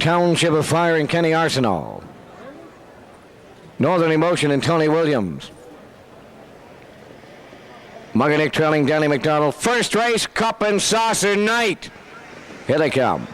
Township of Fire and Kenny Arsenal. Northern Emotion and Tony Williams. Muggernick trailing Danny McDonald. First race, Cup and Saucer Night. Here they come.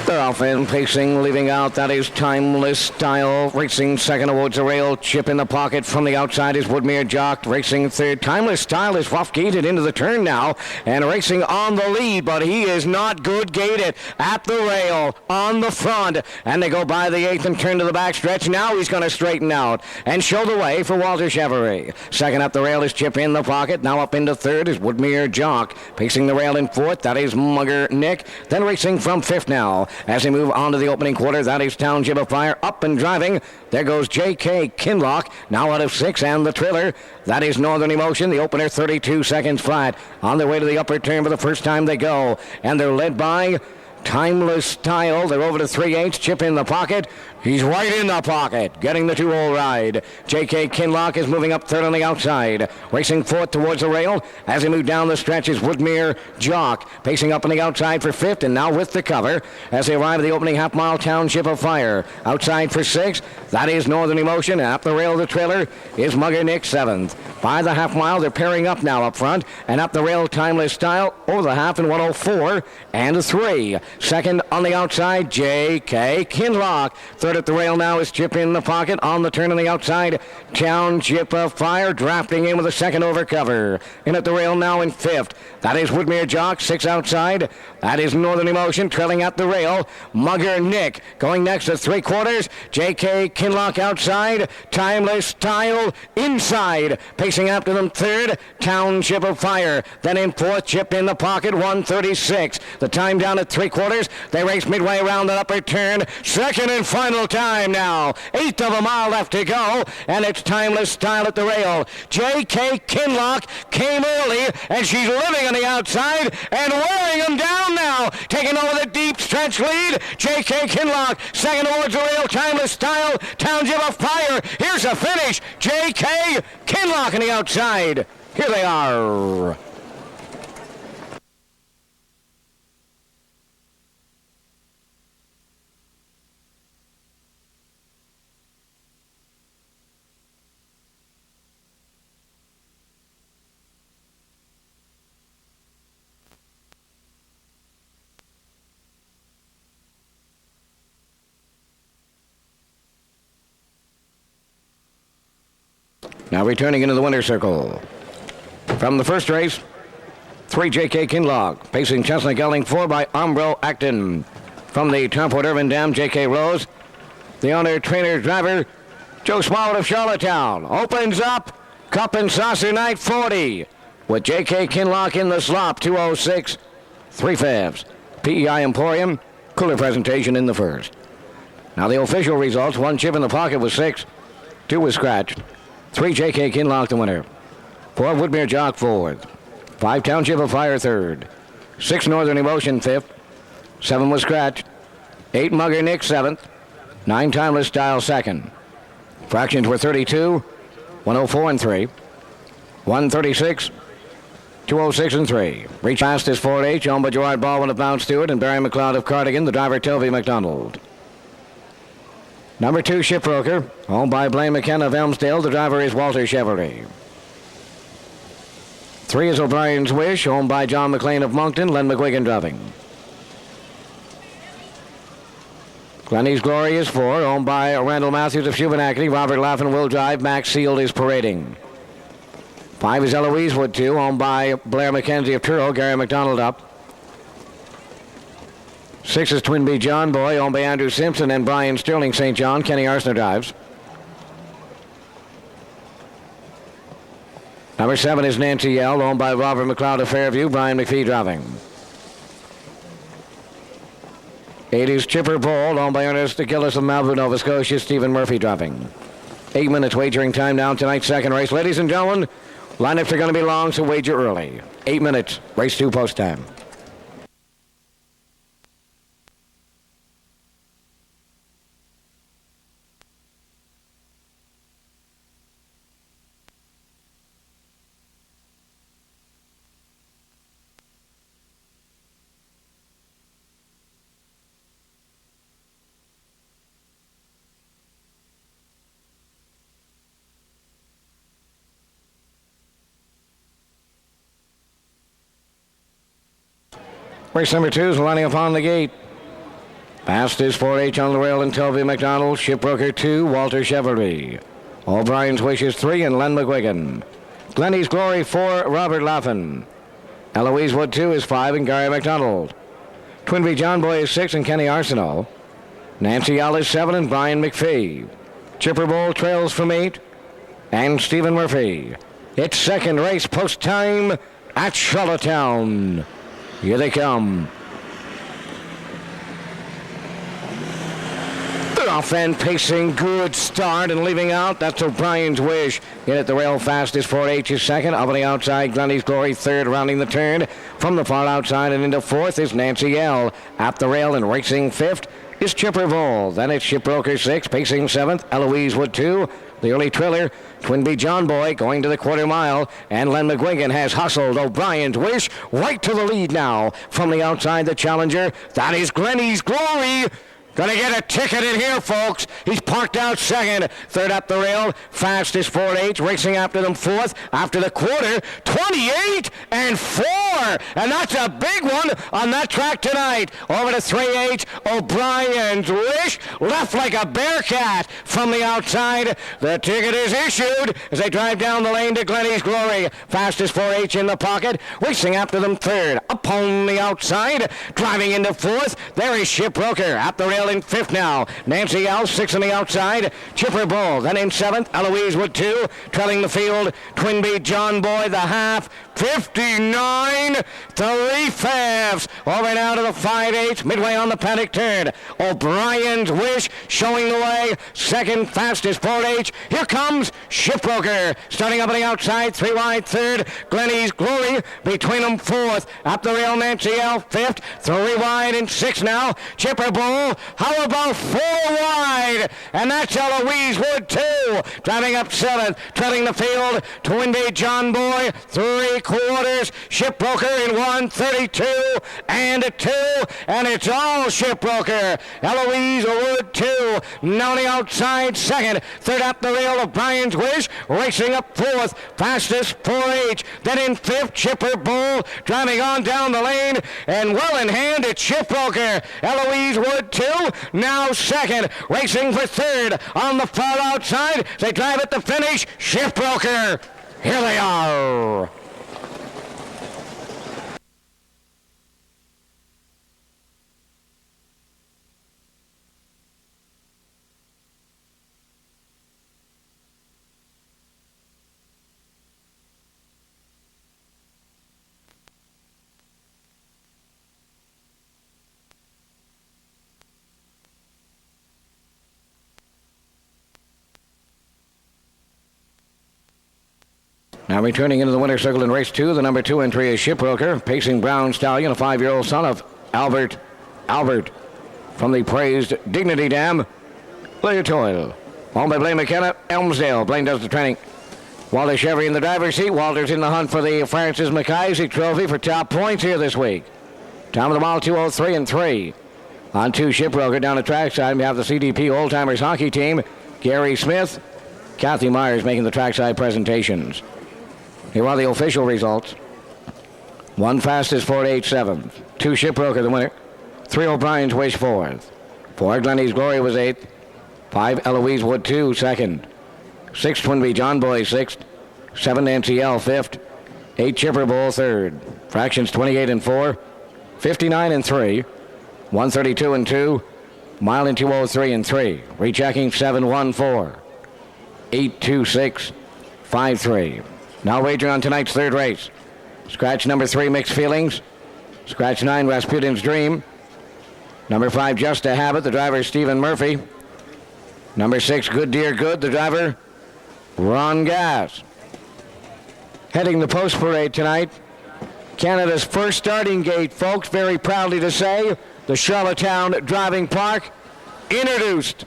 They're off in pacing, leaving out. That is Timeless Style. Racing second towards the rail. Chip in the pocket from the outside is Woodmere Jock. Racing third. Timeless Style is rough gated into the turn now. And racing on the lead, but he is not good gated. At the rail, on the front. And they go by the eighth and turn to the back stretch. Now he's going to straighten out and show the way for Walter Chevrolet. Second up the rail is Chip in the pocket. Now up into third is Woodmere Jock. Pacing the rail in fourth. That is Mugger Nick. Then racing from fifth now. As they move on to the opening quarter, that is Township of Fire up and driving. There goes J.K. Kinlock, now out of six, and the trailer. That is Northern Emotion, the opener 32 seconds flat. On their way to the upper turn for the first time they go. And they're led by Timeless Style. They're over to 3/8. Chip in the pocket. He's right in the pocket, getting the two-hole ride. J.K. Kinlock is moving up third on the outside. Racing fourth towards the rail. As they move down the stretch is Woodmere Jock. Pacing up on the outside for fifth, and now with the cover. As they arrive at the opening half-mile, Township of Fire. Outside for sixth, that is Northern Emotion. And up the rail, the trailer is Mugger Nick seventh. By the half-mile, they're pairing up now up front. And up the rail, Timeless Style over the half in 104 and 3. Second on the outside, J.K. Kinlock. Third at the rail now is Chip in the pocket. On the turn on the outside, Township of Fire drafting in with a second over cover. In at the rail now in fifth. That is Woodmere Jock, six outside. That is Northern Emotion trailing at the rail. Mugger Nick going next to three-quarters. J.K. Kinlock outside. Timeless Style inside. Pacing after them third, Township of Fire. Then in fourth, Chip in the pocket, 1:36. The time down at three-quarters. They race midway around that upper turn. Second and final time now. Eighth of a mile left to go, and it's Timeless Style at the rail. J.K. Kinlock came early, and she's living on the outside and wearing them down now. Taking over the deep stretch lead. J.K. Kinlock, second towards the rail. Timeless Style, Township of Fire. Here's a finish. J.K. Kinlock on the outside. Here they are. Now returning into the winner's circle. From the first race, 3 J.K. Kinlock. Pacing Chestnut Gelding, 4 by Umbro Acton. From the Tomport Irvin Dam, J.K. Rose. The owner, trainer, driver, Joe Smollett of Charlottetown. Opens up, Cup and Saucer Night 40. With J.K. Kinlock in the slop, 206, 3/5. PEI Emporium, cooler presentation in the first. Now the official results, 1 Chip in the pocket was 6, 2 was scratched. 3 J.K. Kinlock the winner. 4 Woodmere Jock fourth. 5 Township of Fire third. 6 Northern Emotion fifth. 7 was scratched. 8 Mugger Nick seventh. 9 Timeless Style second. Fractions were 32, 104 and 3. 136, 206 and 3. Reach fast is 4-8, owned by Gerard Baldwin of Mount Stewart and Barry McLeod of Cardigan. The driver Toby McDonald. Number 2, Shipbroker, owned by Blaine McKenna of Elmsdale. The driver is Walter Chevrolet. 3 is O'Brien's Wish, owned by John McLean of Moncton, Len McGuigan driving. Glenny's Glory is 4, owned by Randall Matthews of Shubenacadie. Robert Laffin will drive. Max Seald is parading. 5 is Eloise Wood 2, owned by Blair McKenzie of Truro. Gary McDonald up. 6 is Twin Bee John Boy, owned by Andrew Simpson and Brian Sterling St. John. Kenny Arsner drives. Number 7 is Nancy Yell, owned by Robert McLeod of Fairview. Brian McPhee driving. 8 is Chipper Bold, owned by Ernest Gillis of Malvern, Nova Scotia. Stephen Murphy driving. 8 minutes wagering time now, tonight's second race. Ladies and gentlemen, lineups are going to be long, so wager early. 8 minutes, race 2 post time. Race number 2 is lining up on the gate. Fastest 4H on the rail in Toby McDonald. Shipbroker 2, Walter Chevrolet. O'Brien's Wish is 3, and Len McGuigan. Glenny's Glory 4, Robert Laffin. Eloise Wood 2 is 5, and Gary McDonald. Twinbee John Boy is 6, and Kenny Arsenault. Nancy Al is 7, and Brian McPhee. Chipper Bowl trails from 8, and Stephen Murphy. It's second race post time at Charlottetown. Here they come. Off and pacing, good start and leaving out. That's O'Brien's Wish. In at the rail fastest 4H is second. Up on the outside, Glenny's Glory third, rounding the turn. From the far outside and into fourth is Nancy L. At the rail and racing fifth is Chipper Vol. Then it's Shipbroker 6, pacing 7th. Eloise Wood 2. The early trailer, Twinbee John Boy going to the quarter mile. And Len McGuigan has hustled O'Brien's Wish right to the lead now. From the outside, the challenger. That is Glenny's Glory. Gonna get a ticket in here, folks. He's parked out second. Third up the rail. Fastest 4H. Racing after them fourth. After the quarter, 28 and 4. And that's a big one on that track tonight. Over to 3H. O'Brien's Wish. Left like a bearcat from the outside. The ticket is issued as they drive down the lane to Glenny's Glory. Fastest 4H in the pocket. Racing after them third. Up on the outside. Driving into fourth. There is Shipbroker. At the rail in fifth now. Nancy L, 6 on the outside. Chipper Bull. Then in seventh, Eloise Wood 2. Trailing the field, Twinbee John Boy, the half. 59, 3/5. Over now to the 5/8, midway on the paddock turn. O'Brien's Wish showing the way. Second fastest 4H. Here comes Shipbroker. Starting up on the outside, 3 wide third. Glenny's Glory between them fourth. Up the rail, Nancy L, fifth. 3 wide and 6 now. Chipper Bull. How about 4 wide? And that's Eloise Wood 2. Driving up 7th. Trailing the field, Twinbee John Boy, 3/4. Shipbroker in 1:32 and a 2. And it's all Shipbroker. Eloise Wood 2. Now on the outside, second. Third up the rail, O'Brien's Wish. Racing up fourth. Fastest 4H. Then in fifth, Chipper Bull. Driving on down the lane. And well in hand, it's Shipbroker. Eloise Wood 2. Now second. Racing for third. On the far outside. They drive at the finish. Shipbroker. Here they are. Now returning into the winner's circle in race 2, the number 2 entry is Shipbroker, pacing Brown Stallion, a 5-year-old son of Albert from the praised Dignity Dam. Blair Toil. Owned by Blaine McKenna, Elmsdale. Blaine does the training. Walter Chevy in the driver's seat. Walter's in the hunt for the Francis McIsaac Trophy for top points here this week. Time of the mile, 2:03 and 3. On 2, Shipbroker down the trackside. We have the CDP Old Timers hockey team. Gary Smith, Kathy Myers making the trackside presentations. Here are the official results. 1 fastest 4/8 7th. 2 Shipbroker the winner. 3 O'Brien's Wish 4th. 4 Glenny's Glory was 8th. 5 Eloise Wood 2 2nd. 6 Twinbee John Boy 6th. 7 Nancy L 5th. 8 Chipper Bull 3rd. Fractions 28 and 4. 59 and 3. 132 and 2. Mile in 2:03 and 3. Rechecking 7-1-4. 8-2-6-5-3. Now wagering on tonight's third race. Scratch number 3, Mixed Feelings. Scratch 9, Rasputin's Dream. Number 5, Just a Habit. The driver is Stephen Murphy. Number 6, Good Dear Good. The driver, Ron Gass. Heading the post parade tonight. Canada's first starting gate, folks. Very proudly to say, the Charlottetown Driving Park introduced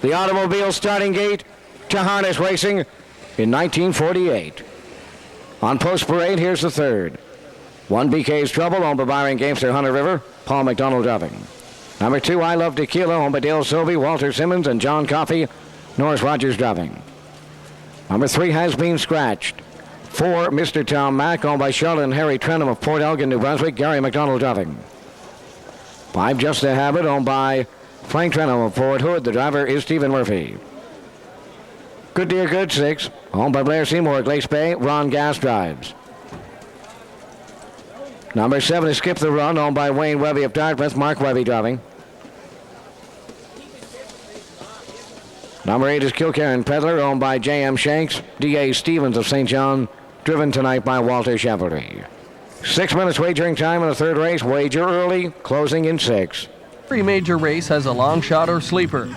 the automobile starting gate to harness racing in 1948. On post parade, here's the third. 1 BK's Trouble, owned by Byron Gamester, Hunter River, Paul McDonald driving. Number 2, I Love Tequila, owned by Dale Sobey, Walter Simmons, and John Coffey, Norris Rogers driving. Number 3 Has Been Scratched. 4, Mr. Tom Mack, owned by Charlotte and Harry Trenham of Port Elgin, New Brunswick, Gary McDonald driving. 5 Just a Habit, owned by Frank Trenholm of Fort Hood. The driver is Stephen Murphy. Good Dear Good 6, owned by Blair Seymour, Glace Bay. Ron Gass drives. Number 7 is Skip the Run, owned by Wayne Webby of Dartmouth. Mark Webby driving. Number 8 is Kilcairn Peddler, owned by J.M. Shanks. D.A. Stevens of St. John, driven tonight by Walter Chevrolet. 6 minutes wagering time in the third race. Wager early, closing in 6. Every major race has a long shot or sleeper.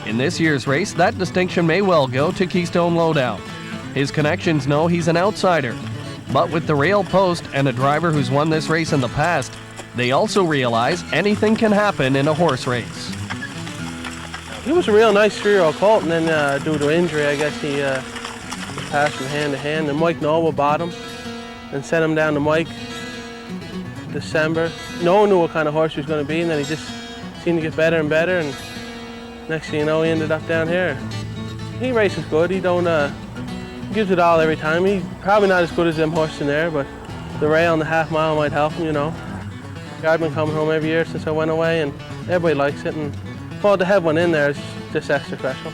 In this year's race, that distinction may well go to Keystone Lowdown. His connections know he's an outsider. But with the rail post and a driver who's won this race in the past, they also realize anything can happen in a horse race. He was a real nice 3-year-old colt, and then due to injury, I guess he passed from hand to hand. And Mike Noble bought him and sent him down to Mike December. No one knew what kind of horse he was going to be, and then he just seemed to get better and better, and next thing you know, he ended up down here. He races good. He gives it all every time. He's probably not as good as them horses in there, but the rail and the half mile might help him, you know. I've been coming home every year since I went away, and everybody likes it. And well, to have one in there is just extra special.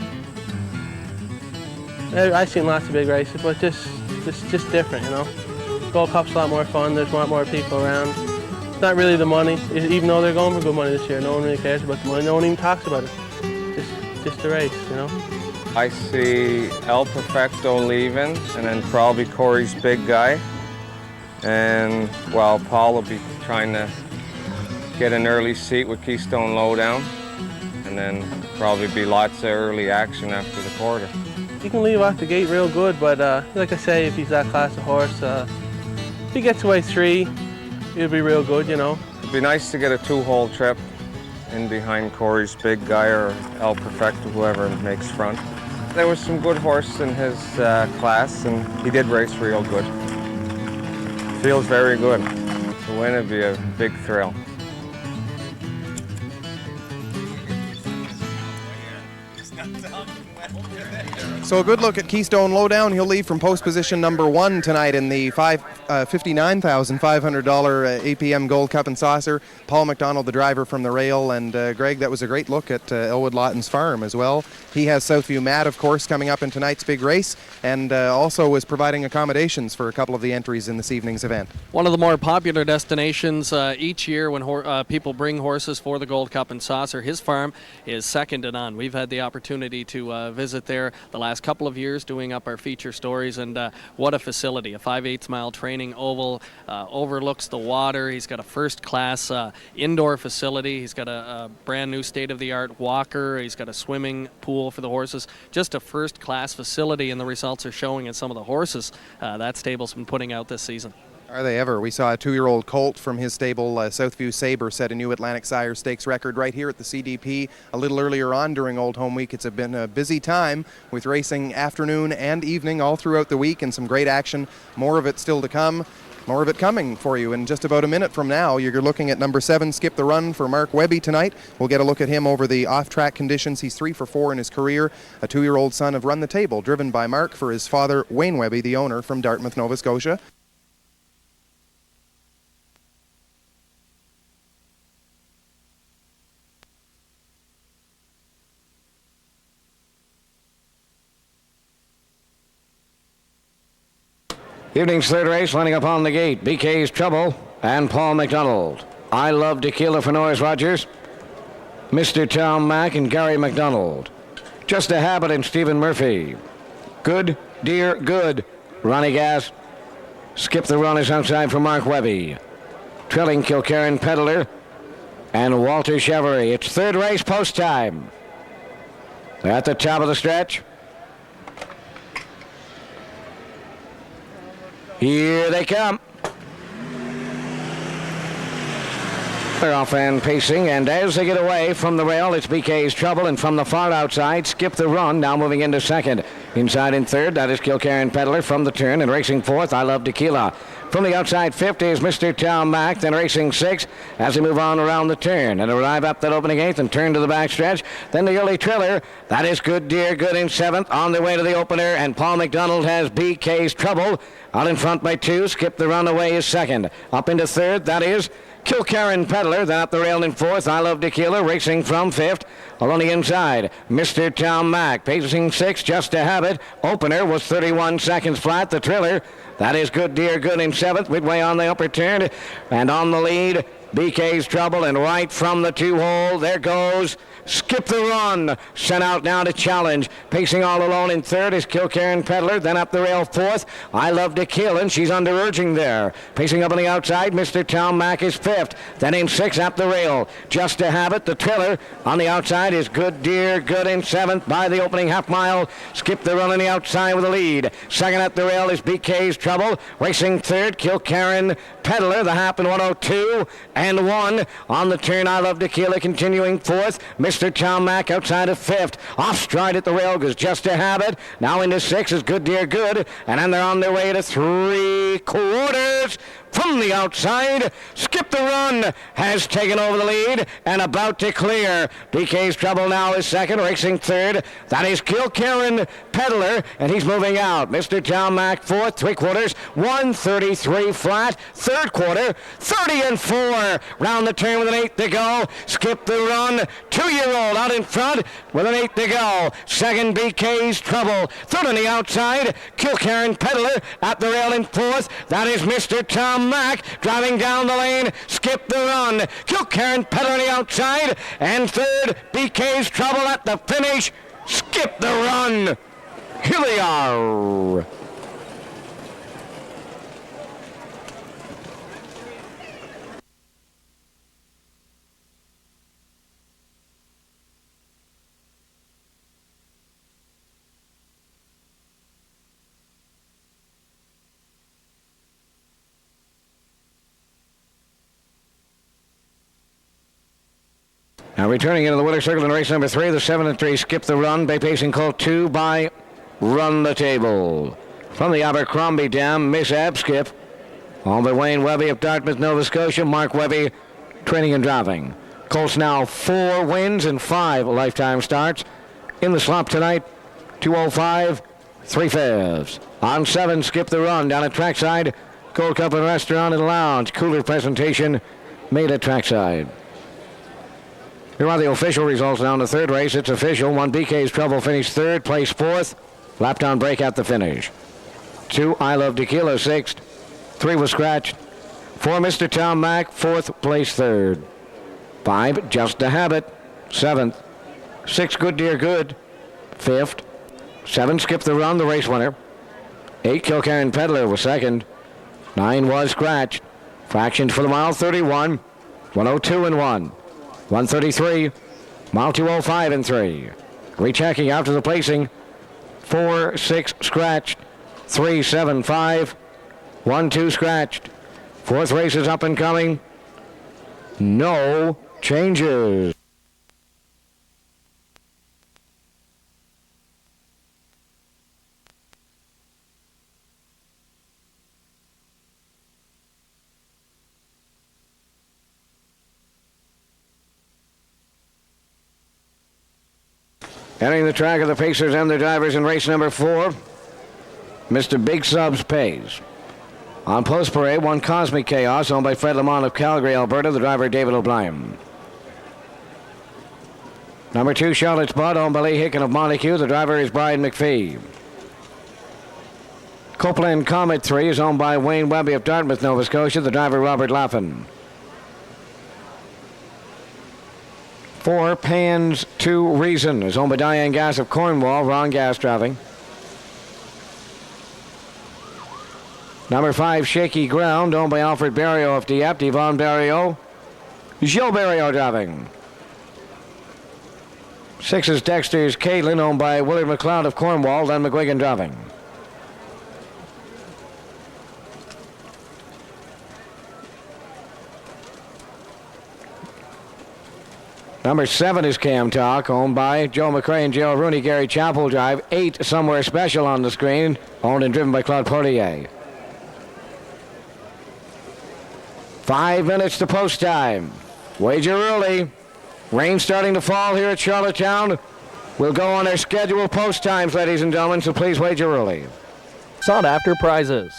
I've seen lots of big races, but just different, you know. Gold Cup's a lot more fun. There's a lot more people around. It's not really the money, even though they're going for good money this year. No one really cares about the money. No one even talks about it. Just the race, you know. I see El Perfecto leaving, and then probably Corey's Big Guy. And, well, Paul will be trying to get an early seat with Keystone Lowdown, and then probably be lots of early action after the quarter. He can leave off the gate real good, but like I say, if he's that class of horse, if he gets away 3, he'll be real good, you know. It'd be nice to get a 2-hole trip in behind Corey's Big Guy or El Perfecto, whoever makes front. There was some good horse in his class, and he did race real good. Feels very good. To win would be a big thrill. So a good look at Keystone Lowdown. He'll leave from post position number 1 tonight in the $59,500 APM Gold Cup and Saucer. Paul McDonald, the driver from the rail, and Greg, that was a great look at Elwood Lawton's farm as well. He has Southview Matt, of course, coming up in tonight's big race, and also was providing accommodations for a couple of the entries in this evening's event. One of the more popular destinations each year when people bring horses for the Gold Cup and Saucer. His farm is second to none. We've had the opportunity to visit there the last couple of years doing up our feature stories, and what a facility. A 5/8 mile training oval, overlooks the water. He's got a first-class indoor facility. He's got a brand new state-of-the-art walker. He's got a swimming pool for the horses. Just a first-class facility, and the results are showing in some of the horses that stable's been putting out this season. Are they ever? We saw a 2-year-old colt from his stable, Southview Sabre, set a new Atlantic Sire Stakes record right here at the CDP a little earlier on during Old Home Week. It's been a busy time with racing afternoon and evening all throughout the week, and some great action. More of it still to come. More of it coming for you in just about a minute from now. You're looking at number 7, Skip the Run, for Mark Webby tonight. We'll get a look at him over the off-track conditions. He's 3 for 4 in his career. A 2-year-old son of Run the Table, driven by Mark for his father, Wayne Webby, the owner from Dartmouth, Nova Scotia. Evening's third race, lining up on the gate. BK's Trouble and Paul McDonald. I Love Tequila for Norris Rogers. Mr. Tom Mack and Gary McDonald. Just a Habit and Stephen Murphy. Good Dear Good, Ronnie Gass. Skip the Run is outside for Mark Webby. Trailing Kilcairn Peddler and Walter Chevrolet. It's third race post time. They're at the top of the stretch. Here they come. They're off and pacing, and as they get away from the rail, it's BK's Trouble, and from the far outside, Skip the Run, now moving into second. Inside in third, that is Kilcairn Peddler from the turn, and racing fourth, I Love Tequila. From the outside fifth is Mr. Tom Mack, then racing sixth as they move on around the turn and arrive up that opening eighth and turn to the backstretch. Then the early trailer, that is Good Dear Good in seventh, on their way to the opener, and Paul McDonald has BK's Trouble out in front by 2. Skip the Run away is second. Up into third, that is Kilkerran Peddler, then up the rail in 4th. I Love Tequila racing from 5th. Along the inside, Mr. Tom Mack pacing 6th, Just a Habit. Opener was 31 seconds flat. The Triller, that is Good Dear Good in 7th. Midway on the upper turn, and on the lead, BK's Trouble, and right from the 2-hole, there goes Skip the Run, sent out now to challenge. Pacing all alone in 3rd is Kilkerran Peddler, then up the rail 4th. I Love Tequila, and she's under urging there. Pacing up on the outside, Mr. Tom Mack is 5th. Then in 6th up the rail, Just a Habit. The Triller on the outside is Good Dear Good in 7th by the opening half mile. Skip the Run on the outside with the lead. Second up the rail is BK's Trouble. Racing 3rd, Kilkerran Peddler, the half in 102 and 1. On the turn, I Love Tequila continuing 4th. Mr. Tom Mack outside of 5th. Off stride at the rail goes Just a Habit. Now into 6 is Good Dear Good. And then they're on their way to 3/4. From the outside, Skip the Run has taken over the lead and about to clear. BK's Trouble now is 2nd, racing 3rd. That is Kilkerran Peddler, and he's moving out. Mr. Tom Mack 4th, 3/4, 1:33 flat. 3rd quarter, 30 and 4. Round the turn with an 8 to go. Skip the Run, 2-year-old out in front with an 8 to go. 2nd, BK's Trouble. 3rd on the outside, Kilkerran Peddler at the rail in 4th. That is Mr. Tom Mack driving down the lane. Skip the Run. Kilkerran Peddler on the outside. And 3rd, BK's Trouble at the finish. Skip the Run. Here they are. Now returning into the winner's circle in race number 3, the 7-3 Skip the Run, by pacing called 2 by Run the Table. From the Abercrombie Dam, Miss Abskip. On by Wayne Webby of Dartmouth, Nova Scotia. Mark Webby training and driving. Colts now 4 wins and 5 lifetime starts. In the slop tonight, 205, 3/5. On 7, Skip the Run down at trackside. Gold Cup and Restaurant and Lounge. Cooler presentation made at trackside. Here are the official results now in the 3rd race. It's official. 1 BK's Trouble finished 3rd, placed 4th. Lap down break at the finish. 2 I Love Tequila 6th. 3 was scratched. 4 Mr. Tom Mack 4th, placed 3rd. 5 Just a Habit 7th. 6 Good Dear Good 5th. 7 Skip the Run, the race winner. 8 Kilkerran Peddler was 2nd. 9 was scratched. Fractions for the mile 31. 102 and 1. 133, mile 205 and 3. Rechecking after the placing. 4, 6 scratched. 3, 7, 5. 1, 2 scratched. 4th race is up and coming. No changes. Entering the track of the Pacers and their drivers in race number 4, Mr. Big Subs pays. On post parade, 1 Cosmic Chaos, owned by Fred Lamont of Calgary, Alberta, the driver David O'Brien. Number 2, Charlotte's Bud, owned by Lee Hicken of Montague, the driver is Brian McPhee. Copeland Comet 3 is owned by Wayne Webby of Dartmouth, Nova Scotia, the driver Robert Laffin. 4 Pans 2 Reason is owned by Diane Gass of Cornwall, Ron Gass driving. Number 5 Shaky Ground, owned by Alfred Barrio of Dieppe, Yvonne Barrio, Joe Barrio driving. 6 is Dexter's Caitlin, owned by Willard McLeod of Cornwall, Len McGuigan driving. Number 7 is Cam Talk, owned by Joe McRae and Gerald Rooney, Gary Chapel drive. 8 Somewhere Special on the screen, owned and driven by Claude Portier. 5 minutes to post time. Wager early. Rain starting to fall here at Charlottetown. We'll go on our scheduled post times, ladies and gentlemen, so please wager early. Sought after prizes.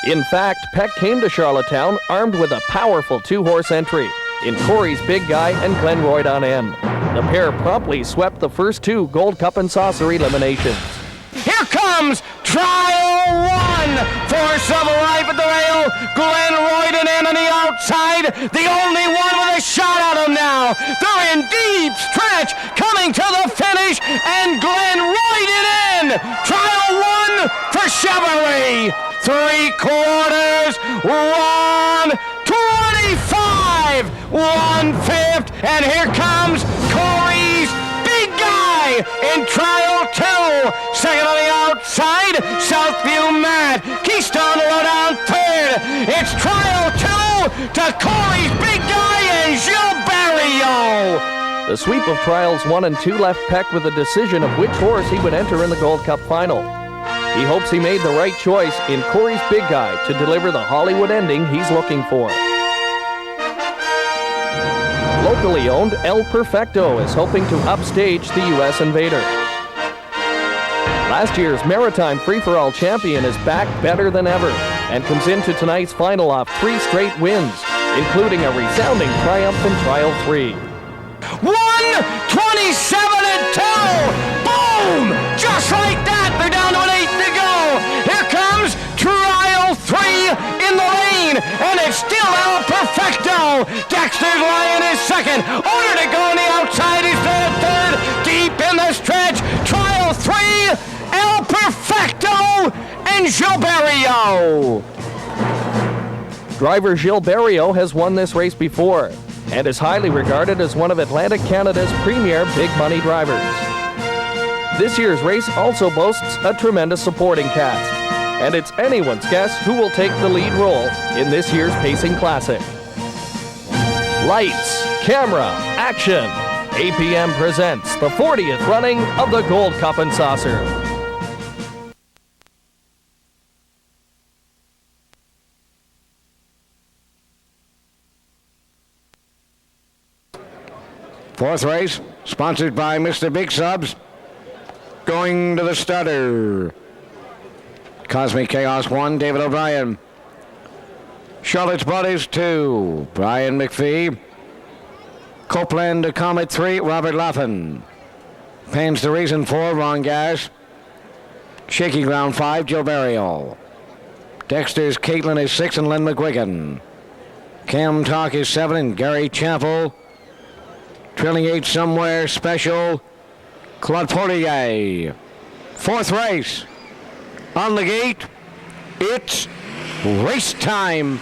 In fact, Peck came to Charlottetown armed with a powerful two-horse entry in Corey's Big Guy and Glenroyd on end. The pair promptly swept the first two Gold Cup and Saucer eliminations. Here comes Trial 1. Force of life at the rail. Glenroyd and in on the outside. The only one with a shot at him now. They're in deep stretch, coming to the finish, and Glenroyd it in. Trial 1 for Chevrolet. 3/4, 1:25, 1/5, and here comes Corey's Big Guy in Trial 2. Second on the outside, Southview Matt. Keystone low down third. It's Trial 2 to Corey's Big Guy and Gilles Barrio. The sweep of Trials 1 and 2 left Peck with a decision of which horse he would enter in the Gold Cup final. He hopes he made the right choice in Corey's Big Guy to deliver the Hollywood ending he's looking for. Locally owned El Perfecto is hoping to upstage the U.S. Invader. Last year's Maritime Free-for-All champion is back better than ever and comes into tonight's final off 3 straight wins, including a resounding triumph in Trial 3. 1:27-2. Boom! Just like that, they're down to an 8 to go. Here comes Trial 3 in the lane, and it's still El Perfecto. Dexter's Lion is second. Order to go on the outside is third. Deep in the stretch. Trial 3, El Perfecto and Gilles Barrio. Driver Gilles Barrio has won this race before and is highly regarded as one of Atlantic Canada's premier big money drivers. This year's race also boasts a tremendous supporting cast, and it's anyone's guess who will take the lead role in this year's Pacing Classic. Lights, camera, action! APM presents the 40th running of the Gold Cup and Saucer. Fourth race, sponsored by Mr. Big Subs. Going to the starter. Cosmic Chaos 1, David O'Brien. Charlotte's Buddies 2, Brian McPhee. Copeland Comet 3, Robert Laffin. Pans the Reason 4, Ron Gas. Shaky Ground 5, Joe Barrio. Dexter's Caitlin is 6 and Len McGuigan. Cam Talk is 7 and Gary Chappell. Trailing 8 Somewhere Special, Claude Portier. Fourth race. On the gate, it's race time.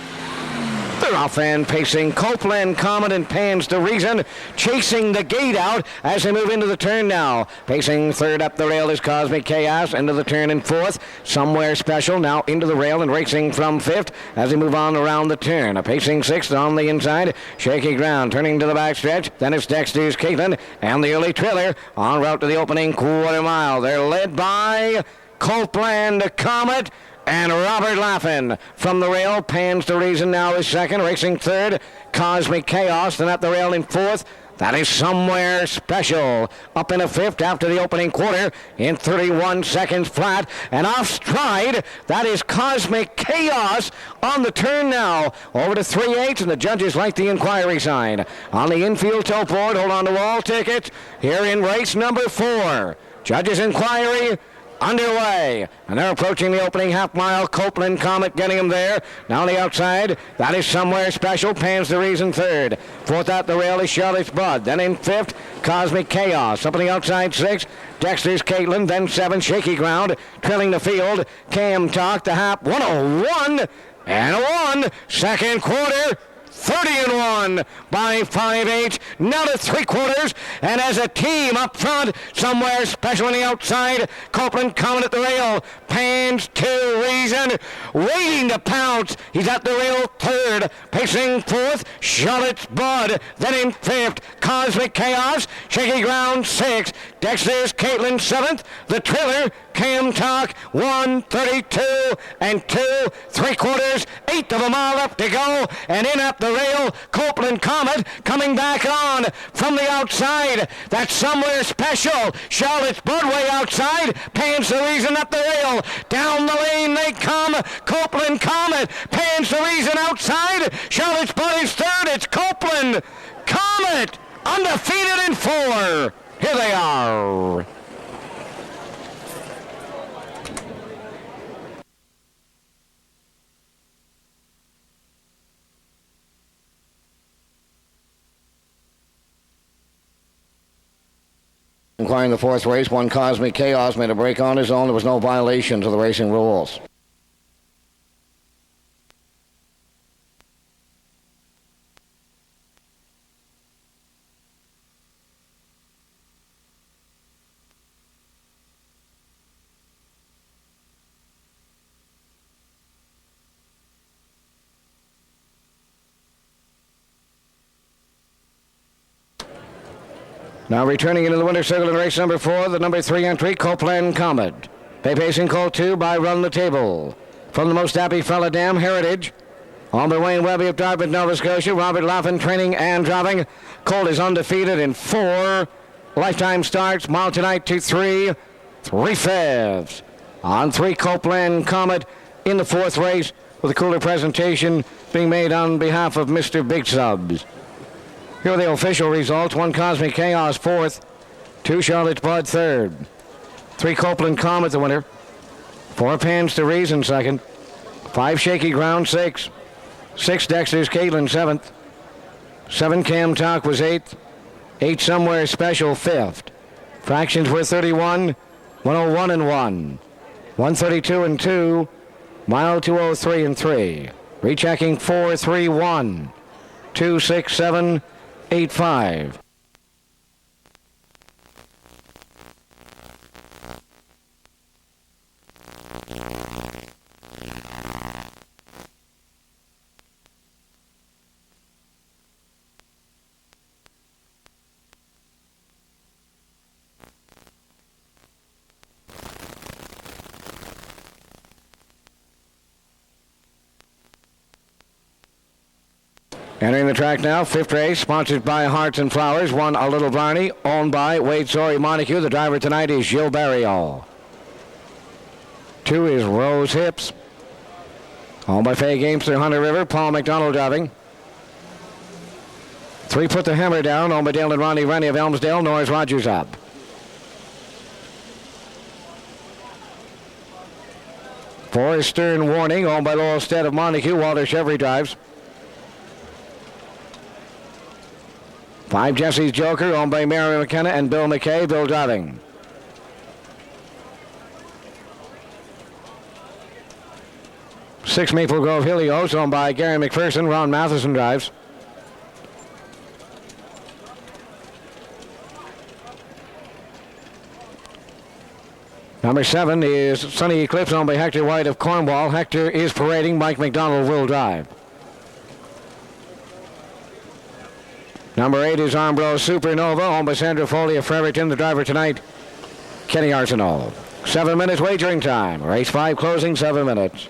They're off and pacing. Copeland, Comet, and Pans to Reason, chasing the gate out as they move into the turn now. Pacing third up the rail is Cosmic Chaos, into the turn in fourth. Somewhere Special now into the rail and racing from fifth as they move on around the turn. A pacing sixth on the inside. Shaky Ground turning to the backstretch. Then it's Dexter's Caitlin and the early trailer en route to the opening quarter mile. They're led by Copeland, Comet, and Robert Laffin. From the rail, Pans to Reason now is second, racing third. Cosmic Chaos, then at the rail in fourth. That is Somewhere Special. Up in a fifth after the opening quarter in 31 seconds flat. And off stride, that is Cosmic Chaos on the turn now. Over to 3/8, and the judges like the inquiry sign. On the infield tote board, hold on to all tickets. Here in race number 4. Judges inquiry underway, and they're approaching the opening half mile. Copeland Comet getting them there. Now on the outside, that is Somewhere Special. Pans the Reason third. Fourth out the rail is Charlotte's Bud. Then in fifth, Cosmic Chaos. Up on the outside, 6, Dexter's Caitlin. Then 7, Shaky Ground. Trailing the field, Cam Talk, the Hap, 101 and a 1. Second quarter, 30-1 by 5/8, now to 3/4, and as a team up front, Somewhere Special on the outside, Copeland Comet at the rail, Pans to Reason, waiting to pounce, he's at the rail third, pacing fourth, Charlotte's Bud, then in fifth, Cosmic Chaos, Shaky Ground 6, Dexter's Caitlin 7th. The trailer, Cam Talk 132 and 2 3/4, 8th of a mile up to go, and in up the rail, Copeland Comet coming back on from the outside. That's Somewhere Special. Charlotte's Broadway outside, Pans the Reason up the rail. Down the lane they come, Copeland Comet, Pans the Reason outside. Charlotte's Bud is third. It's Copeland Comet, undefeated in 4. Here they are. Inquiring the 4th race, one Cosmic Chaos made a break on his own. There was no violation to the racing rules. Now returning into the winner's circle in race number 4, the number 3 entry, Copeland Comet. Pay pacing Colt 2 by Run the Table. From the Most Happy Fella Dam, Heritage. On by Wayne Webby of Dartmouth, Nova Scotia. Robert Laughlin training and driving. Colt is undefeated in 4. Lifetime starts, mile tonight to 3/5. On 3, Copeland Comet in the 4th race with a cooler presentation being made on behalf of Mr. Big Subs. Here are the official results. 1 Cosmic Chaos 4th. 2 Charlotte's Bud 3rd. 3 Copeland Comet the winner. 4 Pans to Reason 2nd. 5 Shaky Ground 6. 6 Dexter's Caitlin 7th. 7 Cam Talk was 8th. 8 Somewhere Special 5th. Fractions were 31, 101 and 1. 132 and 2. Mile 203 and 3. Rechecking 431. 26785. Entering the track now, 5th race, sponsored by Hearts and Flowers. 1 A Little Barney, owned by Wade Sorry Montague. The driver tonight is Gilles Barriol. 2 is Rose Hips, owned by Faye Gamester, Hunter River, Paul McDonald driving. 3 Put the Hammer Down, owned by Dale and Ronnie Rennie of Elmsdale, Norris Rogers up. 4 is Stern Warning, owned by Laurel Stead of Montague, Walter Chevry drives. 5 Jesse's Joker, owned by Mary McKenna and Bill McKay, Bill driving. 6 Maple Grove Helios, owned by Gary McPherson, Ron Matheson drives. 7 is Sunny Eclipse, owned by Hector White of Cornwall. Hector is parading, Mike McDonald will drive. 8 is Armbro Supernova, owned by Sandra Foley of Fredericton. The driver tonight, Kenny Arsenault. 7 minutes wagering time. Race 5 closing, 7 minutes.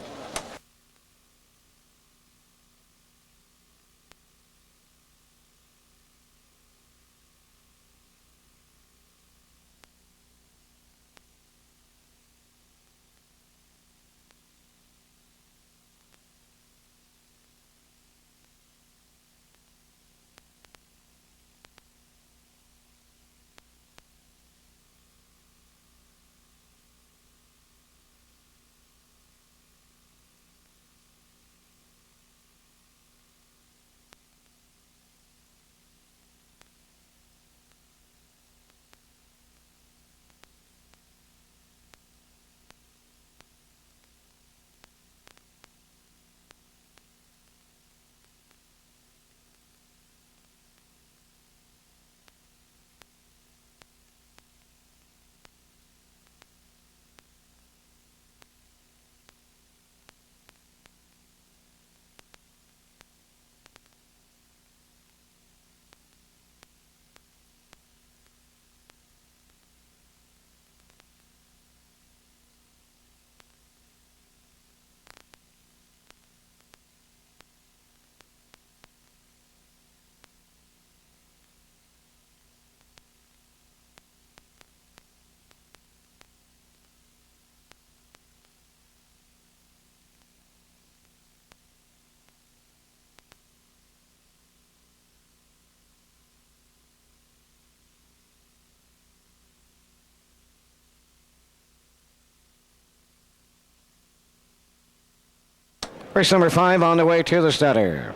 Race number 5 on the way to the stutter.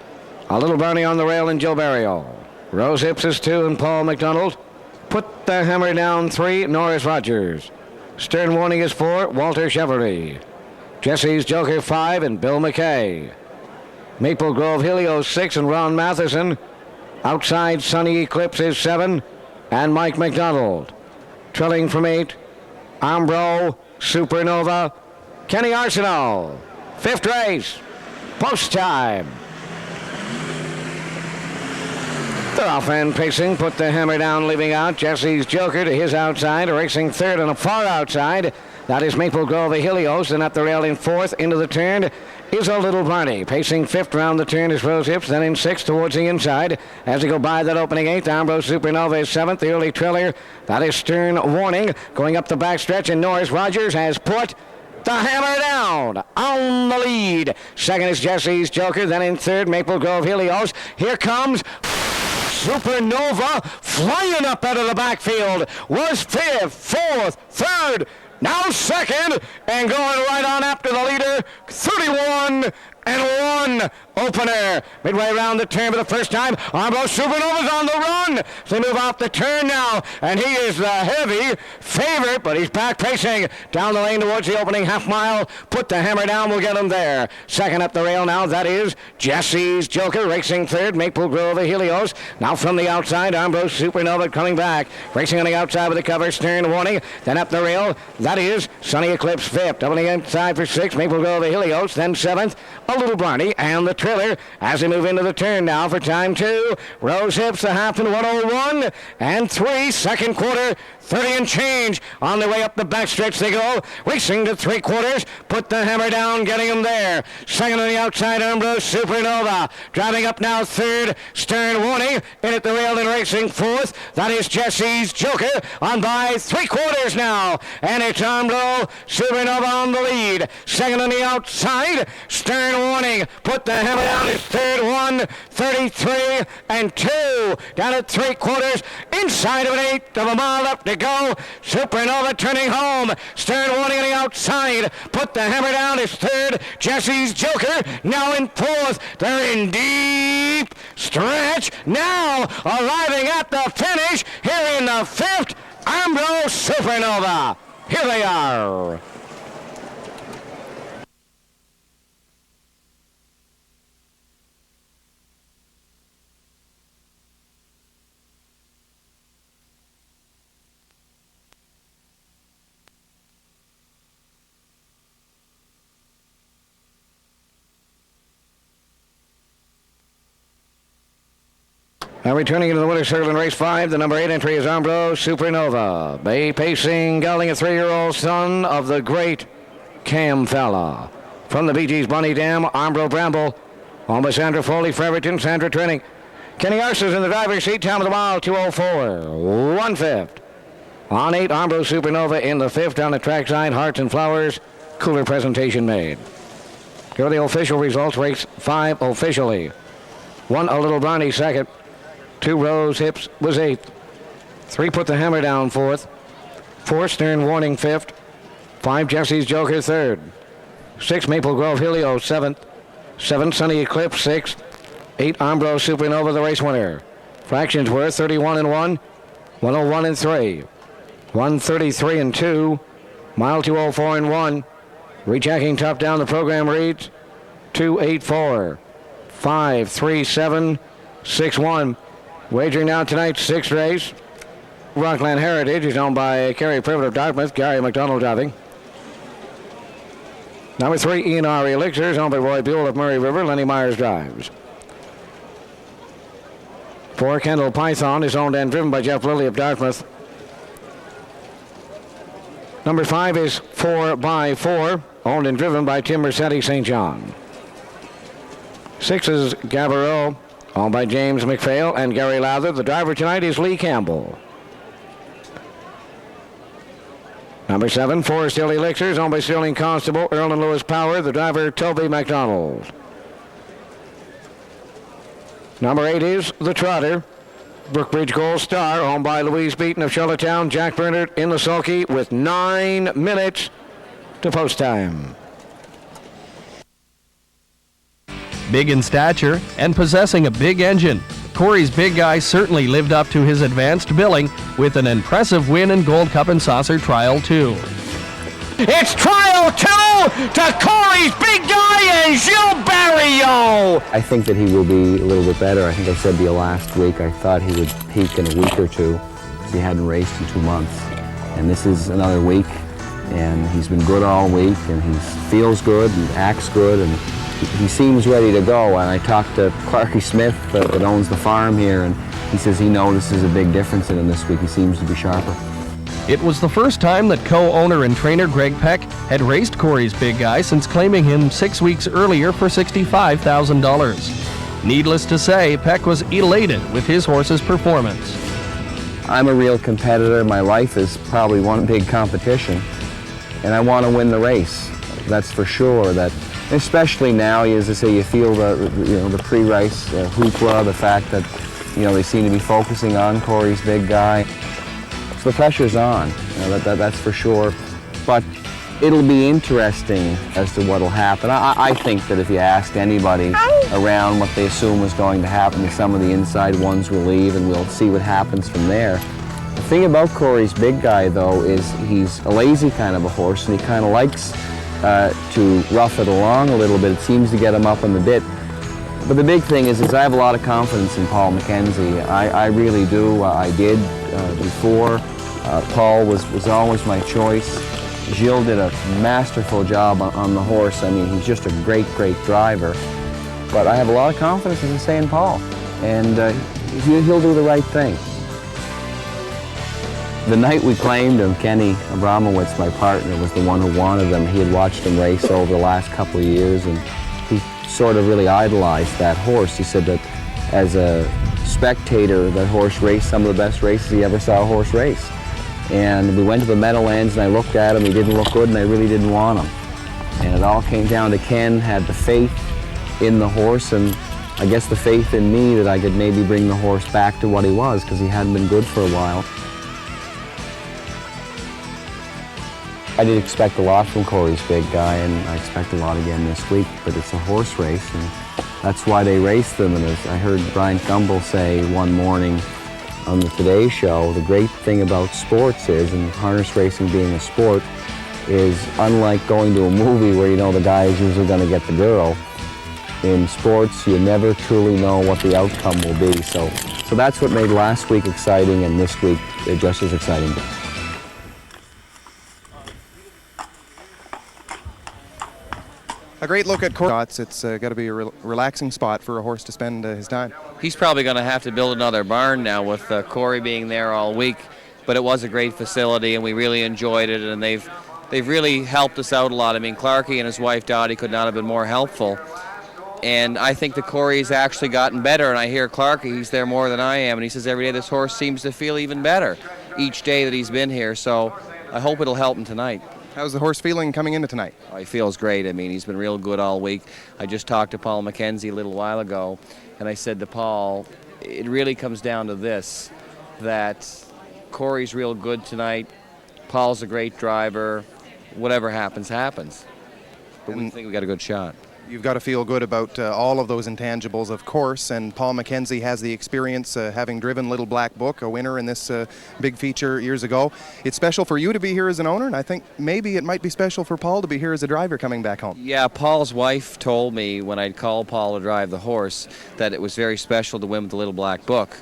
A Little Brownie on the rail in Joe Barrio. Rose Hips is 2 and Paul McDonald. Put the Hammer Down 3, Norris Rogers. Stern Warning is 4, Walter Chevrolet. Jesse's Joker 5 and Bill McKay. Maple Grove Helios 6 and Ron Matheson. Outside Sunny Eclipse is 7 and Mike McDonald. Trailing from 8, Ambro, Supernova, Kenny Arsenal. 5th race, post time. They're off and pacing, put the Hammer Down, leaving out Jesse's Joker to his outside, racing 3rd on a far outside. That is Maple Grove Helios, and at the rail in 4th into the turn is A Little Barney. Pacing 5th round the turn is Rose Hips, then in 6th towards the inside. As they go by that opening 8th, Ambrose Supernova is 7th. The early trailer, that is Stern Warning. Going up the backstretch, and Norris Rogers has put the Hammer Down on the lead. 2nd is Jesse's Joker, then in 3rd, Maple Grove Helios. Here comes Supernova flying up out of the backfield. Was 5th, 4th, 3rd, now 2nd, and going right on after the leader. 31 and 1 opener. Midway around the turn for the first time, Ambrose Supernova's on the run. They move off the turn now, and he is the heavy favorite, but he's back pacing down the lane towards the opening half mile. Put the Hammer Down, we'll get him there. 2nd up the rail now, that is Jesse's Joker, racing 3rd, Maple Grove Helios. Now from the outside, Ambrose Supernova coming back, racing on the outside with the cover, Stern Warning. Then up the rail, that is Sunny Eclipse 5th. Up on the inside for 6th, Maple Grove Helios. Then 7th, A Little Barney, and the trailer as they move into the turn now for time 2. Rose Hips, the half in 1:01 and 3, 2nd quarter, 30 and change. On their way up the backstretch they go, racing to 3/4. Put the Hammer Down, getting him there. 2nd on the outside, Ambrose Supernova. Driving up now 3rd, Stern Warning. In at the rail and racing 4th. That is Jesse's Joker on by 3/4 now. And it's Ambrose Supernova on the lead. 2nd on the outside, Stern Warning. Put the Hammer Down is 3rd, 1:33 and 2. Down at 3/4. Inside of an 1/8 of a mile up to go. Supernova turning home. Stern Warning on the outside. Put the Hammer Down is 3rd. Jesse's Joker now in 4th. They're in deep stretch. Now arriving at the finish here in the 5th. Ambrose Supernova. Here they are. Now returning into the winner's circle in race 5, the number 8 entry is Ambrose Supernova. Bay pacing, gelding, a 3-year-old son of the great Cam Fella. From the Bee Gees Bunny Dam, Ambro Bramble. On by Sandra Foley, Freverton, Sandra Training. Kenny Arse's in the driver's seat, time of the mile, 2:04, 1/5. On 8, Ambrose Supernova in the 5th. On the trackside, Hearts and Flowers, cooler presentation made. Here are the official results. Race 5 officially. 1, A Little Barney 2nd. 2, Rose Hips was 8th. 3, Put the Hammer Down 4th. 4, Stern Warning 5th. 5, Jesse's Joker 3rd. 6, Maple Grove Helios 7th. 7, Sunny Eclipse 6th. 8, Ambrose Supernova the race winner. Fractions were 31 and 1, 101 and 3, 133 and 2, mile 204 and 1. Rechecking top down, the program reads 284, 537, 61. Wagering now tonight's 6th race. Rockland Heritage is owned by Kerry Privet of Dartmouth, Gary McDonald driving. Number 3, E&R Elixirs, owned by Roy Buell of Murray River, Lenny Myers drives. 4, Kendall Python is owned and driven by Jeff Lilly of Dartmouth. Number 5 is 4x4, owned and driven by Tim Mercedes St. John. 6 is Gabarreau, owned by James McPhail and Gary Lather. The driver tonight is Lee Campbell. Number 7, Forest Hill Elixirs, owned by Sterling Constable, Earl and Lewis Power. The driver, Toby McDonald. Number 8 is The Trotter, Brookbridge Gold Star, owned by Louise Beaton of Charlottetown. Jack Bernard in the sulky with 9 minutes to post time. Big in stature and possessing a big engine, Corey's Big Guy certainly lived up to his advanced billing with an impressive win in Gold Cup and Saucer Trial 2. It's Trial 2 to Corey's Big Guy and Gilles Barrio. I think that he will be a little bit better. I think I said to you last week, I thought he would peak in a week or two because he hadn't raced in 2 months. And this is another week, and he's been good all week, and he feels good and acts good, and he seems ready to go. And I talked to Clarky Smith that owns the farm here, and he says he notices a big difference in him this week. He seems to be sharper. It was the first time that co-owner and trainer Greg Peck had raced Corey's Big Guy since claiming him 6 weeks earlier for $65,000. Needless to say, Peck was elated with his horse's performance. I'm a real competitor. My life is probably one big competition, and I want to win the race. That's for sure. That, especially now, as I say, you feel the pre-race hoopla, the fact that they seem to be focusing on Corey's Big Guy. So the pressure's on, that's for sure. But it'll be interesting as to what'll happen. I think that if you asked anybody around what they assume is going to happen, some of the inside ones will leave, and we'll see what happens from there. The thing about Corey's Big Guy, though, is he's a lazy kind of a horse, and he kind of likes to rough it along a little bit. It seems to get him up on the bit. But the big thing is I have a lot of confidence in Paul McKenzie. I really do. I did before. Paul was always my choice. Gilles did a masterful job on the horse. I mean, he's just a great, great driver. But I have a lot of confidence, as I say, in Paul. And he'll do the right thing. The night we claimed him, Kenny Abramowitz, my partner, was the one who wanted him. He had watched him race over the last couple of years, and he sort of really idolized that horse. He said that as a spectator, that horse raced some of the best races he ever saw a horse race. And we went to the Meadowlands, and I looked at him. He didn't look good, and I really didn't want him. And it all came down to Ken had the faith in the horse, and I guess the faith in me that I could maybe bring the horse back to what he was, because he hadn't been good for a while. I did expect a lot from Corey's Big Guy, and I expect a lot again this week, but it's a horse race, and that's why they race them. And as I heard Brian Gumbel say one morning on the Today Show, the great thing about sports is, and harness racing being a sport, is unlike going to a movie where the guy is usually going to get the girl. In sports, you never truly know what the outcome will be. So that's what made last week exciting, and this week just as exciting. A great look at Corey. It's got to be a relaxing spot for a horse to spend his time. He's probably going to have to build another barn now with Corey being there all week, but it was a great facility, and we really enjoyed it, and they've really helped us out a lot. I mean, Clarky and his wife Dottie could not have been more helpful, and I think that Corey's actually gotten better, and I hear Clarky, he's there more than I am, and he says every day this horse seems to feel even better each day that he's been here, so I hope it'll help him tonight. How's the horse feeling coming into tonight? Oh, he feels great. I mean, he's been real good all week. I just talked to Paul McKenzie a little while ago, and I said to Paul, it really comes down to this, that Corey's real good tonight, Paul's a great driver, whatever happens, happens. But we think we got a good shot. You've got to feel good about all of those intangibles, of course, and Paul McKenzie has the experience having driven Little Black Book, a winner in this big feature years ago. It's special for you to be here as an owner, and I think maybe it might be special for Paul to be here as a driver coming back home. Yeah, Paul's wife told me when I'd call Paul to drive the horse that it was very special to win with the Little Black Book,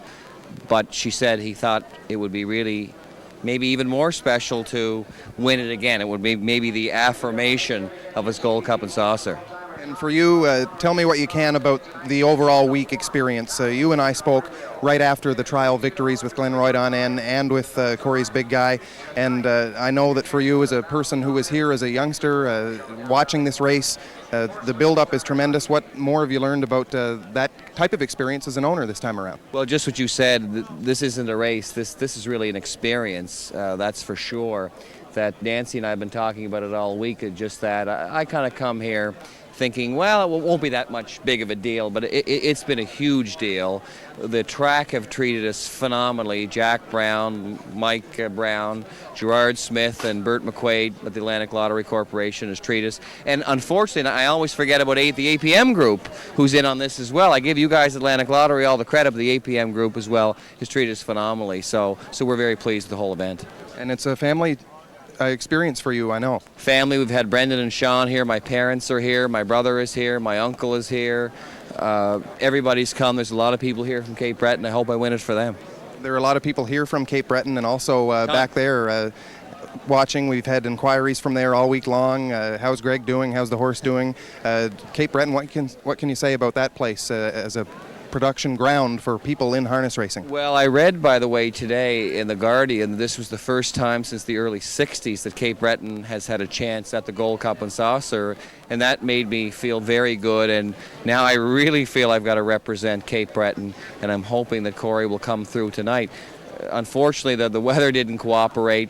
but she said he thought it would be really maybe even more special to win it again. It would be maybe the affirmation of his Gold Cup and Saucer. And for you, tell me what you can about the overall week experience. You and I spoke right after the trial victories with Glenroyd on N and with Corey's Big Guy, and I know that for you as a person who was here as a youngster watching this race, the build-up is tremendous. What more have you learned about that type of experience as an owner this time around? Well, just what you said, this isn't a race. This is really an experience, that's for sure. That Nancy and I have been talking about it all week, just that I kind of come here thinking, well, it won't be that much big of a deal, but it's been a huge deal. The track have treated us phenomenally. Jack Brown, Mike Brown, Gerard Smith, and Bert McQuaid at the Atlantic Lottery Corporation has treated us. And unfortunately, I always forget about the APM group, who's in on this as well. I give you guys Atlantic Lottery all the credit, but the APM group as well has treated us phenomenally. So we're very pleased with the whole event. And it's a family experience for you, I know. Family, we've had Brendan and Sean here. My parents are here. My brother is here. My uncle is here. Everybody's come. There's a lot of people here from Cape Breton. I hope I win it for them. There are a lot of people here from Cape Breton and also back there watching. We've had inquiries from there all week long. How's Greg doing? How's the horse doing? Cape Breton, what can you say about that place as a production ground for people in harness racing? Well, I read, by the way, today in The Guardian, this was the first time since the early 60s that Cape Breton has had a chance at the Gold Cup and Saucer, and that made me feel very good, and now I really feel I've got to represent Cape Breton, and I'm hoping that Corey will come through tonight. Unfortunately, the weather didn't cooperate,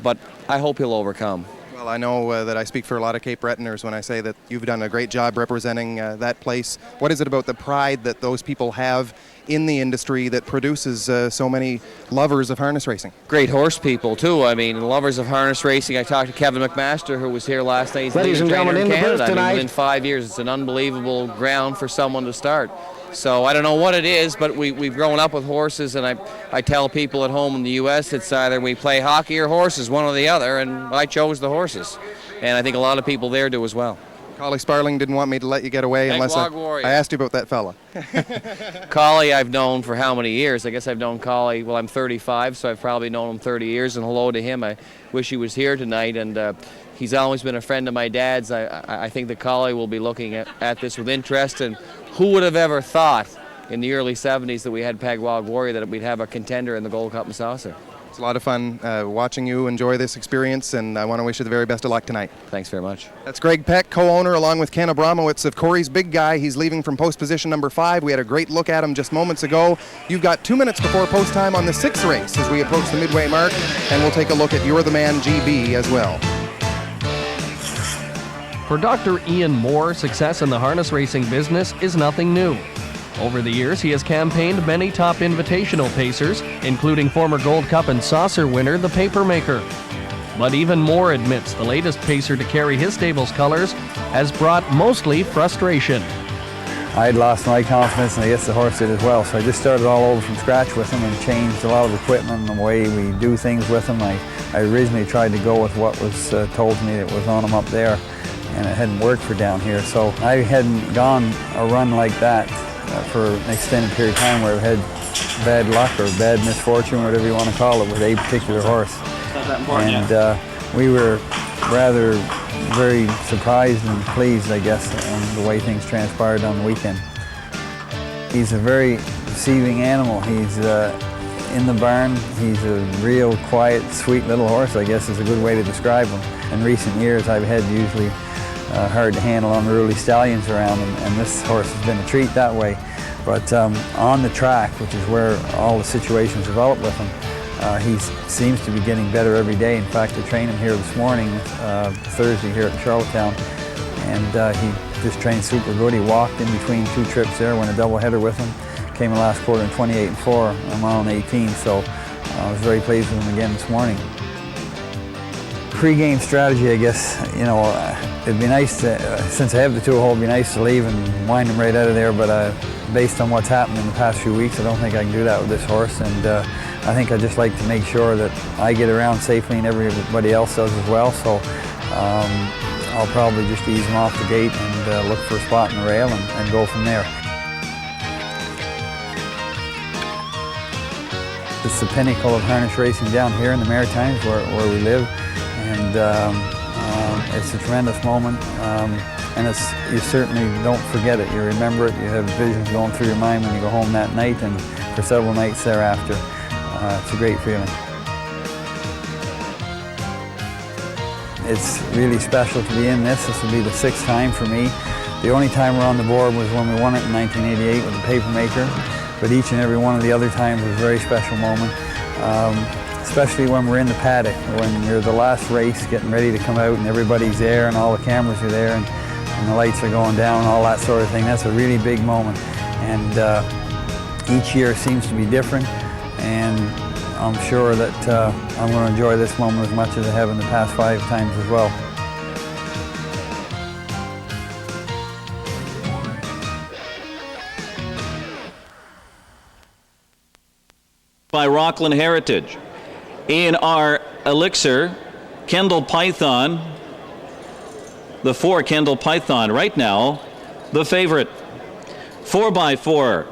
but I hope he'll overcome. Well, I know that I speak for a lot of Cape Bretoners when I say that you've done a great job representing that place. What is it about the pride that those people have in the industry that produces so many lovers of harness racing? Great horse people, too. I mean, lovers of harness racing. I talked to Kevin McMaster, who was here last night. He's Ladies and gentlemen, in the booth tonight. Within 5 years, it's an unbelievable ground for someone to start. So I don't know what it is, but we've grown up with horses, and I tell people at home in the U.S. it's either we play hockey or horses, one or the other, and I chose the horses. And I think a lot of people there do as well. Collie Sparling didn't want me to let you get away unless I asked you about that fella. Collie I've known for how many years? I guess I've known Collie, well, I'm 35, so I've probably known him 30 years, and hello to him. I wish he was here tonight, and he's always been a friend of my dad's. I think the Collie will be looking at this with interest, and who would have ever thought in the early 70s that we had Pegwog Warrior that we'd have a contender in the Gold Cup and Saucer? It's a lot of fun watching you enjoy this experience, and I want to wish you the very best of luck tonight. Thanks very much. That's Greg Peck, co-owner, along with Ken Abramowitz of Corey's Big Guy. He's leaving from post position number 5. We had a great look at him just moments ago. You've got 2 minutes before post time on the 6th race as we approach the midway mark, and we'll take a look at You're the Man GB as well. For Dr. Ian Moore, success in the harness racing business is nothing new. Over the years, he has campaigned many top invitational pacers, including former Gold Cup and Saucer winner, the Papermaker. But even Moore admits the latest pacer to carry his stable's colors has brought mostly frustration. I had lost my confidence, and I guess the horse did as well, so I just started all over from scratch with him and changed a lot of equipment and the way we do things with him. I originally tried to go with what was told to me that was on him up there, and it hadn't worked for down here. So I hadn't gone a run like that for an extended period of time where I've had bad luck or bad misfortune, whatever you want to call it, with a particular horse. And we were rather very surprised and pleased, I guess, on the way things transpired on the weekend. He's a very deceiving animal. He's in the barn. He's a real quiet, sweet little horse, I guess is a good way to describe him. In recent years, I've had usually hard to handle unruly stallions around him, and this horse has been a treat that way. But on the track, which is where all the situations develop with him, he seems to be getting better every day. In fact, I trained him here this morning, Thursday here at Charlottetown, and he just trained super good. He walked in between 2 trips there, went a doubleheader with him, came in last quarter in 28-4, I'm on 18, so I was very pleased with him again this morning. Pre-game strategy, I guess, you know, it'd be nice to, since I have the 2-hole, it'd be nice to leave and wind him right out of there, but based on what's happened in the past few weeks, I don't think I can do that with this horse, and I think I'd just like to make sure that I get around safely and everybody else does as well, so I'll probably just ease him off the gate and look for a spot in the rail and go from there. It's the pinnacle of harness racing down here in the Maritimes where we live, and it's a tremendous moment, and you certainly don't forget it. You remember it, you have visions going through your mind when you go home that night and for several nights thereafter. It's a great feeling. It's really special to be in this. This will be the 6th time for me. The only time we're on the board was when we won it in 1988 with the Papermaker, but each and every one of the other times was a very special moment. Especially when we're in the paddock, when you're the last race getting ready to come out and everybody's there and all the cameras are there, and and the lights are going down, all that sort of thing. That's a really big moment. And each year seems to be different, and I'm sure that I'm going to enjoy this moment as much as I have in the past 5 times as well. By Rockland Heritage. In our Elixir, Kendall Python, the 4 Kendall Python, right now, the favorite. 4x4,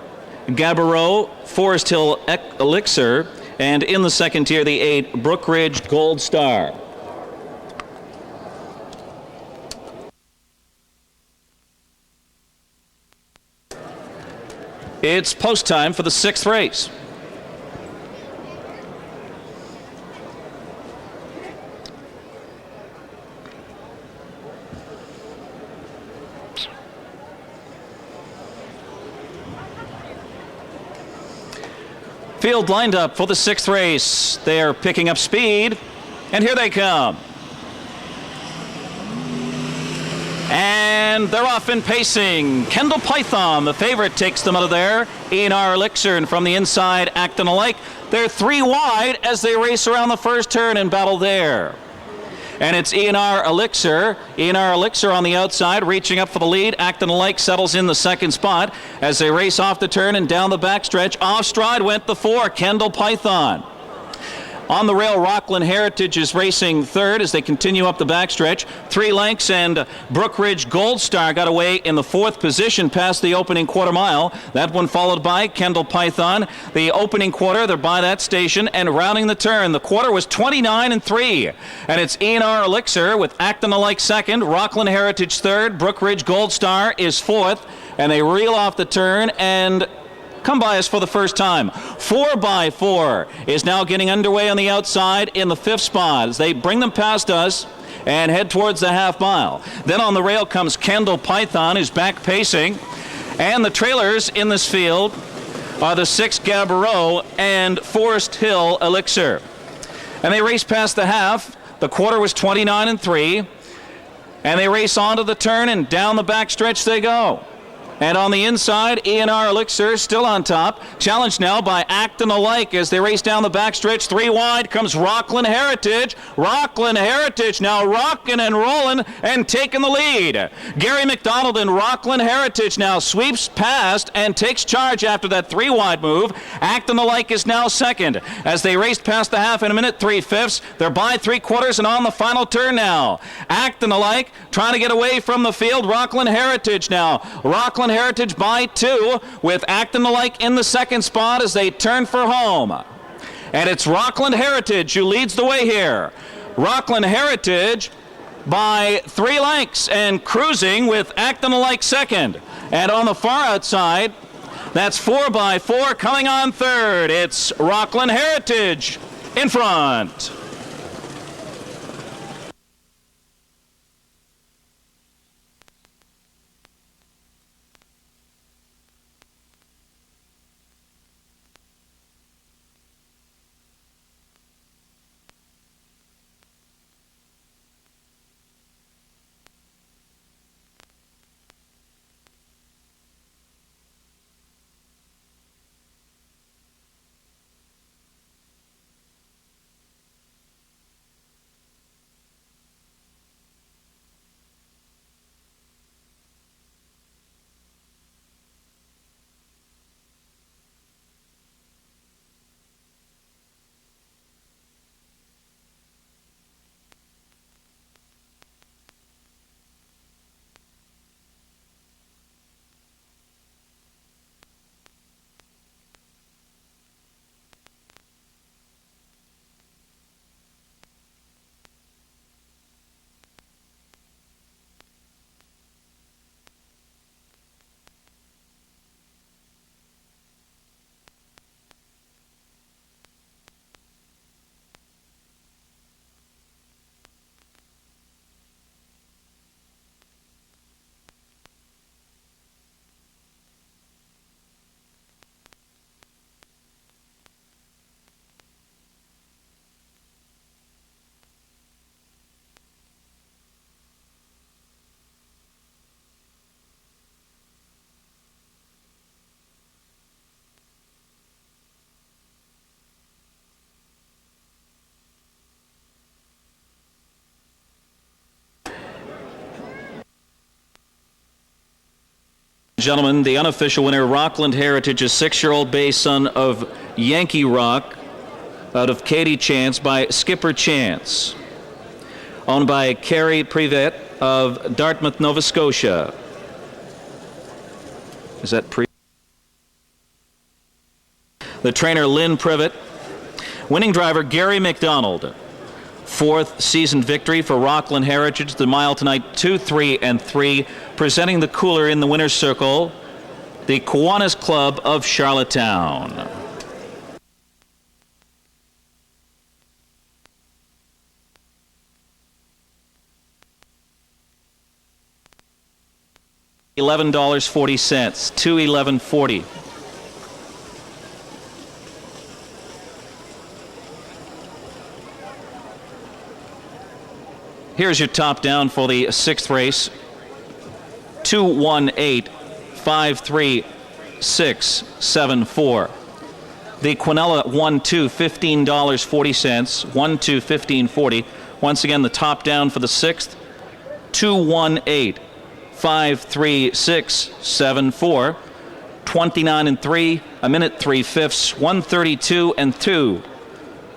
Gabbro, Forest Hill Elixir, and in the second tier, the 8 Brookridge Gold Star. It's post time for the 6th race. Field lined up for the 6th race. They're picking up speed, and here they come. And they're off and pacing. Kendall Python, the favorite, takes them out of there. ENR Elixir, and from the inside, Acton Alike. They're 3 wide as they race around the first turn and battle there. And it's ENR Elixir. ENR Elixir on the outside, reaching up for the lead. Acton Alike settles in the second spot as they race off the turn and down the backstretch. Off stride went the 4, Kendall Python. On the rail, Rockland Heritage is racing third as they continue up the backstretch. 3 lengths, and Brookridge Gold Star got away in the 4th position past the opening quarter mile. That one followed by Kendall Python. The opening quarter, they're by that station, and rounding the turn. The quarter was 29-3, and it's ENR Elixir with Acton Alike second, Rockland Heritage third, Brookridge Gold Star is 4th, and they reel off the turn and come by us for the first time. 4x4 is now getting underway on the outside in the 5th spot as they bring them past us and head towards the half mile. Then on the rail comes Kendall Python, who's back pacing, and the trailers in this field are the 6 Gabbro and Forest Hill Elixir. And they race past the half. The quarter was 29-3, and they race onto the turn and down the backstretch they go. And on the inside, ENR Elixir still on top. Challenged now by Acton Alike as they race down the backstretch. 3 wide comes Rockland Heritage. Rockland Heritage now rocking and rolling and taking the lead. Gary McDonald in Rockland Heritage now sweeps past and takes charge after that 3 wide move. Acton Alike is now second as they raced past the half in a minute 3/5. They're by 3/4 and on the final turn now. Acton Alike trying to get away from the field. Rockland Heritage now. Rockland Heritage by 2 with Acton Alike in the second spot as they turn for home. And it's Rockland Heritage who leads the way here. Rockland Heritage by 3 lengths and cruising with Acton Alike second. And on the far outside, that's 4x4 coming on third. It's Rockland Heritage in front. gentlemen, the unofficial winner, Rockland Heritage, a 6-year-old bay son of Yankee Rock out of Katie Chance by Skipper Chance, owned by Carrie Privet of Dartmouth, Nova Scotia. Is that the trainer, Lynn Privet. Winning driver, Gary McDonald. 4th season victory for Rockland Heritage. The mile tonight, 2, 3, and 3. Presenting the cooler in the winner's circle, the Kiwanis Club of Charlottetown. $11.40, $2.11.40. Here's your top down for the 6th race. 218-53674. The Quinella 1-2, $15.40. 1-2, $15.40. Once again, the top down for the 6th. 218-53674. 29 and 3, a minute 3/5, 132 and 2.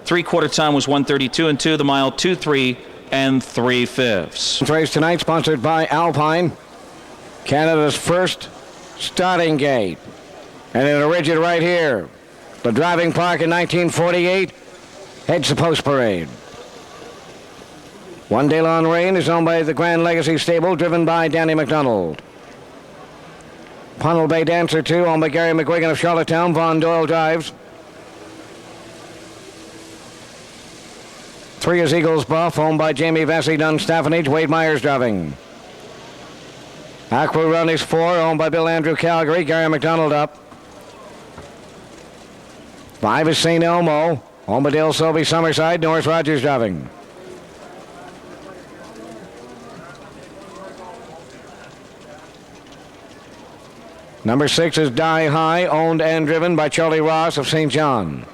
3/4 time was 132 and 2. The mile 2-3 and 3/5. Race tonight sponsored by Alpine, Canada's first starting gate, and it'll rigid right here. The driving park in 1948 heads the post parade. One Day Long Rain is owned by the Grand Legacy Stable, driven by Danny McDonald. Punnell Bay Dancer 2, owned by Gary McGuigan of Charlottetown. Von Doyle drives. 3 is Eagles Buff, owned by Jamie Vesey, Dunstaffanage. Wade Myers driving. Aqua Run is 4, owned by Bill Andrew Calgary. Gary McDonald up. 5 is St. Elmo, owned by Dale Selby Summerside. Norris Rogers driving. Number 6 is Die High, owned and driven by Charlie Ross of St. John.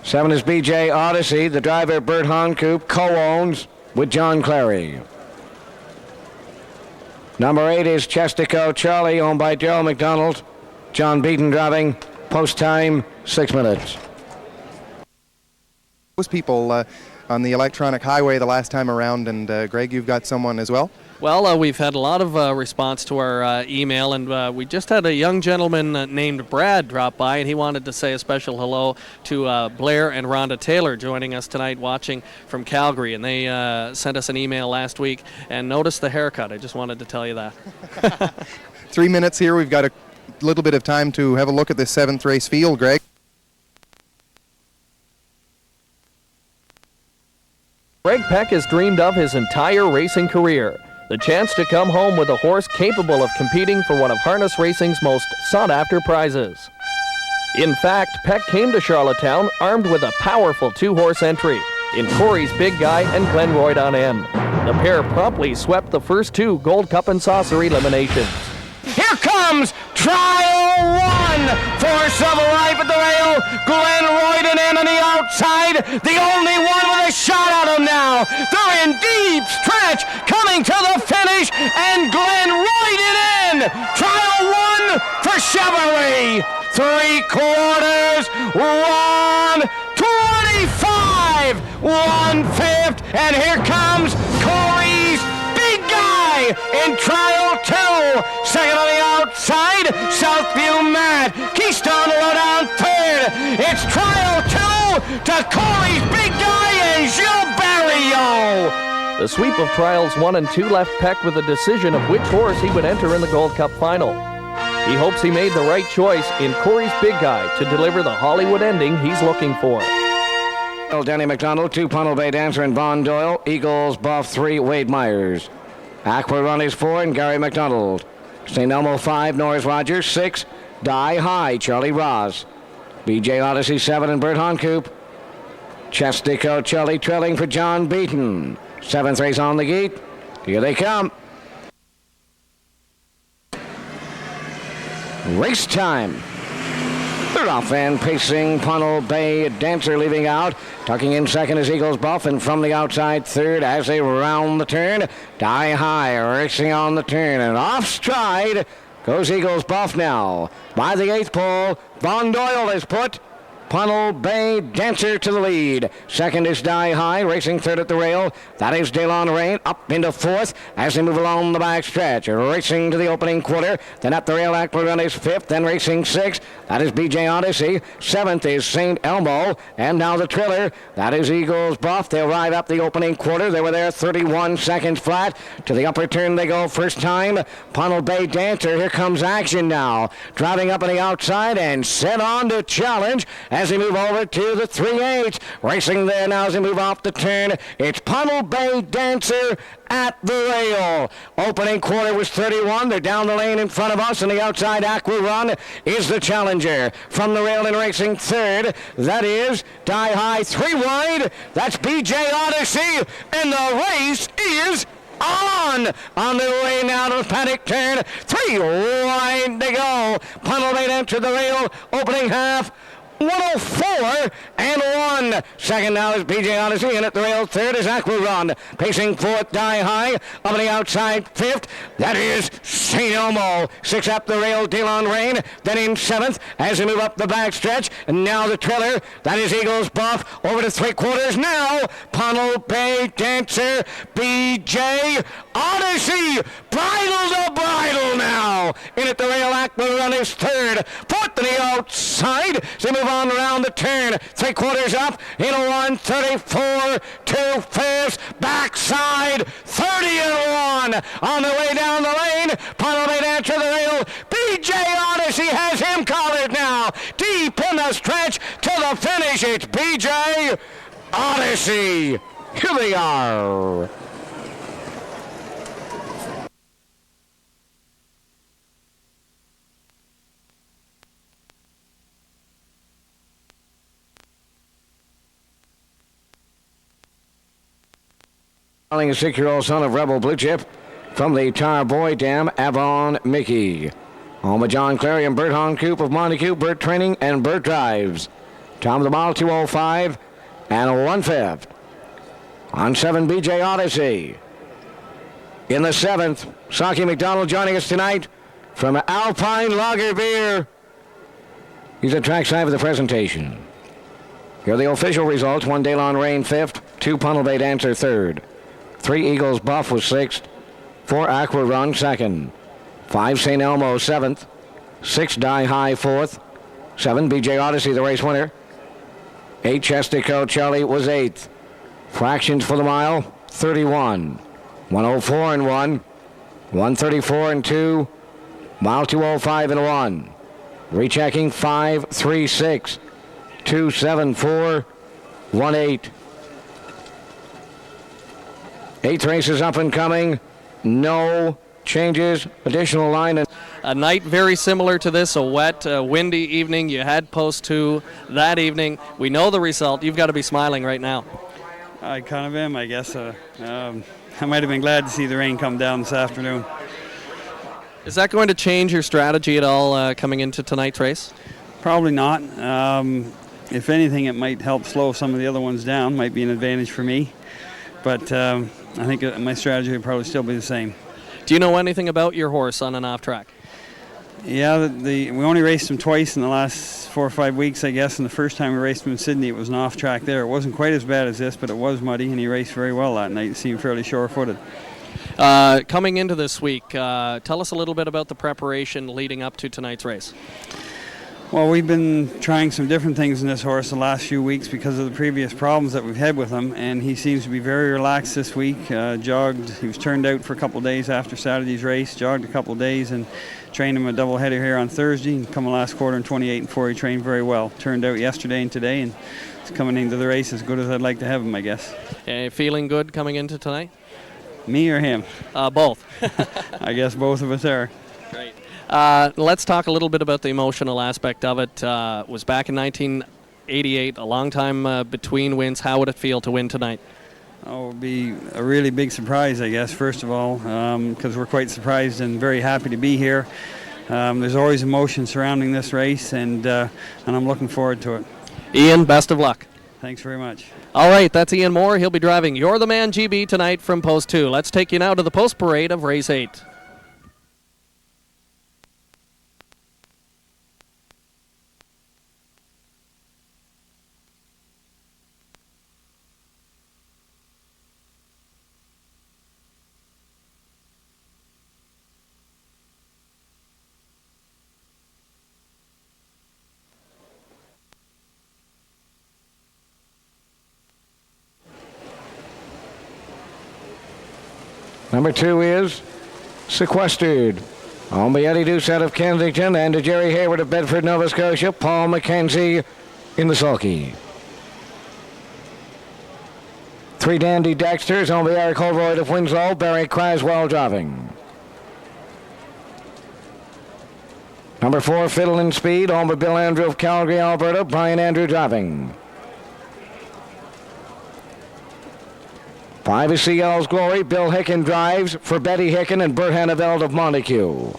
7 is BJ Odyssey, the driver Bert Honcoop co-owns with John Clary. Number 8 is Chestico Charlie, owned by Daryl McDonald. John Beaton driving. Post time, 6 minutes. Those people on the electronic highway the last time around, and Greg, you've got someone as well? Well, we've had a lot of response to our email, and we just had a young gentleman named Brad drop by, and he wanted to say a special hello to Blair and Rhonda Taylor joining us tonight watching from Calgary, and they sent us an email last week, and notice the haircut. I just wanted to tell you that. 3 minutes here. We've got a little bit of time to have a look at this 7th race field, Greg. Greg Peck has dreamed of his entire racing career. The chance to come home with a horse capable of competing for one of harness racing's most sought-after prizes. In fact, Peck came to Charlottetown armed with a powerful 2-horse entry in Corey's Big Guy and Glenroyd on N. The pair promptly swept the first 2 Gold Cup and Saucer eliminations. Here comes Trial 1. Force of Life at the rail. Glenroyd and N on the outside. The only one with a shot at him now. They're in deep stretch, coming to the finish, and Glenroyd and N. Trial 1 for Chevrolet. 3/4, 1:25, 1/5, and here comes Corey's Big Guy in Trial 2. Second on the outside, Southview Matt. Keystone Lowdown third. It's Trial 2 to Corey's Big Guy and Gilles Barrio. The sweep of trials 1 and 2 left Peck with a decision of which horse he would enter in the Gold Cup final. He hopes he made the right choice in Corey's Big Guy to deliver the Hollywood ending he's looking for. Danny McDonald, 2 Punnell Bay Dancer and Von Doyle. Eagles Buff 3, Wade Myers. Aqua Run is 4 and Gary McDonald. St. Elmo 5, Norris Rogers. 6, Die High, Charlie Ross. BJ Odyssey 7 and Bert Honcoop. Chestico Charlie trailing for John Beaton. 7th race on the gate. Here they come. Race time. Third off and pacing Punnell Bay Dancer leaving out. Tucking in second is Eagles Buff, and from the outside third as they round the turn. Die High racing on the turn, and off stride goes Eagles Buff now. By the 8th pole, Von Doyle is put. Punnell Bay Dancer to the lead. Second is Die High, racing third at the rail. That is Delon Rain up into fourth as they move along the back stretch. Racing to the opening quarter. Then at the rail, Aquarun is fifth, then racing sixth. That is BJ Odyssey. Seventh is St. Elmo. And now the Triller. That is Eagles Buff. They arrive up the opening quarter. They were there 31 seconds flat. To the upper turn they go first time. Punnell Bay Dancer. Here comes action now. Driving up on the outside and set on to challenge as they move over to the 3/8. Racing there now as they move off the turn. It's Punnell Bay Dancer at the rail. Opening quarter was 31. They're down the lane in front of us, and the outside Aquarun is the challenger. From the rail and racing third, that is Die High 3 wide. That's BJ Odyssey, and the race is on the way now to the paddock turn. 3 wide to go. Punnell Bay Dancer the rail. Opening half. 104 and 1. Second now is BJ Odyssey, and at the rail third is Aquarun. Pacing fourth, Die High. Up on the outside fifth, that is St. Elmo. 6 up the rail, Delon Rain. Then in seventh as they move up the back stretch. And now the Triller, that is Eagles Buff. Over to 3/4 now. Punnell Bay Dancer, BJ Odyssey. Bridle to bridle now. In at the rail, Aquarun is third. Fourth to the outside. They move on around the turn. 3/4 up. In a 134. 2 fifths. Backside. 30 and 1. On the way down the lane. Punnell Bay Dancer to the rail. BJ Odyssey has him collared now. Deep in the stretch to the finish. It's BJ Odyssey. Here they are. A 6-year-old son of Rebel Blue Chip from the Tar Boy Dam, Avon Mickey. Home of John Clary and Bert Honcoop of Monte Coop, Bert Training and Bert Drives. Tom of the mile 205 and 1/5. On 7, BJ Odyssey. In the 7th, Saki McDonald joining us tonight from Alpine Lager Beer. He's at trackside for the presentation. Here are the official results. 1 Delon Rain 5th, 2 Punnell Bay Dancer 3rd. 3 Eagles Buff was 6th, 4 Aquarun 2nd, 5 St. Elmo 7th, 6 Die High 4th, 7 BJ Odyssey the race winner, 8 Chestico Charlie was 8th. Fractions for the mile 31, 104 and 1, 134 and 2, mile 205 and 1. Rechecking 536, 274, 18. 8th race is up and coming. No changes. Additional line. A night very similar to this, a wet, windy evening. You had post 2 that evening. We know the result. You've got to be smiling right now. I kind of am, I guess. I might have been glad to see the rain come down this afternoon. Is that going to change your strategy at all coming into tonight's race? Probably not. If anything, it might help slow some of the other ones down. Might be an advantage for me. But I think my strategy would probably still be the same. Do you know anything about your horse on and off track? Yeah, we only raced him twice in the last 4 or 5 weeks, I guess. And the first time we raced him in Sydney, it was an off track there. It wasn't quite as bad as this, but it was muddy, and he raced very well that night. He seemed fairly sure-footed. Coming into this week, tell us a little bit about the preparation leading up to tonight's race. Well, we've been trying some different things in this horse the last few weeks because of the previous problems that we've had with him, and he seems to be very relaxed this week. Jogged, he was turned out for a couple of days after Saturday's race, jogged a couple of days and trained him a double header here on Thursday, and come the last quarter in 28 and 4 he trained very well. Turned out yesterday and today, and he's coming into the race as good as I'd like to have him, I guess. Feeling good coming into tonight? Me or him? Both. I guess both of us are. Great. Let's talk a little bit about the emotional aspect of it. Was back in 1988, a long time between wins. How would it feel to win tonight? Oh, it would be a really big surprise, I guess, first of all, because we're quite surprised and very happy to be here. There's always emotion surrounding this race, and I'm looking forward to it. Ian, best of luck. Thanks very much. All right, that's Ian Moore. He'll be driving You're the Man GB tonight from Post 2. Let's take you now to the post parade of Race 8. Number 2 is Sequestered. On the Eddie Deuce out of Kensington and to Jerry Hayward of Bedford, Nova Scotia. Paul McKenzie in the sulky. 3 Dandy Dexters on the Eric Holroyd of Winslow. Barry Craswell driving. Number 4 Fiddle and Speed on the Bill Andrew of Calgary, Alberta. Brian Andrew driving. 5 is CL's Glory. Bill Hicken drives for Betty Hicken and Bert Hannaveld of Montague.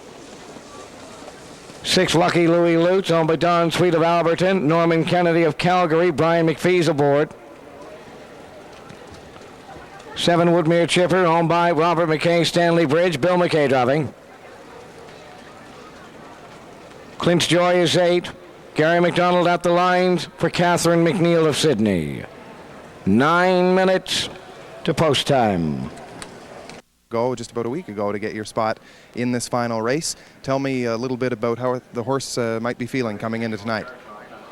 6 Lucky Louie Lutz on by Don Sweet of Alberton. Norman Kennedy of Calgary. Brian McPhee's aboard. 7 Woodmere Chipper owned by Robert McKay, Stanley Bridge. Bill McKay driving. Clint's Joy is 8. Gary McDonald at the lines for Catherine McNeil of Sydney. 9 minutes to post time. Just about a week ago to get your spot in this final race. Tell me a little bit about how the horse might be feeling coming into tonight.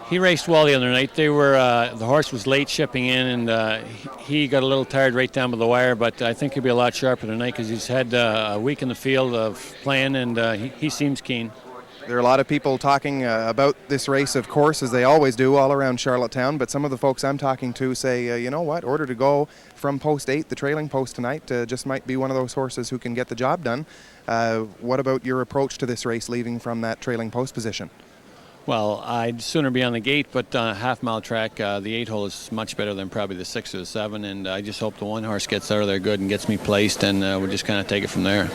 He raced well the other night. The horse was late shipping in, and he got a little tired right down to the wire, but I think he'll be a lot sharper tonight because he's had a week in the field of playing, and he seems keen. There are a lot of people talking about this race, of course, as they always do all around Charlottetown, but some of the folks I'm talking to say, you know what, Order to Go from post 8, the trailing post tonight, just might be one of those horses who can get the job done. What about your approach to this race leaving from that trailing post position? Well, I'd sooner be on the gate, but half-mile track, the 8-hole is much better than probably the 6 or the 7, and I just hope the one horse gets out of there good and gets me placed, and we'll just kind of take it from there.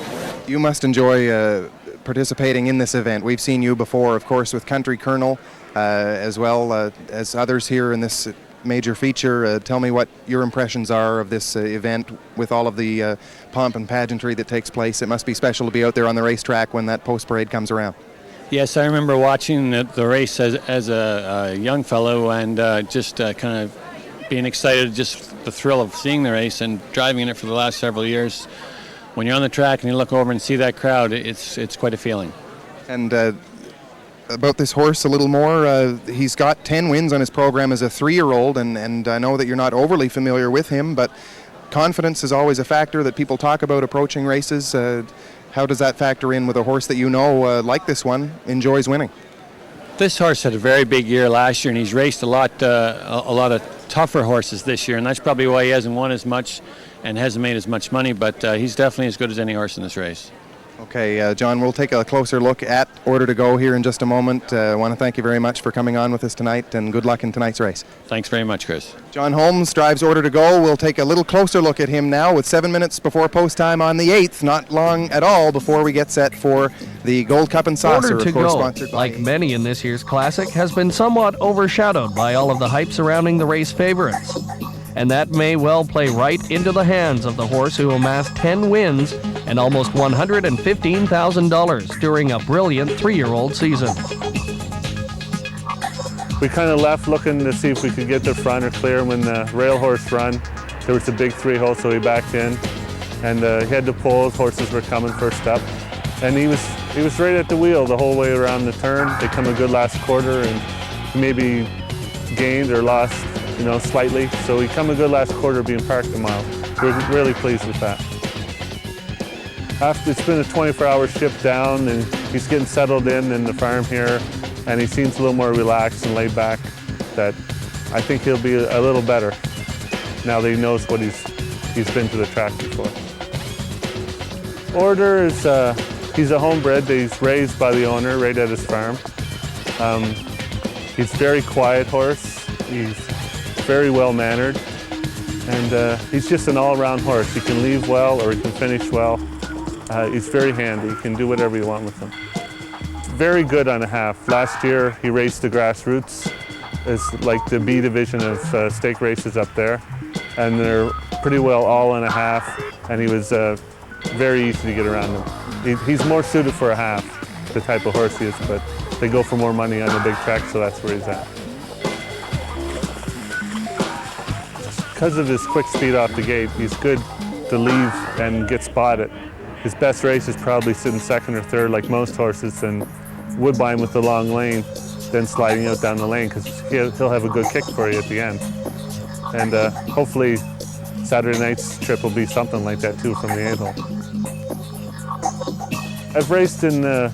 You must enjoy participating in this event. We've seen you before, of course, with Country Colonel, as well as others here in this major feature. Tell me what your impressions are of this event with all of the pomp and pageantry that takes place. It must be special to be out there on the racetrack when that post parade comes around. Yes, I remember watching the race as a young fellow, and just kind of being excited, just the thrill of seeing the race and driving in it for the last several years. When you're on the track and you look over and see that crowd, it's quite a feeling. And about this horse a little more, he's got 10 wins on his program as a 3-year-old, and I know that you're not overly familiar with him, but confidence is always a factor that people talk about approaching races. How does that factor in with a horse that you know, like this one, enjoys winning? This horse had a very big year last year, and he's raced a lot of tougher horses this year, and that's probably why he hasn't won as much and hasn't made as much money, but he's definitely as good as any horse in this race. Okay, John, we'll take a closer look at Order to Go here in just a moment. I want to thank you very much for coming on with us tonight, and good luck in tonight's race. Thanks very much, Chris. John Holmes drives Order to Go. We'll take a little closer look at him now with 7 minutes before post time on the 8th. Not long at all before we get set for the Gold Cup and Saucer, Order to of course, Go, sponsored by like many in this year's Classic, has been somewhat overshadowed by all of the hype surrounding the race favorites. And that may well play right into the hands of the horse who amassed 10 wins and almost $115,000 during a brilliant 3-year-old season. We kind of left looking to see if we could get the front or clear when the rail horse run. There was a big 3-hole, so we backed in, and he had to pull. Horses were coming first up, and he was right at the wheel the whole way around the turn. They come a good last quarter, and maybe gained or lost, slightly. So he come a good last quarter being parked a mile. We're really pleased with that. After it's been a 24-hour ship down, and he's getting settled in the farm here, and he seems a little more relaxed and laid back, that I think he'll be a little better now that he knows what he's been to the track before. Order is he's a homebred that he's raised by the owner right at his farm. He's a very quiet horse. He's very well mannered, and he's just an all-around horse. He can leave well or he can finish well. He's very handy. You can do whatever you want with him. very good on a half. Last year he raced the grassroots. It's like the B division of stake races up there, and they're pretty well all on a half, and he was very easy to get around him. He's more suited for a half, the type of horse he is, but they go for more money on the big track, so that's where he's at. Because of his quick speed off the gate, he's good to leave and get spotted. His best race is probably sitting second or third like most horses, and Woodbine with the long lane, then sliding out down the lane, because he'll have a good kick for you at the end. And hopefully Saturday night's trip will be something like that too from the 8-hole. I've raced in the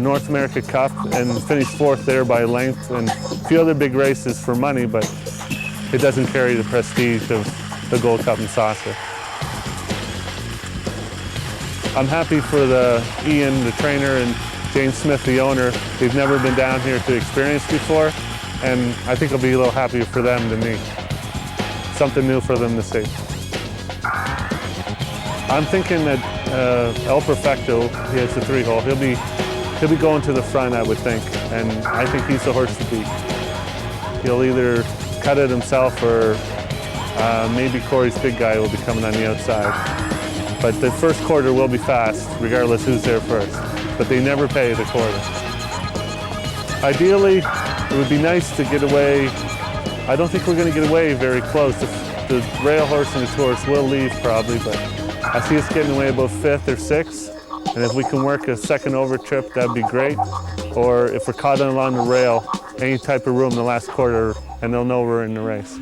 North America Cup and finished 4th there by length, and a few other big races for money, but it doesn't carry the prestige of the Gold Cup and Saucer. I'm happy for Ian, the trainer, and James Smith, the owner. They've never been down here to experience before, and I think I'll be a little happier for them than me. Something new for them to see. I'm thinking that El Perfecto, he has the 3-hole. He'll be going to the front, I would think, and I think he's the horse to beat. He'll either cut it himself, or maybe Corey's big guy will be coming on the outside. But the first quarter will be fast, regardless who's there first. But they never pay the quarter. Ideally, it would be nice to get away. I don't think we're going to get away very close. The rail horse and the horse will leave probably, but I see us getting away about 5th or 6th. And if we can work a second over trip, that'd be great. Or if we're caught along the rail, any type of room in the last quarter, and they'll know we're in the race.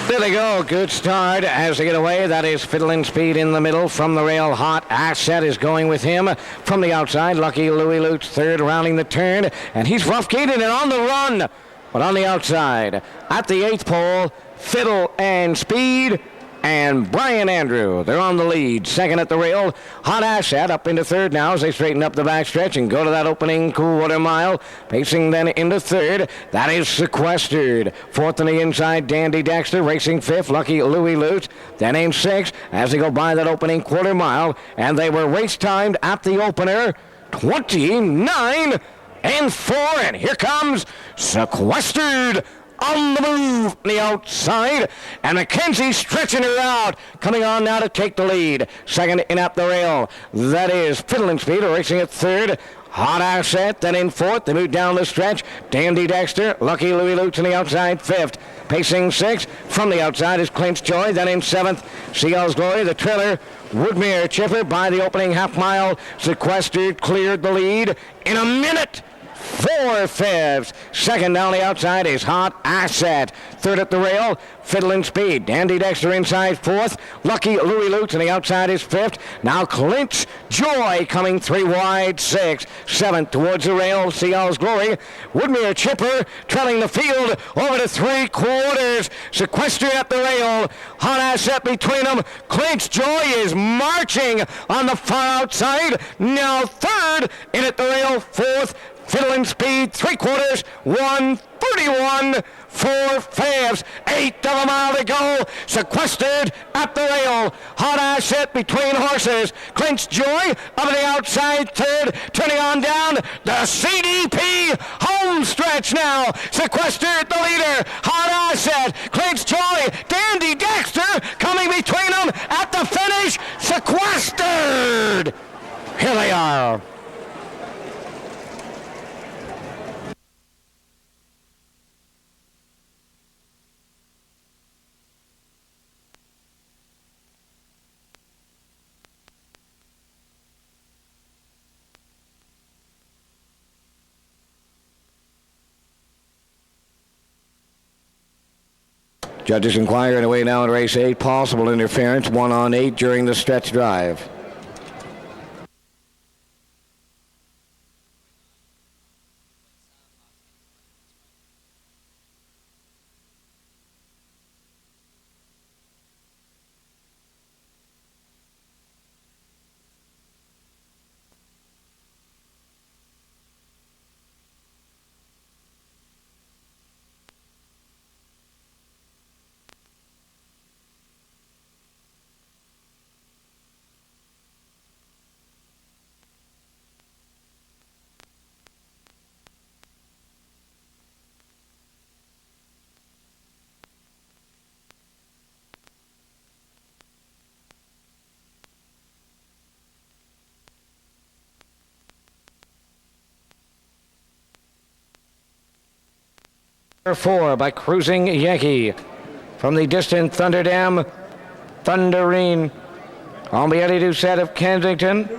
There they go. Good start as they get away. That is Fiddlin' Speed in the middle. From the rail, Hot Asset is going with him. From the outside, Lucky Louie Lutz third, rounding the turn. And he's rough-gated and on the run. But on the outside, at the 8th pole, Fiddle and Speed and Brian Andrew. They're on the lead. Second at the rail, Hot Asset up into third now as they straighten up the backstretch and go to that opening quarter mile. Pacing then into third. That is Sequestered. Fourth on the inside, Dandy Dexter. Racing fifth, Lucky Louie Lutz. Then in sixth as they go by that opening quarter mile. And they were race timed at the opener 29-4. And here comes Sequestered. On the move on the outside, and Mackenzie stretching her out, coming on now to take the lead. Second in up the rail, that is Fiddlin' Speed racing at third. Hot Asset, then in fourth. They move down the stretch. Dandy Dexter, Lucky Louie Lutz on the outside, fifth. Pacing sixth. From the outside is Clint's Joy. Then in seventh, Seagull's Glory, the trailer. Woodmere Chipper by the opening half mile. Sequestered cleared the lead in a minute. 4/5. Second down the outside is Hot Asset. Third at the rail, Fiddlin' Speed. Dandy Dexter inside fourth. Lucky Louie Lutz on the outside is fifth. Now Clint's Joy coming 3 wide, 6. Seventh towards the rail, Seagull's Glory. Woodmere Chipper trailing the field over to 3/4. Sequestered at the rail. Hot Asset between them. Clint's Joy is marching on the far outside. Now third in at the rail, fourth. Fiddlin' Speed, 3/4, 1:31, 4/5, 1/8 of a mile to go. Sequestered at the rail. Hot Asset between horses. Clint's Joy up the outside third. Turning on down the CDP home stretch now. Sequestered the leader. Hot Asset. Clint's Joy. Dandy Dexter coming between them at the finish. Sequestered. Here they are. Judges inquiring away now in race 8. Possible interference, 1 on 8 during the stretch drive. Number 4 by Cruising Yankee. From the distant Thunderdam, Thunderine. On the Eddie Doucette of Kensington,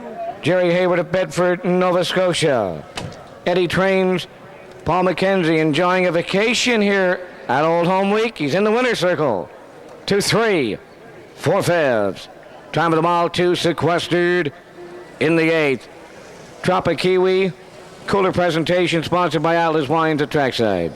Jerry Hayward of Bedford, Nova Scotia. Eddie trains Paul McKenzie, enjoying a vacation here at Old Home Week. He's in the winner's circle. 2-3, 4/5. Time of the mile 2 sequestered in the 8th. Tropic Kiwi, cooler presentation sponsored by Atlas Wines at Trackside.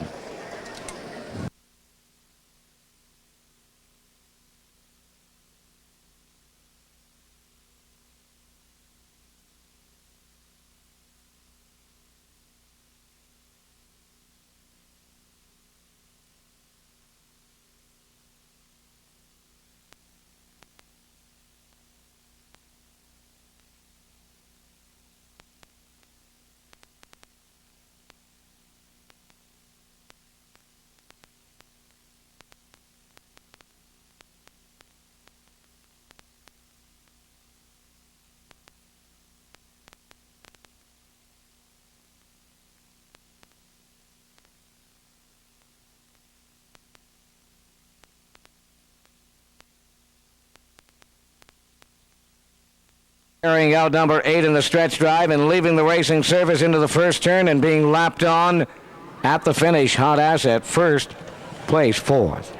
Carrying out number 8 in the stretch drive and leaving the racing surface into the first turn and being lapped on at the finish. Hot Asset first, place 4th.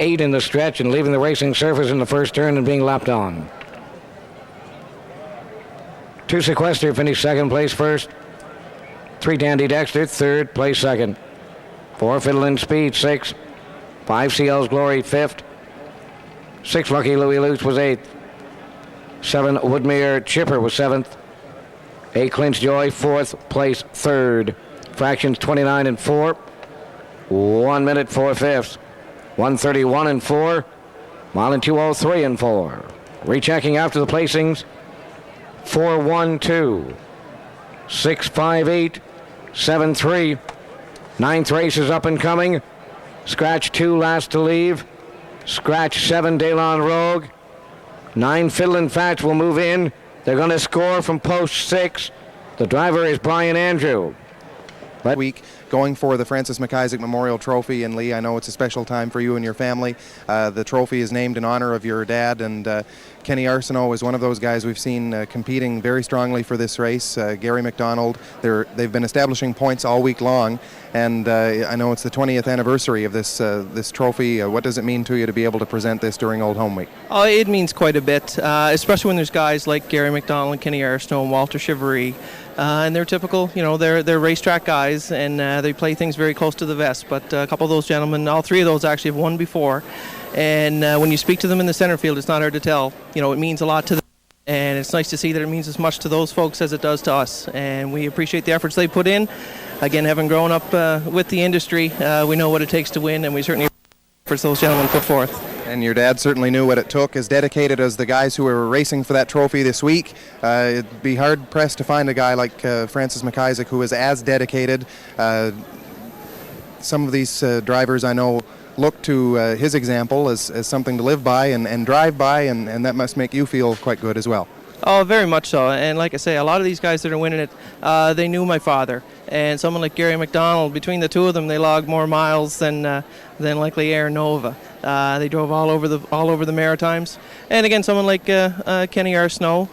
Eight in the stretch and leaving the racing surface in the first turn and being lapped on. 2 Sequester finished second, place first. 3 Dandy Dexter, third, place second. 4 Fiddlin' Speed, 6. 5 CL's Glory, 5th. 6 Lucky Louie Lutz was 8th. 7 Woodmere Chipper was 7th. 8 Clinch Joy, 4th, place 3rd. Fractions 29 and 4. 1 minute 4/5. 1:31 and 4. Mile in 2:03 and 4. Rechecking after the placings. 4-1-2. 6-5-8. 7-3. 9th race is up and coming. Scratch 2 last to leave. Scratch 7 Delon Rogue. 9 Fiddlin' Fats will move in. They're going to score from post 6. The driver is Brian Andrew. Week going for the Francis McIsaac Memorial Trophy. And Lee, I know it's a special time for you and your family. The trophy is named in honor of your dad, and Kenny Arsenault is one of those guys we've seen competing very strongly for this race. Gary McDonald, they've been establishing points all week long, and I know it's the 20th anniversary of this this trophy. What does it mean to you to be able to present this during Old Home Week? Oh, it means quite a bit, especially when there's guys like Gary McDonald, Kenny Arsenault, and Walter Chivary. And they're typical, they're racetrack guys, and they play things very close to the vest. But a couple of those gentlemen, all 3 of those actually have won before. And when you speak to them in the center field, it's not hard to tell. It means a lot to them. And it's nice to see that it means as much to those folks as it does to us. And we appreciate the efforts they put in. Again, having grown up with the industry, we know what it takes to win, and we certainly appreciate the efforts those gentlemen put forth. And your dad certainly knew what it took. As dedicated as the guys who were racing for that trophy this week, it'd be hard-pressed to find a guy like Francis McIsaac who is as dedicated. Some of these drivers I know look to his example as something to live by and drive by, and that must make you feel quite good as well. Oh, very much so. And like I say, a lot of these guys that are winning it, they knew my father. And someone like Gary McDonald, between the two of them, they logged more miles than likely Air Nova. They drove all over the Maritimes. And again, someone like Kenny Arsenault,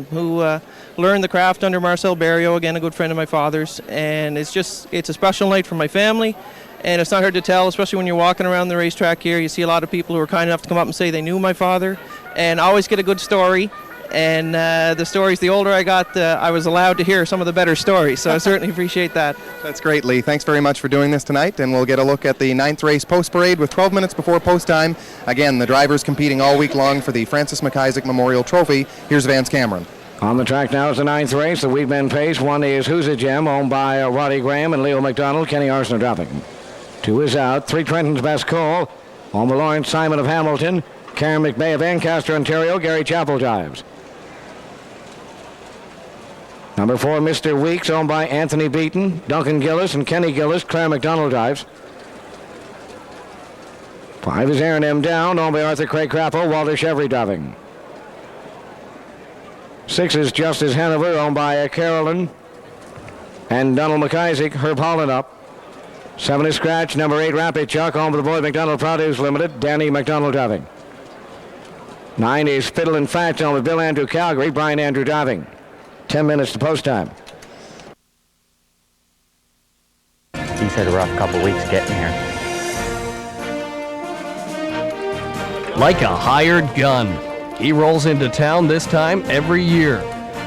who learned the craft under Marcel Berriot, again a good friend of my father's. And it's a special night for my family. And it's not hard to tell, especially when you're walking around the racetrack here. You see a lot of people who are kind enough to come up and say they knew my father, and always get a good story. And the stories, the older I got, I was allowed to hear some of the better stories, so I certainly appreciate that. That's great, Lee. Thanks very much for doing this tonight, and we'll get a look at the 9th race post parade with 12 minutes before post time. Again, the drivers competing all week long for the Francis McIsaac Memorial Trophy. Here's Vance Cameron. On the track now is the 9th race, the Weedman Pace. One is Who's a Gem, owned by Roddy Graham and Leo McDonald. Kenny Arsenault dropping. 2 is out. 3 Trenton's Best Call. On the Lawrence Simon of Hamilton. Karen McBay of Ancaster, Ontario. Gary Chappell drives. Number 4, Mr. Weeks, owned by Anthony Beaton, Duncan Gillis, and Kenny Gillis. Claire McDonald drives. 5 is Aaron M. Down, owned by Arthur Craig Crapo, Walter Chevry driving. 6 is Justice Hanover, owned by Carolyn and Donald McIsaac. Herb Holland up. 7 is Scratch. Number 8, Rapid Chuck, owned by the Boyd McDonald Produce Limited. Danny McDonald driving. 9 is Fiddle and Fats, owned by Bill Andrew Calgary. Brian Andrew driving. 10 minutes to post time. He's had a rough couple weeks getting here. Like a hired gun, he rolls into town this time every year.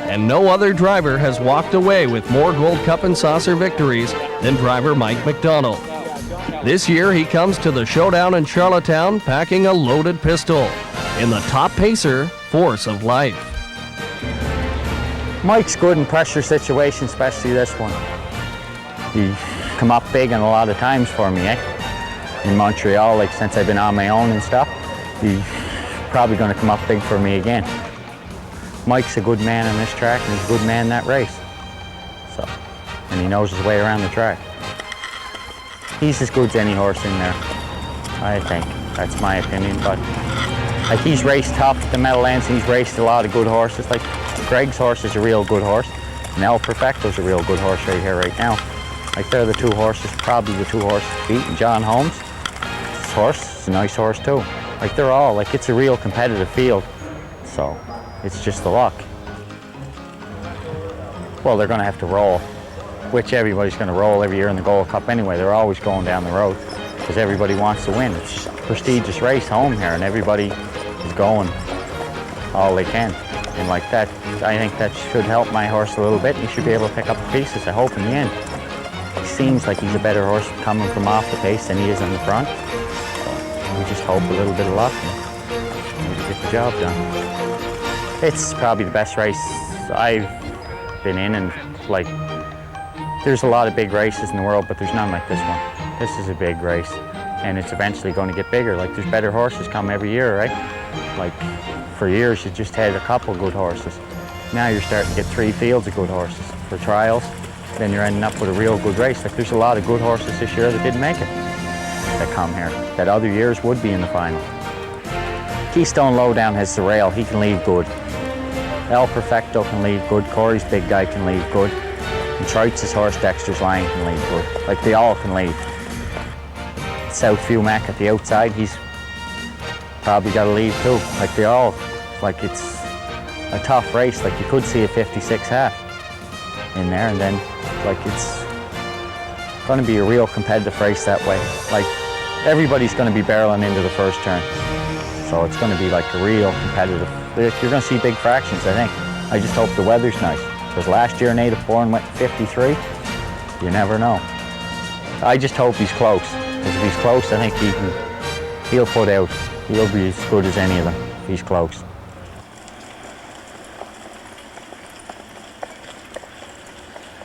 And no other driver has walked away with more Gold Cup and Saucer victories than driver Mike McDonald. This year he comes to the showdown in Charlottetown packing a loaded pistol in the top pacer, Force of Life. Mike's good in pressure situations, especially this one. He come up big and a lot of times for me, in Montreal, like since I've been on my own and stuff. He's probably going to come up big for me again. Mike's a good man on this track and he's a good man in that race. So, and he knows his way around the track. He's as good as any horse in there, I think. That's my opinion, but like he's raced tough at the Meadowlands and he's raced a lot of good horses. Like Greg's horse is a real good horse, and El Perfecto's a real good horse right here, right now. Like they're the 2 horses, probably the 2 horses to beat. And John Holmes, his horse is a nice horse too. Like they're all, like it's a real competitive field. So it's just the luck. Well, they're gonna have to roll, which everybody's gonna roll every year in the Gold Cup anyway. They're always going down the road because everybody wants to win. It's a prestigious race home here and everybody is going all they can. And like that, I think that should help my horse a little bit. He should be able to pick up the pieces, I hope, in the end. He seems like he's a better horse coming from off the pace than he is on the front. So we just hope a little bit of luck and maybe get the job done. It's probably the best race I've been in, and like, there's a lot of big races in the world, but there's none like this one. This is a big race, and it's eventually going to get bigger. Like, there's better horses come every year, right? Like, for years, you just had a couple good horses. Now you're starting to get 3 fields of good horses for trials. Then you're ending up with a real good race. Like, there's a lot of good horses this year that didn't make it, that come here, that other years would be in the final. Keystone Lowdown has the rail. He can leave good. El Perfecto can leave good. Corey's big guy can leave good. And Troitz's horse, Dexter's Lion, can leave good. Like, they all can leave. Southview Mac at the outside, he's probably got to leave too. Like, they all, like, it's a tough race. Like, you could see a 56 half in there, and then, like, it's going to be a real competitive race that way. Like, everybody's going to be barreling into the first turn. So it's going to be like a real competitive. You're going to see big fractions, I think. I just hope the weather's nice. Because last year Native Born went 53. You never know. I just hope he's close. Because if he's close, I think he'll put out. He'll be as good as any of them if he's close.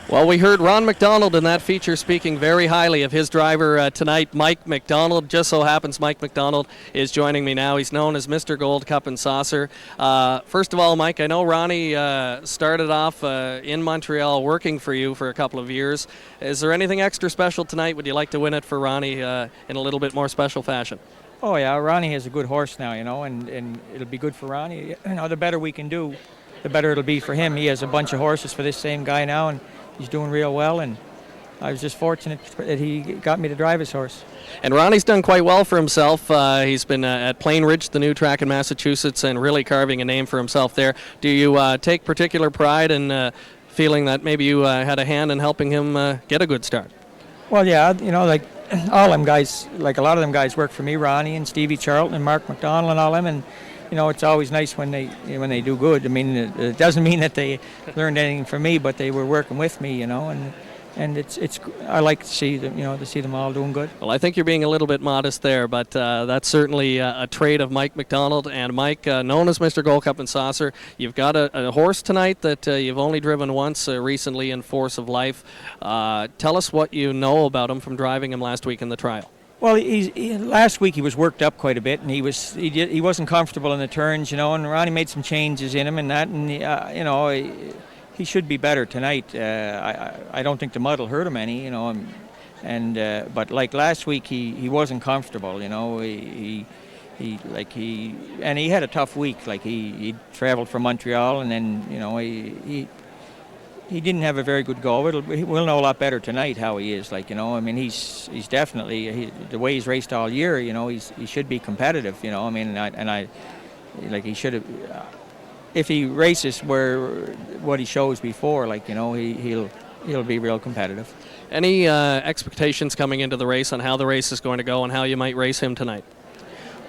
Well, we heard Ron McDonald in that feature speaking very highly of his driver tonight, Mike McDonald. Just so happens Mike McDonald is joining me now. He's known as Mr. Gold Cup and Saucer. First of all, Mike, I know Ronnie started off in Montreal working for you for a couple of years. Is there anything extra special tonight? Would you like to win it for Ronnie in a little bit more special fashion? Oh, yeah, Ronnie has a good horse now, you know, and it'll be good for Ronnie. You know, the better we can do, the better it'll be for him. He has a bunch of horses for this same guy now, and he's doing real well, and I was just fortunate that he got me to drive his horse. And Ronnie's done quite well for himself. He's been at Plain Ridge, the new track in Massachusetts, and really carving a name for himself there. Do you take particular pride in feeling that maybe you had a hand in helping him get a good start? Well, yeah, you know, like all them guys, like a lot of them guys work for me, Ronnie and Stevie Charlton and Mark McDonald and all them, and you know, it's always nice when they do good. I mean, it doesn't mean that they learned anything from me, but they were working with me, you know, and it's I like to see them, you know, to see them all doing good. Well, I think you're being a little bit modest there, but that's certainly a trait of Mike McDonald. And Mike, known as Mr. Gold Cup and Saucer, you've got a horse tonight that you've only driven once recently in Force of Life. Tell us what you know about him from driving him last week in the trial. Well, last week he was worked up quite a bit, and he wasn't comfortable in the turns, you know. And Ronnie made some changes in him and that, and you know, he should be better tonight. I don't think the mud will hurt him any, you know. But like last week, he wasn't comfortable, you know. He had a tough week. Like he traveled from Montreal, and then you know he didn't have a very good go. We'll know a lot better tonight how he is. Like, you know, I mean, he's definitely the way he's raced all year. You know, he should be competitive. You know, I mean, like he should have. If he races what he shows before, like, you know, he'll be real competitive. Any expectations coming into the race on how the race is going to go and how you might race him tonight?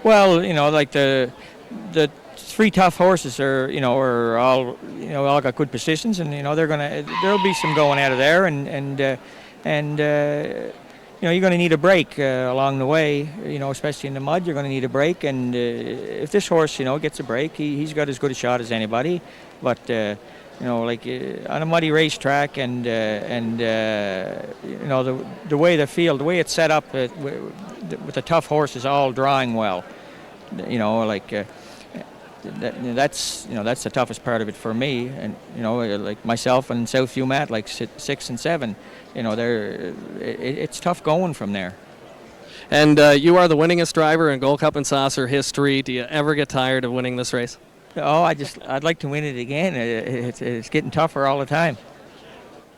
Well, you know, like the three tough horses are all got good positions, and you know there'll be some going out of there, and you know, you're going to need a break along the way, you know, especially in the mud. You're going to need a break, and if this horse, you know, gets a break, he's got as good a shot as anybody. But you know, like on a muddy racetrack, and you know, the way the field, the way it's set up with the tough horses all drawing well, you know, like. That's the toughest part of it for me, and you know, like myself and Southview Matt, like 6 and 7, you know, it's tough going from there. And you are the winningest driver in Gold Cup and Saucer history. Do you ever get tired of winning this race? Oh, I'd like to win it again. It's getting tougher all the time.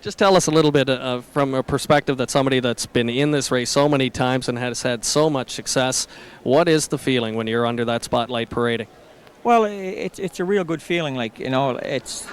Just tell us a little bit from a perspective that somebody that's been in this race so many times and has had so much success. What is the feeling when you're under that spotlight parading? Well, it's a real good feeling. Like, you know, it's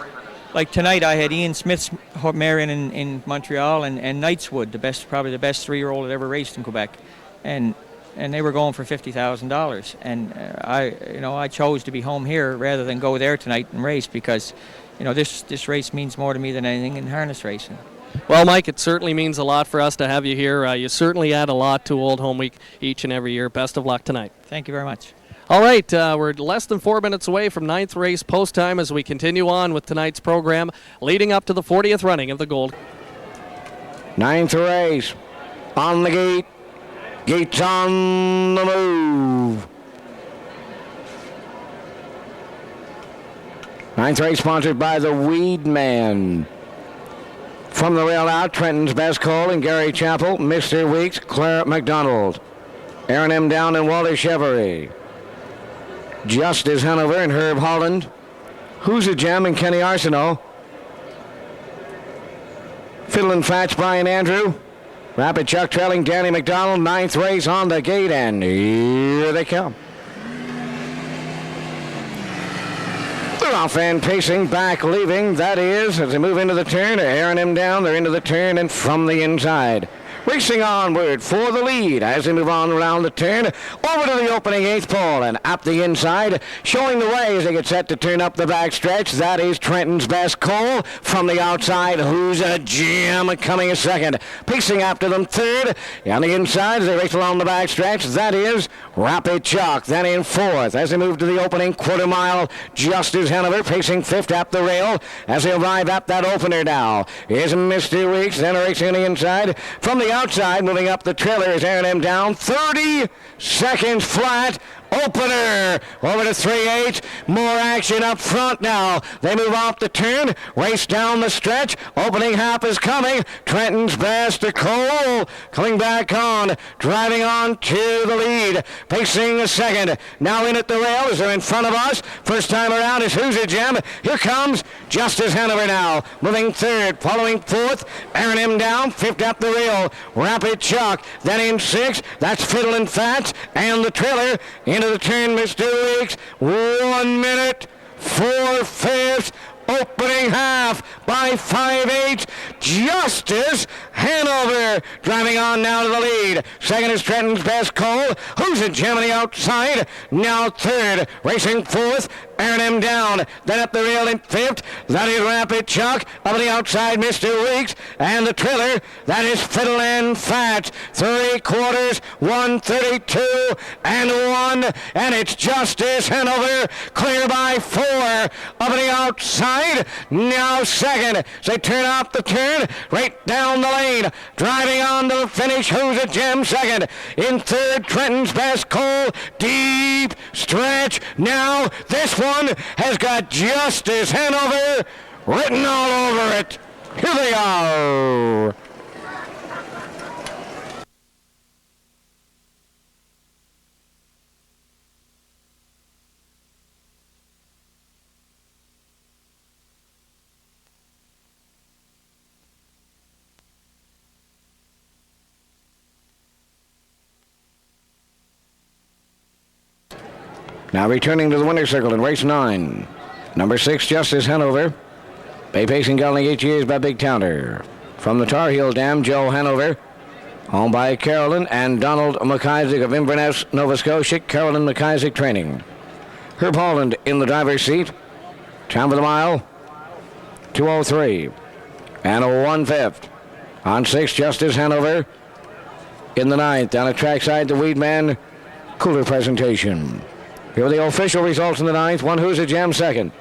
like tonight I had Ian Smith's mare in Montreal and Knightswood, probably the best 3-year-old that ever raced in Quebec, and they were going for $50,000. And I chose to be home here rather than go there tonight and race, because you know this race means more to me than anything in harness racing. Well, Mike, it certainly means a lot for us to have you here. You certainly add a lot to Old Home Week each and every year. Best of luck tonight. Thank you very much. All right, we're less than 4 minutes away from 9th race post time as we continue on with tonight's program, leading up to the 40th running of the Gold. 9th race, on the gate, gates on the move. 9th race sponsored by the Weed Man. From the rail out, Trenton's Best Cole and Gary Chappell, Mr. Weeks, Claire McDonald, Aaron M. Down and Walter Chevery. Justice Hanover and Herb Holland. Who's a Gem and Kenny Arsenault. Fiddle and Fats, Brian Andrew. Rapid Chuck trailing Danny McDonald. 9th race on the gate, and here they come. They're off and pacing back, leaving. That is, as they move into the turn, Aaron M. Down. They're into the turn and from the inside. racing onward for the lead as they move on around the turn, over to the opening 8th pole and up the inside, showing the way as they get set to turn up the backstretch. That is Trenton's Best Cole. From the outside, Who's a Gem coming a second. Pacing after them third. On the inside as they race along the backstretch, that is Rapid Chalk. Then in 4th as they move to the opening quarter mile, Justice Hanover pacing 5th up the rail as they arrive at that opener now. Here's Mr. Weeks, then racing on the inside. From the outside, moving up the trailer is Aaron M. down. 30 seconds flat. Opener over to 3/8. More action up front now. They move off the turn, race down the stretch. Opening half is coming. Trenton's Best Cole coming back on, driving on to the lead. Pacing a second. Now in at the rail as they're in front of us. First time around is Who's a Gem. Here comes Justice Hanover now. Moving third, following 4th. Aaron M. down, 5th up the rail. Rapid Chalk. Then in 6th, that's Fiddle and Fats and the trailer. Into the turn, Mr. Weeks. 1 minute, 4/5. Opening half by 5/8. Justice Hanover driving on now to the lead. Second is Trenton's Best Cole. Who's a Gem on the outside? Now third. Racing 4th. Aaron M. down. Then up the rail in 5th. That is Rapid Chalk. Up on the outside, Mr. Weeks. And the trailer, that is Fiddle and Fats. 3/4, 1:32 and 1. And it's Justice Hanover clear by 4. Up on the outside. Now second. So they turn off the turn. Right down the lane. Driving on to the finish. Who's a Gem second. In third, Trenton's Best Cole. Deep stretch. Now this one has got Justice Hanover written all over it. Here they are. Now returning to the winner's circle in race 9. Number 6, Justice Hanover. Bay pacing gelding 8 years by Big Towner. From the Tar Heel Dam, Joe Hanover. Owned by Carolyn and Donald McIsaac of Inverness, Nova Scotia. Carolyn McIsaac training. Herb Holland in the driver's seat. Time for the mile, 2:03 and a 1/5. On 6, Justice Hanover. In the 9th, down at trackside, the Weedman cooler presentation. Here are the official results in the 9th. 1 Who's a Gem second.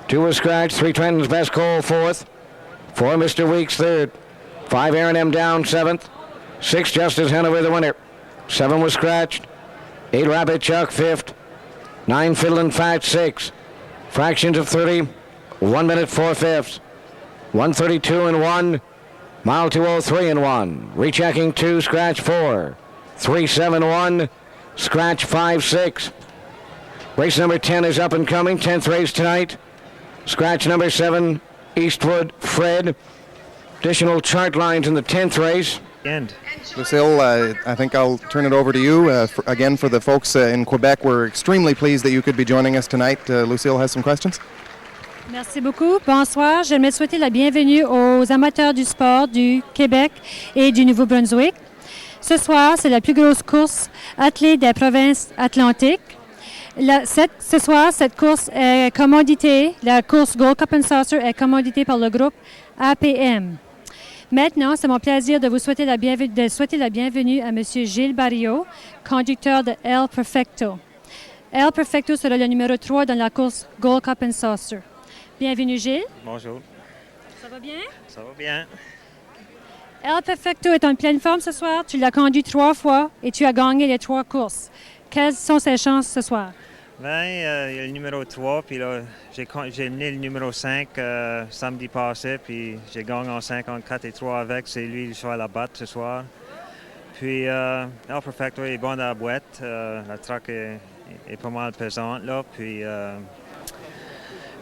2 was scratched. 3 Trenton's Best Cole 4th. 4 Mr. Weeks 3rd. 5 Aaron M. down 7th. 6 Justice Hanover the winner. 7 was scratched. 8 Rapid Chalk 5th. 9 Fiddle and Fat 6. Fractions of 30. 1 minute 4/5. 1:32 and 1. Mile 2:03 and 1. Rechecking 2, scratch 4. 3:71. Scratch 5/6. Race number 10 is up and coming. 10th race tonight. Scratch number 7, Eastwood Fred. Additional chart lines in the 10th race. Lucille, I think I'll turn it over to you. Again, for the folks in Quebec, we're extremely pleased that you could be joining us tonight. Lucille has some questions. Merci beaucoup. Bonsoir. J'aimerais souhaiter la bienvenue aux amateurs du sport du Québec et du Nouveau-Brunswick. Ce soir, c'est la plus grosse course attelée des provinces atlantiques. Ce soir, cette course est commanditée, la course Gold Cup and Saucer est commanditée par le groupe APM. Maintenant, c'est mon plaisir de vous souhaiter la bienvenue à M. Gilles Barriot, conducteur de El Perfecto. El Perfecto sera le numéro 3 dans la course Gold Cup and Saucer. Bienvenue, Gilles. Bonjour. Ça va bien? Ça va bien. El Perfecto est en pleine forme ce soir. Tu l'as conduit 3 fois et tu as gagné les 3 courses. Quelles sont ses chances ce soir? Bien, il y a le numéro 3, puis là, j'ai mené le numéro 5 samedi passé, puis j'ai gagné en 54 et 3 avec. C'est lui le cheval à battre ce soir. Puis, El Perfecto est bon dans la boîte. La traque est pas mal pesante, là. Puis,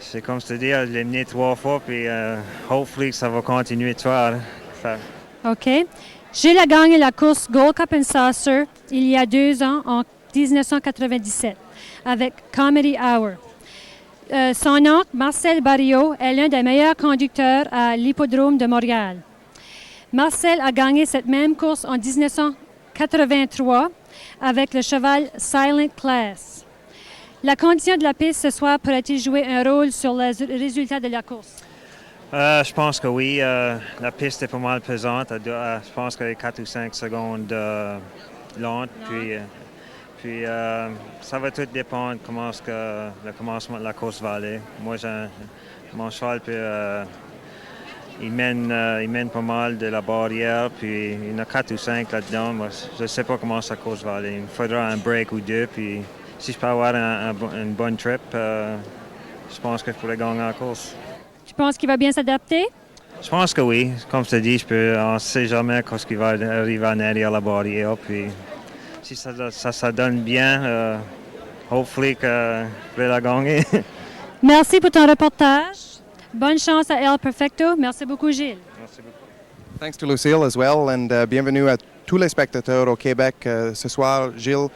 c'est comme je te dis, je l'ai mené 3 fois, puis hopefully ça va continuer de faire. OK. Gilles a gagné la course Gold Cup and Saucer il y a 2 ans, en 1997, avec Comedy Hour. Son oncle, Marcel Barriot, est l'un des meilleurs conducteurs à l'hippodrome de Montréal. Marcel a gagné cette même course en 1983 avec le cheval Silent Class. La condition de la piste ce soir pourrait-il jouer un rôle sur le résultat de la course? Je pense que oui. La piste est pas mal pesante. Je pense qu'elle est 4 ou 5 secondes lente. Puis ça va tout dépendre comment le commencement de la course va aller. Moi, mon cheval il mène pas mal de la barrière. Puis il y en a 4 ou 5 là-dedans. Moi, je ne sais pas comment sa course va aller. Il me faudra un break ou deux. Puis si je peux avoir une bonne trip, je pense que je pourrais gagner la course. Tu penses qu'il va bien s'adapter? Je pense que oui. Comme je te dis, on ne sait jamais ce qui va arriver en arrière la barrière. Puis si ça donne bien, hopefully que je vais la gagner. Merci pour ton reportage. Bonne chance à El Perfecto. Merci beaucoup, Gilles. Merci beaucoup. Thanks to Lucille as well, and bienvenue à tous les spectateurs au Québec ce soir. Gilles,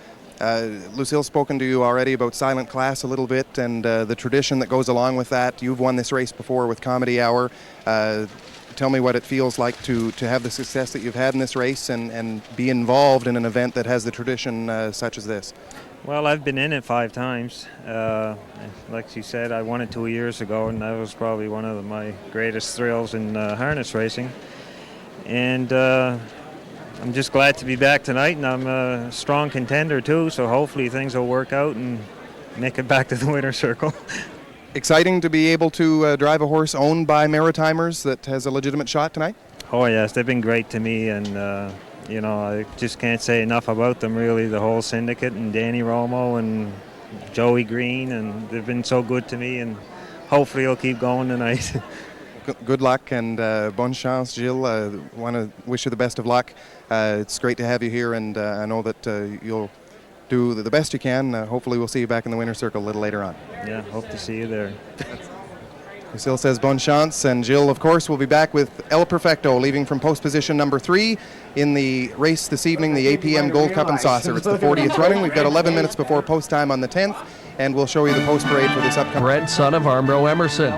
Lucille's spoken to you already about Silent Class a little bit and the tradition that goes along with that. You've won this race before with Comedy Hour. Tell me what it feels like to have the success that you've had in this race and be involved in an event that has the tradition such as this. Well, I've been in it 5 times. Like you said, I won it 2 years ago, and that was probably one of my greatest thrills in harness racing. And I'm just glad to be back tonight, and I'm a strong contender too, so hopefully things will work out and make it back to the winner's circle. Exciting to be able to drive a horse owned by Maritimers that has a legitimate shot tonight? Oh yes, they've been great to me, and I just can't say enough about them really, the whole syndicate, and Danny Romo and Joey Green, and they've been so good to me, and hopefully it'll keep going tonight. Good luck and bonne chance, Gilles. Want to wish you the best of luck. It's great to have you here, and I know that you'll do the best you can. Hopefully we'll see you back in the winner's circle a little later on. Yeah, hope to see you there. Lucille says bonne chance, and Gilles, of course, will be back with El Perfecto, leaving from post position number 3 in the race this evening, the APM Gold Cup and Saucer. It's the 40th running. We've got 11 minutes before post time on the 10th, and we'll show you the post parade for this upcoming. Bred son of Armbro Emerson.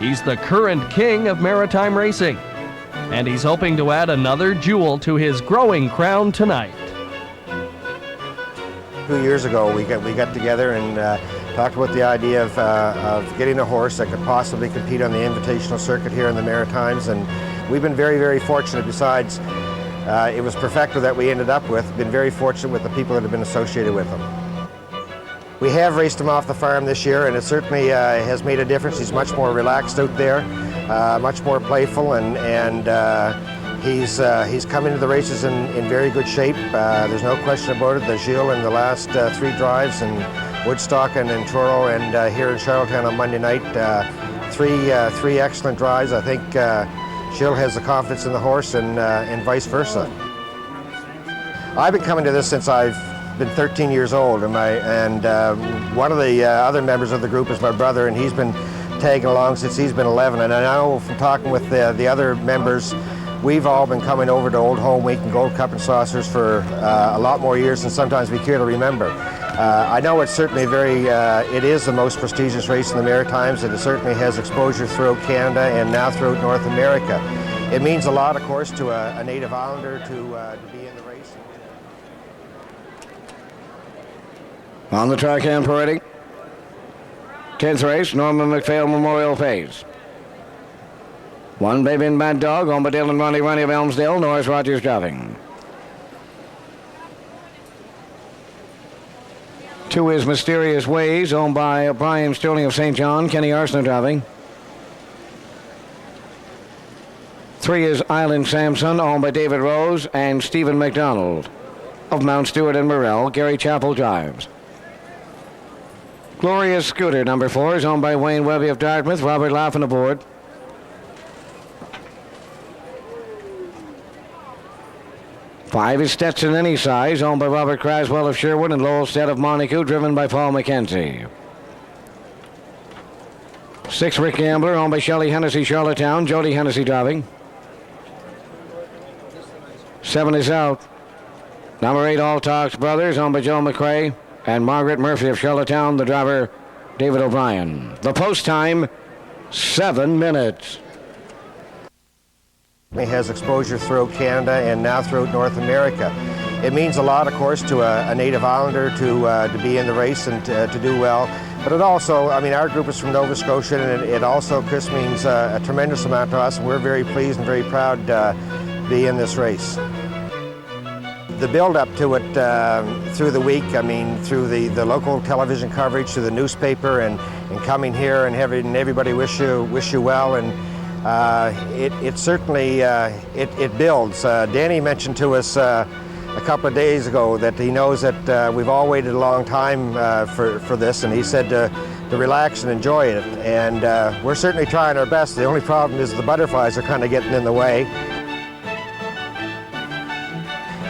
He's the current king of maritime racing, and he's hoping to add another jewel to his growing crown tonight. 2 years ago, we got together and talked about the idea of getting a horse that could possibly compete on the invitational circuit here in the Maritimes, and we've been very, very fortunate. Besides, it was Perfecto that we ended up with. Been very fortunate with the people that have been associated with him. We have raced him off the farm this year, and it certainly has made a difference. He's much more relaxed out there, much more playful, and he's come into the races in very good shape. There's no question about it. The Gilles in the last 3 drives in Woodstock and in Truro and here in Charlottetown on Monday night, three excellent drives. I think Gilles has the confidence in the horse and vice versa. I've been coming to this since I've been 13 years old, and one of the other members of the group is my brother, and he's been tagging along since he's been 11. And I know from talking with the other members, we've all been coming over to Old Home Week and Gold Cup and Saucers for a lot more years than sometimes we care to remember. I know it's certainly it is the most prestigious race in the Maritimes, and it certainly has exposure throughout Canada and now throughout North America. It means a lot, of course, to a native islander to be in the race. On the track and parading. 10th race, Norman MacPhail Memorial Phase. One Baby and Bad Dog, owned by Dylan Ronnie of Elmsdale, Norris Rogers driving. 2 is Mysterious Ways, owned by Brian Sterling of St. John, Kenny Arsenault driving. 3 is Island Samson, owned by David Rose and Stephen McDonald of Mount Stewart and Morrell, Gary Chappell drives. Glorious Scooter, number 4, is owned by Wayne Webby of Dartmouth, Robert Laughlin aboard. 5 is Stetson Any Size, owned by Robert Craswell of Sherwood and Lowell Stead of Monaco, driven by Paul McKenzie. 6 Rick Gambler, owned by Shelley Hennessy Charlottetown, Jody Hennessy driving. 7 is Out. Number 8 All Talks Brothers, owned by Joe McRae and Margaret Murphy of Charlottetown, the driver David O'Brien. The post time, 7 minutes. He has exposure throughout Canada and now throughout North America. It means a lot, of course, to a native islander to be in the race and to do well. But it also, I mean, our group is from Nova Scotia, and it also, Chris, means a tremendous amount to us, and we're very pleased and very proud to be in this race. The build-up to it through the week, I mean, through the local television coverage, through the newspaper, and coming here and having everybody wish you well, and it certainly it builds. Danny mentioned to us a couple of days ago that he knows that we've all waited a long time for this, and he said to relax and enjoy it. And we're certainly trying our best. The only problem is the butterflies are kind of getting in the way.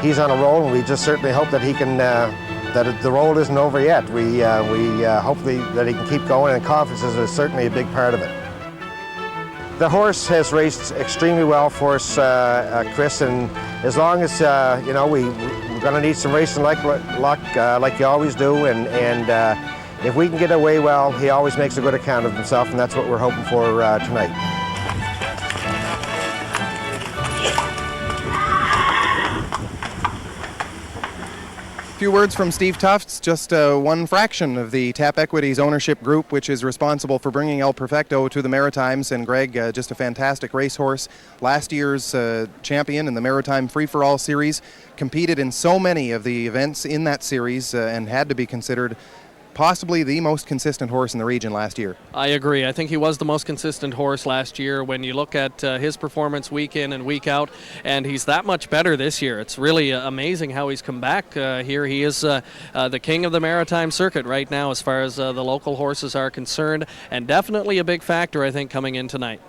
He's on a roll, and we just certainly hope that he can, that the roll isn't over yet. We hopefully that he can keep going, and confidence is certainly a big part of it. The horse has raced extremely well for us, Chris, and as long as, you know, we're going to need some racing luck like you always do, and if we can get away well, he always makes a good account of himself, and that's what we're hoping for tonight. A few words from Steve Tufts, just one fraction of the Tap Equities ownership group, which is responsible for bringing El Perfecto to the Maritimes. And Greg, just a fantastic racehorse. Last year's champion in the Maritime Free-for-All Series, competed in so many of the events in that series and had to be considered possibly the most consistent horse in the region last year. I agree. I think he was the most consistent horse last year when you look at his performance week in and week out, and he's that much better this year. It's really amazing how he's come back here. He is the king of the Maritime circuit right now as far as the local horses are concerned, and definitely a big factor, I think, coming in tonight.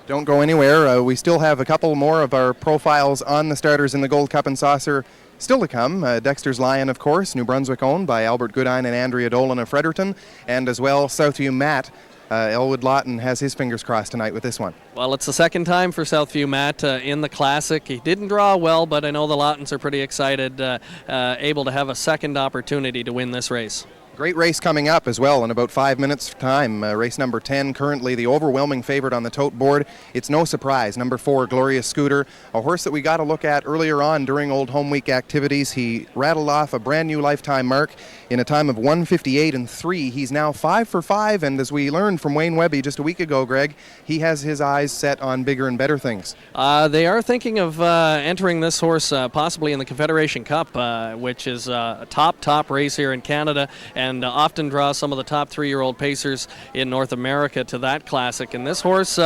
Don't go anywhere. We still have a couple more of our profiles on the starters in the Gold Cup and Saucer still to come. Dexter's Lion, of course, New Brunswick owned by Albert Goodine and Andrea Dolan of Fredericton, and as well Southview Matt. Elwood Lawton has his fingers crossed tonight with this one. Well, it's the second time for Southview Matt in the Classic. He didn't draw well, but I know the Lawtons are pretty excited, able to have a second opportunity to win this race. Great race coming up as well in about 5 minutes' time. Race number 10, currently the overwhelming favorite on the tote board. It's no surprise. Number 4, Glorious Scooter, a horse that we got a look at earlier on during Old Home Week activities. He rattled off a brand new lifetime mark in a time of 1:58.3. He's now 5 for 5, and as we learned from Wayne Webby just a week ago, Greg, he has his eyes set on bigger and better things. They are thinking of entering this horse possibly in the Confederation Cup, which is a top race here in Canada, and often draws some of the top 3-year-old pacers in North America to that classic. And this horse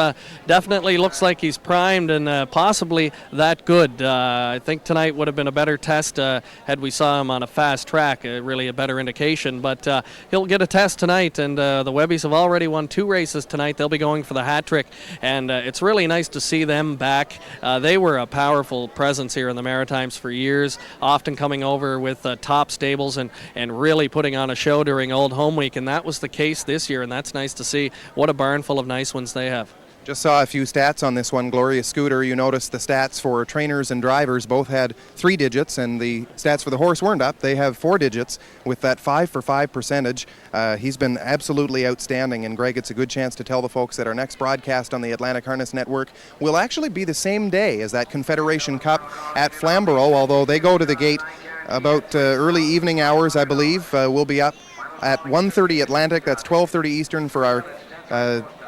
definitely looks like he's primed and possibly that good. I think tonight would have been a better test had we saw him on a fast track, really a better indication. But he'll get a test tonight, and the Webbies have already won 2 races tonight. They'll be going for the hat trick, and it's really nice to see them back. They were a powerful presence here in the Maritimes for years, often coming over with top stables and really putting on a show during Old Home Week, and that was the case this year, and that's nice to see. What a barn full of nice ones they have. Just saw a few stats on this one, Glorious Scooter. You notice the stats for trainers and drivers both had 3 digits, and the stats for the horse weren't up. They have 4 digits with that 5 for 5 percentage. He's been absolutely outstanding, and Greg, it's a good chance to tell the folks that our next broadcast on the Atlantic Harness Network will actually be the same day as that Confederation Cup at Flamborough, although they go to the gate about early evening hours, I believe. We'll be up at 1:30 Atlantic, that's 12:30 Eastern for our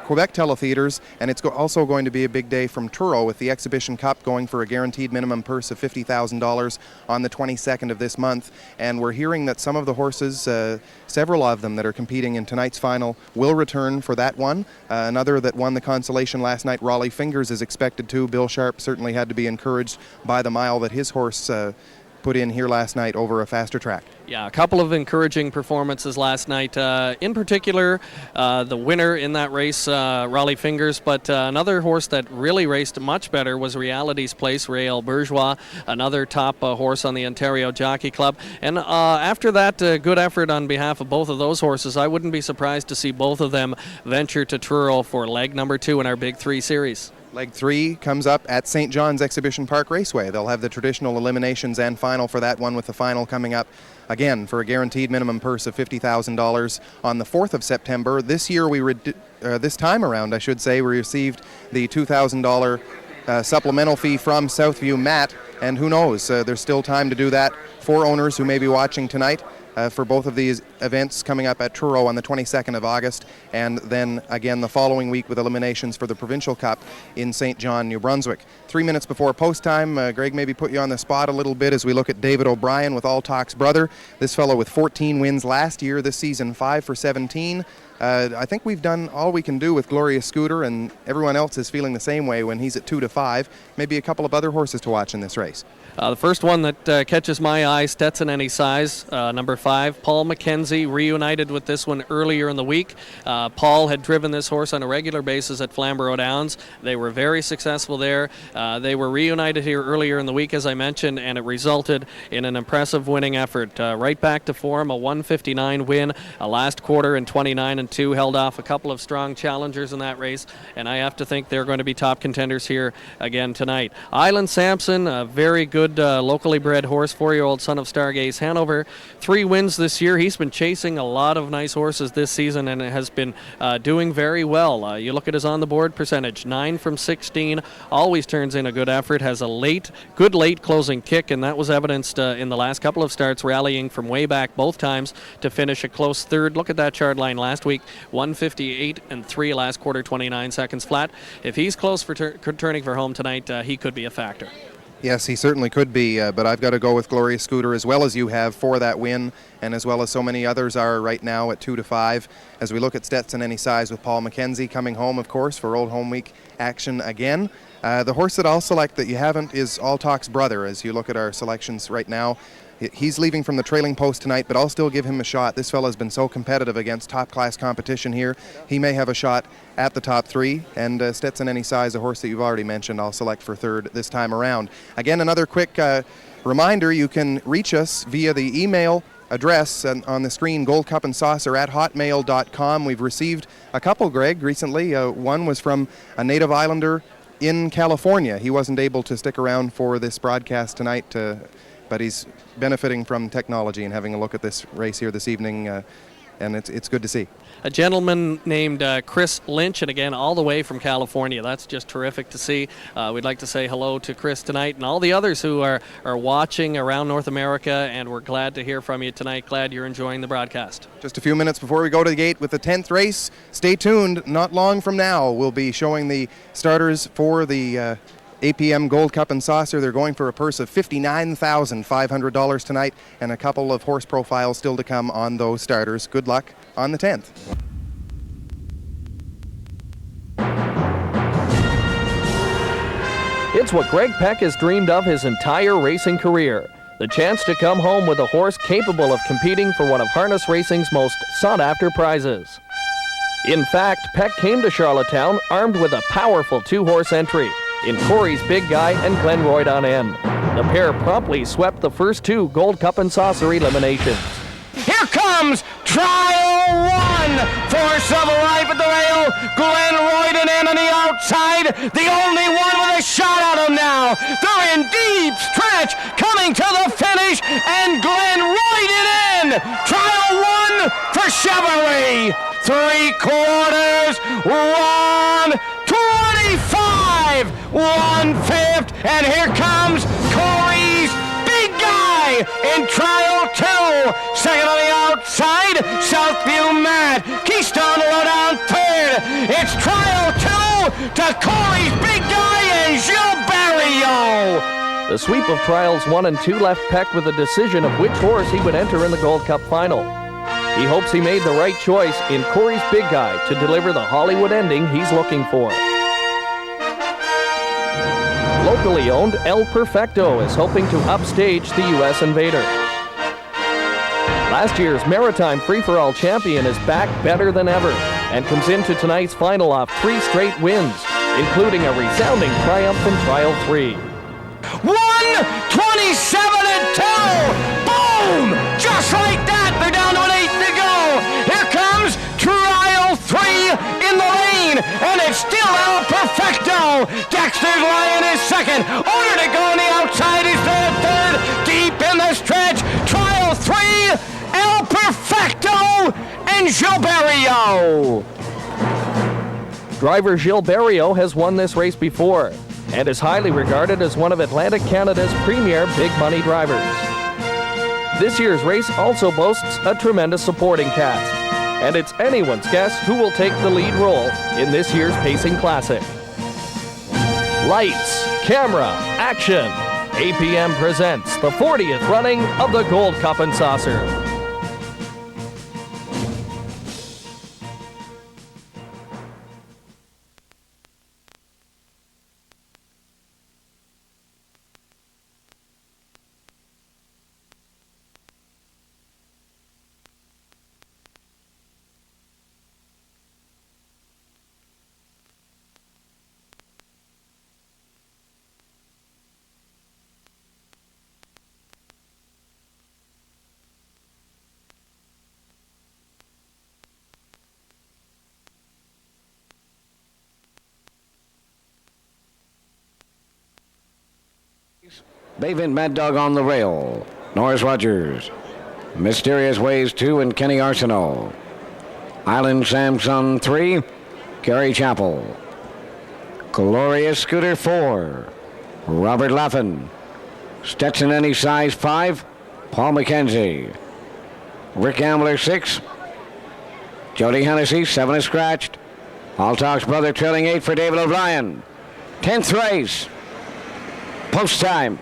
Quebec teletheaters, and it's also going to be a big day from Truro with the Exhibition Cup going for a guaranteed minimum purse of $50,000 on the 22nd of this month. And we're hearing that some of the horses, several of them that are competing in tonight's final, will return for that one. Another that won the consolation last night, Raleigh Fingers, is expected to. Bill Sharp certainly had to be encouraged by the mile that his horse put in here last night over a faster track. Yeah, a couple of encouraging performances last night. In particular, the winner in that race, Raleigh Fingers, but another horse that really raced much better was Reality's Place, Rael Bourgeois, another top horse on the Ontario Jockey Club. And after that good effort on behalf of both of those horses, I wouldn't be surprised to see both of them venture to Truro for leg number 2 in our Big 3 series. Leg 3 comes up at St. John's Exhibition Park Raceway. They'll have the traditional eliminations and final for that one, with the final coming up again for a guaranteed minimum purse of $50,000 on the 4th of September. This year, this time around, I should say, we received the $2,000 supplemental fee from Southview Matt, and who knows, there's still time to do that for owners who may be watching tonight. For both of these events coming up at Truro on the 22nd of August, and then again the following week with eliminations for the Provincial Cup in St. John, New Brunswick. 3 minutes before post time, Greg, maybe put you on the spot a little bit as we look at David O'Brien with Alltalk's brother. This fellow with 14 wins last year, this season 5 for 17. I think we've done all we can do with Glorious Scooter, and everyone else is feeling the same way when he's at 2-5. Maybe a couple of other horses to watch in this race. The first one that catches my eye, Stetson Any Size, number 5. Paul McKenzie reunited with this one earlier in the week. Paul had driven this horse on a regular basis at Flamborough Downs. They were very successful there. They were reunited here earlier in the week, as I mentioned, and it resulted in an impressive winning effort. Right back to form, a 159 win, a last quarter in 29-2, held off a couple of strong challengers in that race, and I have to think they're going to be top contenders here again tonight. Island Sampson, a very good locally bred horse, 4-year-old son of Stargaze Hanover. 3 wins this year. He's been chasing a lot of nice horses this season and has been doing very well. You look at his on-the-board percentage, 9 from 16, always turns in a good effort, has a good late closing kick, and that was evidenced in the last couple of starts, rallying from way back both times to finish a close third. Look at that chart line last week, 158-3 last quarter, 29 seconds flat. If he's close for turning for home tonight, he could be a factor. Yes, he certainly could be, but I've got to go with Glorious Scooter as well as you have for that win, and as well as so many others are right now at 2-5. As we look at Stetson Any Size with Paul McKenzie coming home, of course, for Old Home Week action again. The horse that I'll select that you haven't is Alltalk's brother, as you look at our selections right now. He's leaving from the trailing post tonight, but I'll still give him a shot. This fella's been so competitive against top-class competition here. He may have a shot at the top 3, and Stetson Any Size, a horse that you've already mentioned, I'll select for third this time around. Again, another quick reminder, you can reach us via the email address on the screen, goldcupandsaucer@hotmail.com. We've received a couple, Greg, recently. One was from a native islander in California. He wasn't able to stick around for this broadcast tonight, but he's benefiting from technology and having a look at this race here this evening, and it's good to see. A gentleman named Chris Lynch, and again, all the way from California. That's just terrific to see. We'd like to say hello to Chris tonight and all the others who are watching around North America, and we're glad to hear from you tonight. Glad you're enjoying the broadcast. Just a few minutes before we go to the gate with the 10th race. Stay tuned. Not long from now, we'll be showing the starters for the APM Gold Cup and Saucer. They're going for a purse of $59,500 tonight, and a couple of horse profiles still to come on those starters. Good luck on the 10th. It's what Greg Peck has dreamed of his entire racing career. The chance to come home with a horse capable of competing for one of harness racing's most sought-after prizes. In fact, Peck came to Charlottetown armed with a powerful 2-horse entry in Corey's Big Guy and Glenroyd on N. The pair promptly swept the first 2 Gold Cup and Saucer eliminations. Here comes Trial 1. Force of Life at the rail. Glenroyd and N on the outside. The only one with a shot at him now. They're in deep stretch, coming to the finish, and Glenroyd it in. Trial 1 for Chevrolet. 3/4, 125, 1/5, and here comes Corey's Big Guy in Trial 2. Second on the outside, Southview Matt. Keystone Lowdown third. It's Trial 2 to Corey's Big Guy and Gilles Barrio. The sweep of Trials 1 and 2 left Peck with a decision of which horse he would enter in the Gold Cup final. He hopes he made the right choice in Corey's Big Guy to deliver the Hollywood ending he's looking for. Locally owned El Perfecto is hoping to upstage the U.S. Invader. Last year's Maritime Free-for-All champion is back better than ever and comes into tonight's final off 3 straight wins, including a resounding triumph in Trial 3. 127-2. Boom! Just like that, they're down to an 8 to go. Here comes Trial 3 in the lane, and it's still El Perfecto. Dexter's Lion is second. Order to go on the outside is third. Deep in the stretch. Trial 3, El Perfecto and Gilles Barrio. Driver Gilles Barrio has won this race before. and is highly regarded as one of Atlantic Canada's premier big money drivers. This year's race also boasts a tremendous supporting cast, and it's anyone's guess who will take the lead role in this year's Pacing Classic. Lights, camera, action! APM presents the 40th running of the Gold Cup and Saucer. Bayvin Mad Dog on the rail. Norris Rogers. Mysterious Ways 2 and Kenny Arsenault. Island Samson 3. Gary Chappell. Glorious Scooter 4. Robert Laffin. Stetson Any Size 5. Paul McKenzie. Rick Gambler 6. Jody Hennessy 7 is scratched. Altock's brother trailing 8 for David O'Brien. 10th race. Post time.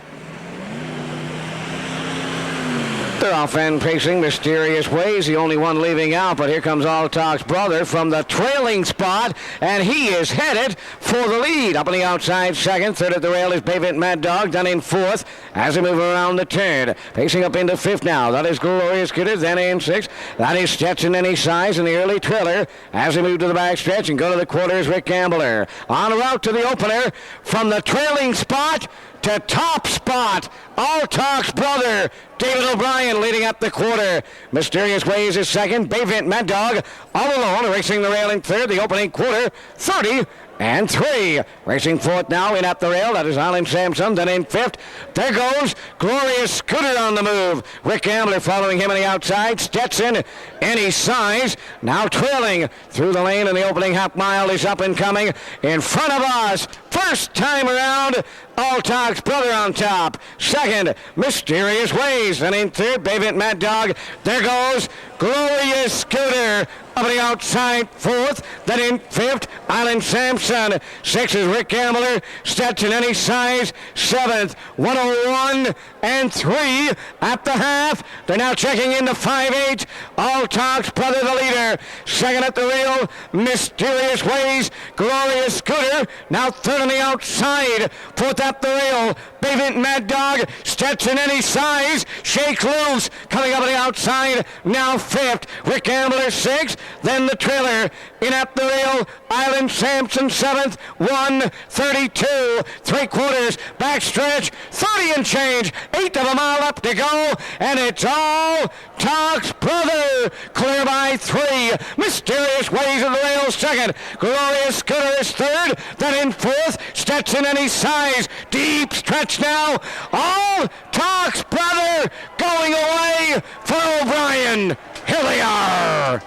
They're off and pacing Mysterious Ways, the only one leaving out, but here comes Altock's brother from the trailing spot, and he is headed for the lead. Up on the outside second, third at the rail is Bayvin Mad Dog, done in fourth as they move around the turn. Pacing up into fifth now, that is Glorious Kidder, then in sixth. That is Stetson Any Size in the early trailer as they move to the back stretch and go to the quarters. Rick Gambler en route to the opener from the trailing spot to top spot. Altock's brother, David O'Brien, leading up the quarter. Mysterious Ways is second. Bayvin Mad Dog all alone, racing the rail in third. The opening quarter, 30-3. Racing fourth now in at the rail. That is Island Samson. Then in fifth, there goes Glorious Scooter on the move. Rick Gambler following him on the outside. Stetson Any Size now trailing through the lane, and the opening half mile is up and coming in front of us. First time around, Altock's brother on top. Second, Mysterious Ways. And in third, Bayvin Mad Dog. There goes Glorious Scooter. Up on the outside, fourth. Then in fifth, Island Samson. Sixth is Rick Gambler. Stetson Any Size. Seventh, 101 and 3 at the half. They're now checking into 5-8. Altock's brother, the leader. Second at the rail, Mysterious Ways. Glorious Scooter. Now third on the outside. Fourth at the rail, Bayvin Mad Dog. Stetson Any Size. Shakes loose. Coming up on the outside. Now fifth. Rick Gambler sixth. Then the trailer in at the rail. Island Samson seventh. 1:32. 3/4. Backstretch. 30 and change. 1/8 of a mile up to go. And it's Altock's brother. Clear by 3. Mysterious Ways of the rail second. Glorious Scooter is third. Then in fourth, Stetson Any Size. Deep stretch now. Altock's brother going away for O'Brien. Here they are.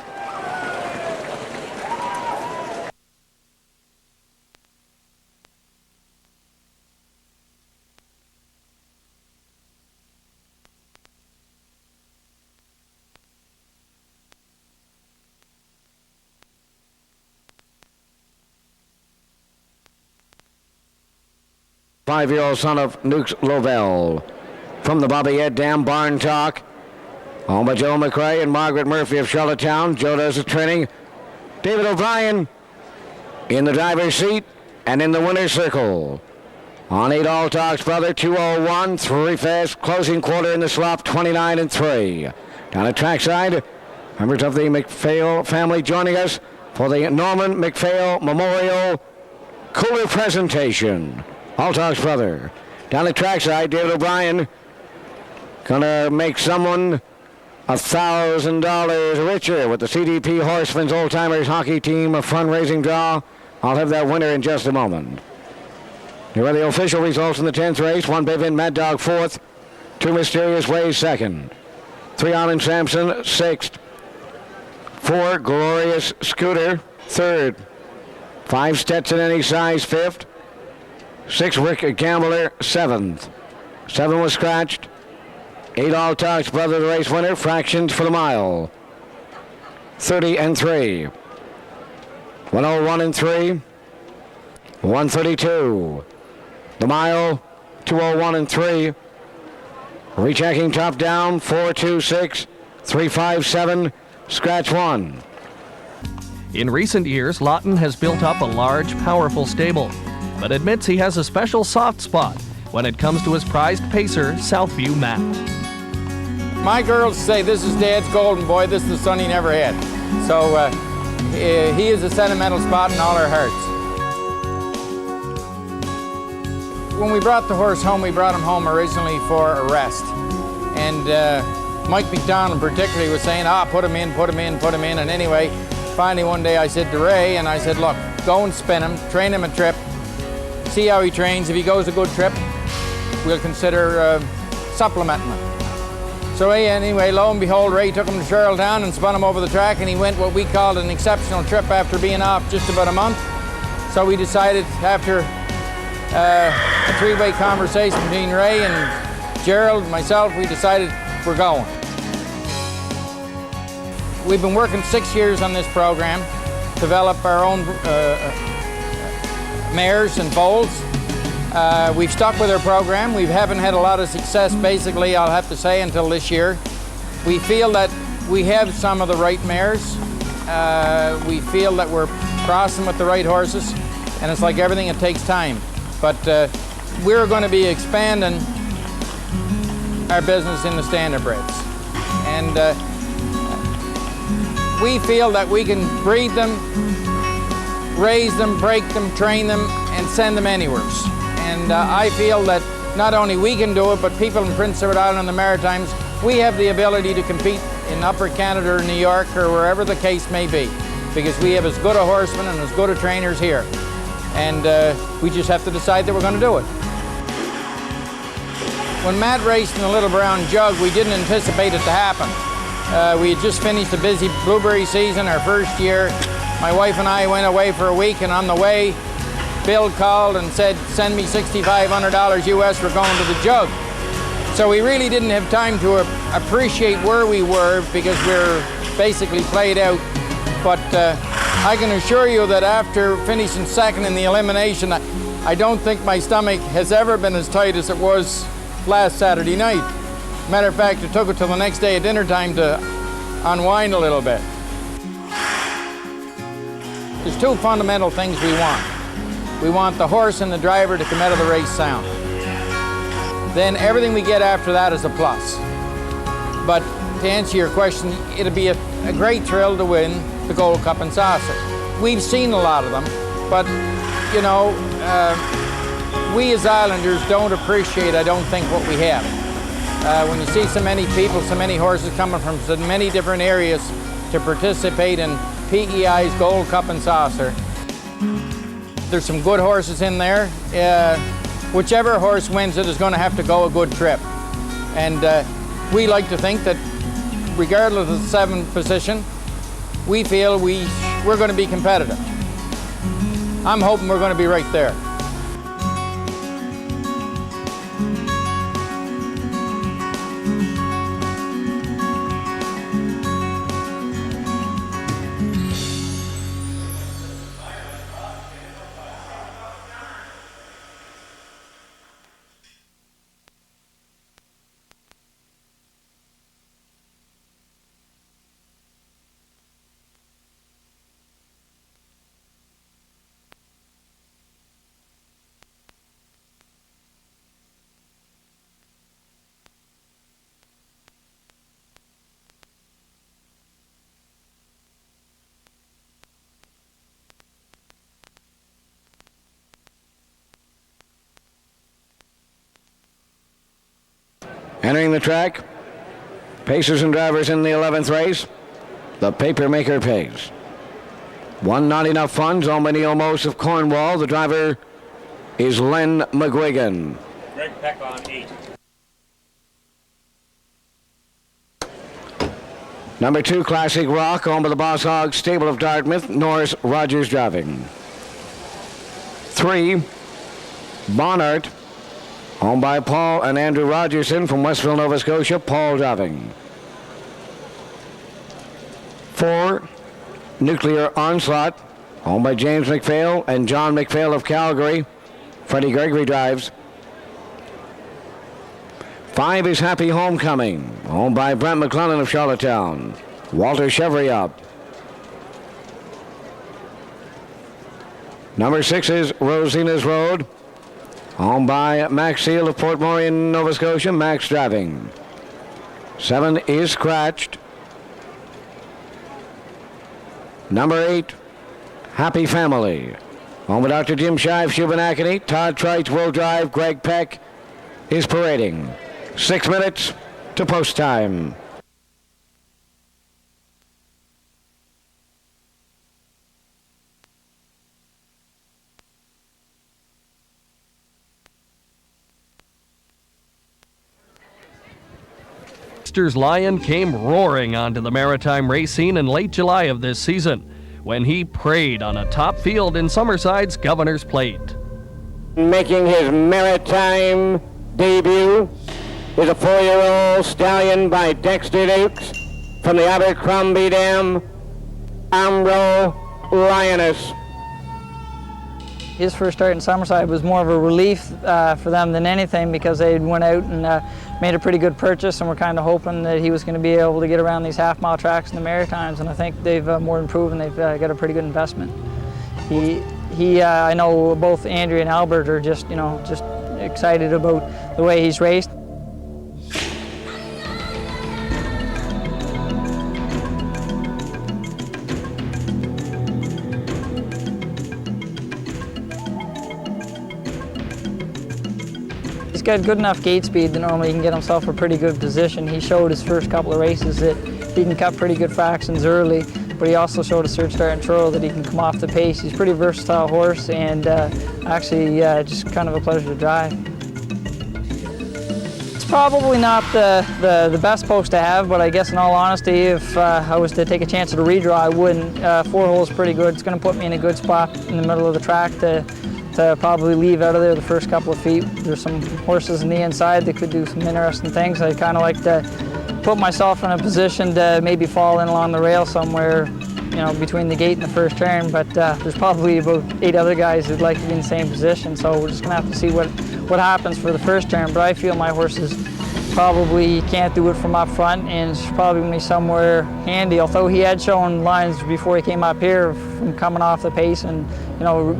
Five-year-old son of Nukes Lovell. From the Bobby Ed Dam Barn Talk. Home by Joe McRae and Margaret Murphy of Charlottetown. Joe does the training. David O'Brien in the driver's seat and in the winner's circle. On 8, Altock's brother, 2:01. 3 fast. Closing quarter in the slop, 29 and 3. Down at trackside, members of the McPhail family joining us for the Norman McPhail Memorial Cooler presentation. Altock's brother. Down the trackside, David O'Brien gonna make someone $1,000 richer with the CDP Horsemen's Old Timers Hockey Team fundraising draw. I'll have that winner in just a moment. Here are the official results in the 10th race. 1 Bayvin Mad Dog 4th. 2 Mysterious Ways 2nd. 3 Island Samson 6th. 4 Glorious Scooter 3rd. 5 Stetson Any Size 5th. 6, Rick Gambler, 7th. 7 was scratched. 8 all talks, brother, the race winner. Fractions for the mile. 30 and 3. 101 and 3. 132. The mile, 201 and 3. Rechecking top down, 426, 357, scratch 1. In recent years, Lawton has built up a large, powerful stable, but admits he has a special soft spot when it comes to his prized pacer, Southview Matt. My girls say this is Dad's golden boy, this is the son he never had. So he is a sentimental spot in all our hearts. When we brought the horse home, we brought him home originally for a rest. And Mike McDonald particularly was saying, put him in, put him in, put him in. And anyway, finally one day I said to Ray, and I said, look, go and spin him, train him a trip, see how he trains. If he goes a good trip, we'll consider supplementing him. So anyway, lo and behold, Ray took him to Charlottetown and spun him over the track, and he went what we called an exceptional trip after being off just about a month. So we decided after a three-way conversation between Ray and Gerald and myself, we decided we're going. We've been working 6 years on this program, develop our own mares and foals. We've stuck with our program. We haven't had a lot of success, basically, I'll have to say, until this year. We feel that we have some of the right mares. We feel that we're crossing with the right horses, and it's like everything, it takes time. But we're going to be expanding our business in the standardbreds. And we feel that we can breed them, raise them, break them, train them, and send them anywhere. And I feel that not only we can do it, but people in Prince Edward Island and the Maritimes, we have the ability to compete in Upper Canada or New York or wherever the case may be, because we have as good a horsemen and as good a trainers here. And we just have to decide that we're going to do it. When Matt raced in the Little Brown Jug, we didn't anticipate it to happen. We had just finished a busy blueberry season, our first year. My wife and I went away for a week, and on the way, Bill called and said, send me $6,500 US, we're going to the Jug. So we really didn't have time to appreciate where we were because we're basically played out. But I can assure you that after finishing second in the elimination, I don't think my stomach has ever been as tight as it was last Saturday night. Matter of fact, it took it till the next day at dinner time to unwind a little bit. There's two fundamental things we want. We want the horse and the driver to come out of the race sound. Then everything we get after that is a plus. But to answer your question, it'll be a great thrill to win the Gold Cup and Saucer. We've seen a lot of them, but you know, we as Islanders don't appreciate, I don't think, what we have. When you see so many people, so many horses coming from so many different areas to participate in PEI's Gold Cup and Saucer, there's some good horses in there. Whichever horse wins it is going to have to go a good trip. And we like to think that regardless of the 7th position, we feel we're going to be competitive. I'm hoping we're going to be right there. Entering the track, pacers and drivers in the 11th race, the Papermaker pays. One Not Enough Funds, owned by Neil Mose of Cornwall. The driver is Len McGuigan. Greg Peck on 8. Number 2, Classic Rock, owned by the Boss Hog Stable of Dartmouth. Norris Rogers driving. 3, Bonnert, owned by Paul and Andrew Rogerson from Westville, Nova Scotia. Paul driving. 4, Nuclear Onslaught, owned by James McPhail and John McPhail of Calgary. Freddie Gregory drives. 5 is Happy Homecoming, owned by Brent McClellan of Charlottetown. Walter Chevry up. Number 6 is Rosina's Road, owned by Max Seal of Port Morion, Nova Scotia. Max driving. 7 is Scratched. Number 8, Happy Family, owned by Dr. Jim Shive, Shubenacadie. Todd Trites will drive. Greg Peck is parading. 6 minutes to post time. Dexter's Lion came roaring onto the maritime race scene in late July of this season when he preyed on a top field in Summerside's Governor's Plate. Making his maritime debut is a 4-year-old stallion by Dexter Dukes from the Abercrombie Dam, Ambro Lioness. His first start in Summerside was more of a relief for them than anything, because they went out and made a pretty good purchase, and we're kind of hoping that he was going to be able to get around these half-mile tracks in the Maritimes, and I think they've more than proven they've got a pretty good investment. I know both Andrew and Albert are just excited about the way he's raced. He's got good enough gate speed that normally he can get himself a pretty good position. He showed his first couple of races that he can cut pretty good fractions early, but he also showed a surge start and twirl that he can come off the pace. He's a pretty versatile horse, and actually just kind of a pleasure to drive. It's probably not the best post to have, but I guess in all honesty, if I was to take a chance at a redraw, I wouldn't. 4 holes is pretty good. It's going to put me in a good spot in the middle of the track to probably leave out of there the first couple of feet. There's some horses on the inside that could do some interesting things. I kind of like to put myself in a position to maybe fall in along the rail somewhere, between the gate and the first turn, but there's probably about 8 other guys who'd like to be in the same position, so we're just going to have to see what happens for the first turn. But I feel my horses probably can't do it from up front, and it's probably going to be somewhere handy, although he had shown lines before he came up here from coming off the pace and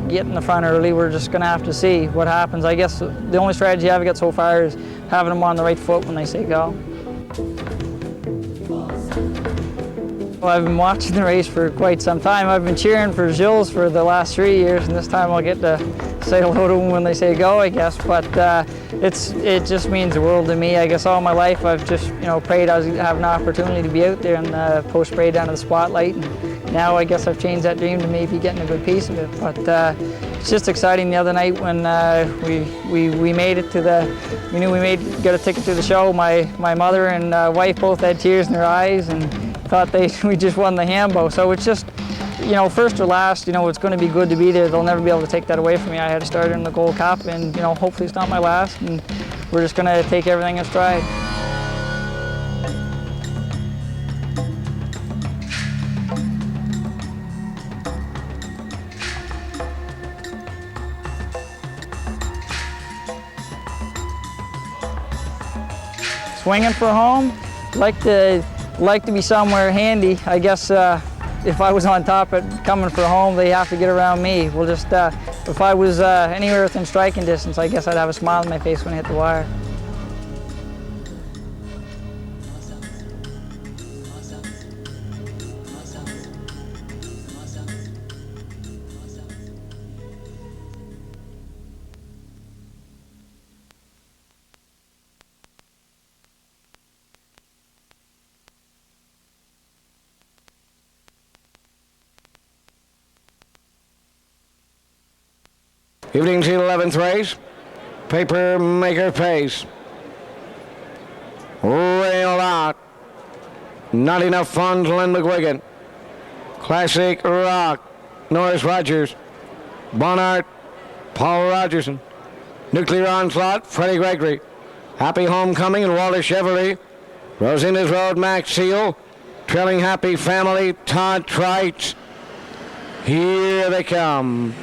getting the front early. We're just going to have to see what happens. I guess the only strategy I've got so far is having them on the right foot when they say go. Well, I've been watching the race for quite some time. I've been cheering for Gilles for the last 3 years, and this time I'll get to say hello to him when they say go, I guess. But it just means the world to me. I guess all my life I've just prayed I was have an opportunity to be out there and post parade down to the spotlight. And now I guess I've changed that dream to maybe getting a good piece of it. But it's just exciting the other night when we made it to we knew we got a ticket to the show. My mother and wife both had tears in their eyes and thought we just won the Hambo. So it's just, first or last, it's going to be good to be there. They'll never be able to take that away from me. I had a starter in the Gold Cup, and hopefully it's not my last, and we're just going to take everything in stride. Swinging for home, like to be somewhere handy. I guess if I was on top at coming for home, they have to get around me. We'll just, if I was anywhere within striking distance, I guess I'd have a smile on my face when I hit the wire. Evening's 11th race. Paper Maker Pace. Rail out. Not enough fun to Len McGuigan. Classic Rock. Norris Rogers. Bonnart. Paul Rogerson. Nuclear Onslaught, Freddie Gregory. Happy Homecoming and Walter Chevrolet. Rosina's Road, Max Seal. Trailing Happy Family, Todd Trite. Here they come.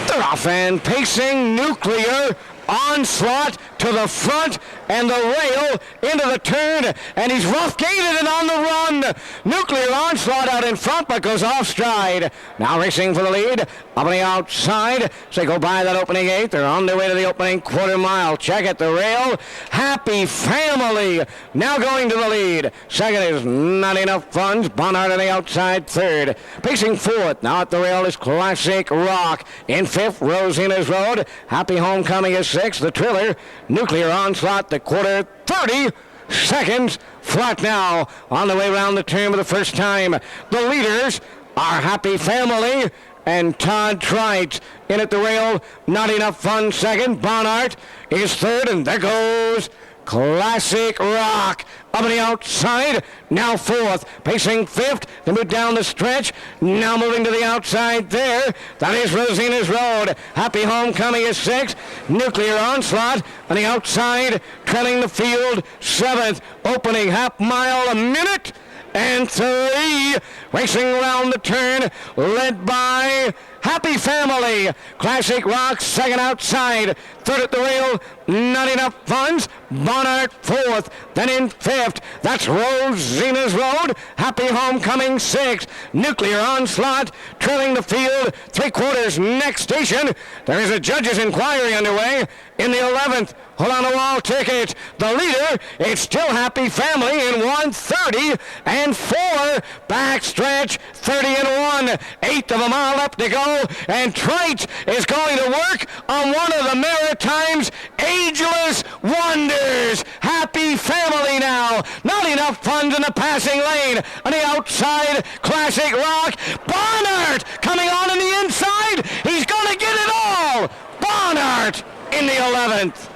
They're off and pacing. Nuclear Onslaught to the front and the rail into the turn, and he's rough gated and on the run. Nuclear Onslaught out in front, but goes off stride. Now racing for the lead. Up on the outside. So they go by that opening 8. They're on their way to the opening quarter mile. Check at the rail. Happy Family now going to the lead. Second is Not Enough Funds. Bonhart on the outside, third. Pacing fourth. Now at the rail is Classic Rock. In fifth, Rosina's Road. Happy Homecoming is sixth. The Triller. Nuclear Onslaught, the quarter, 30 seconds flat now on the way around the turn for the first time. The leaders are Happy Family and Todd Trite. In at the rail, Not Enough Fun second. Bonhart is third, and there goes Classic Rock. Up on the outside, now fourth. Pacing fifth, they move down the stretch. Now moving to the outside there. That is Rosina's Road. Happy Homecoming is sixth. Nuclear Onslaught on the outside, trailing the field seventh. Opening half mile, a minute and 3. Racing around the turn, led by Happy Family. Classic Rock second outside. Third at the rail, Not Enough Funds. Bonhart fourth. Then in fifth, that's Rosina's Road. Happy Homecoming sixth. Nuclear Onslaught trailing the field. 3/4 next station. There is a judge's inquiry underway in the 11th. Hold on a wall ticket. The leader, it's still Happy Family in 1:30 and 4. Backstretch 30 and 1. 1/8 of a mile up to go. And Trite is going to work on one of the Maritime's ageless wonders. Happy Family now. Not Enough Funds in the passing lane. On the outside, Classic Rock. Bonhart coming on the inside. He's going to get it all. Bonhart in the 11th.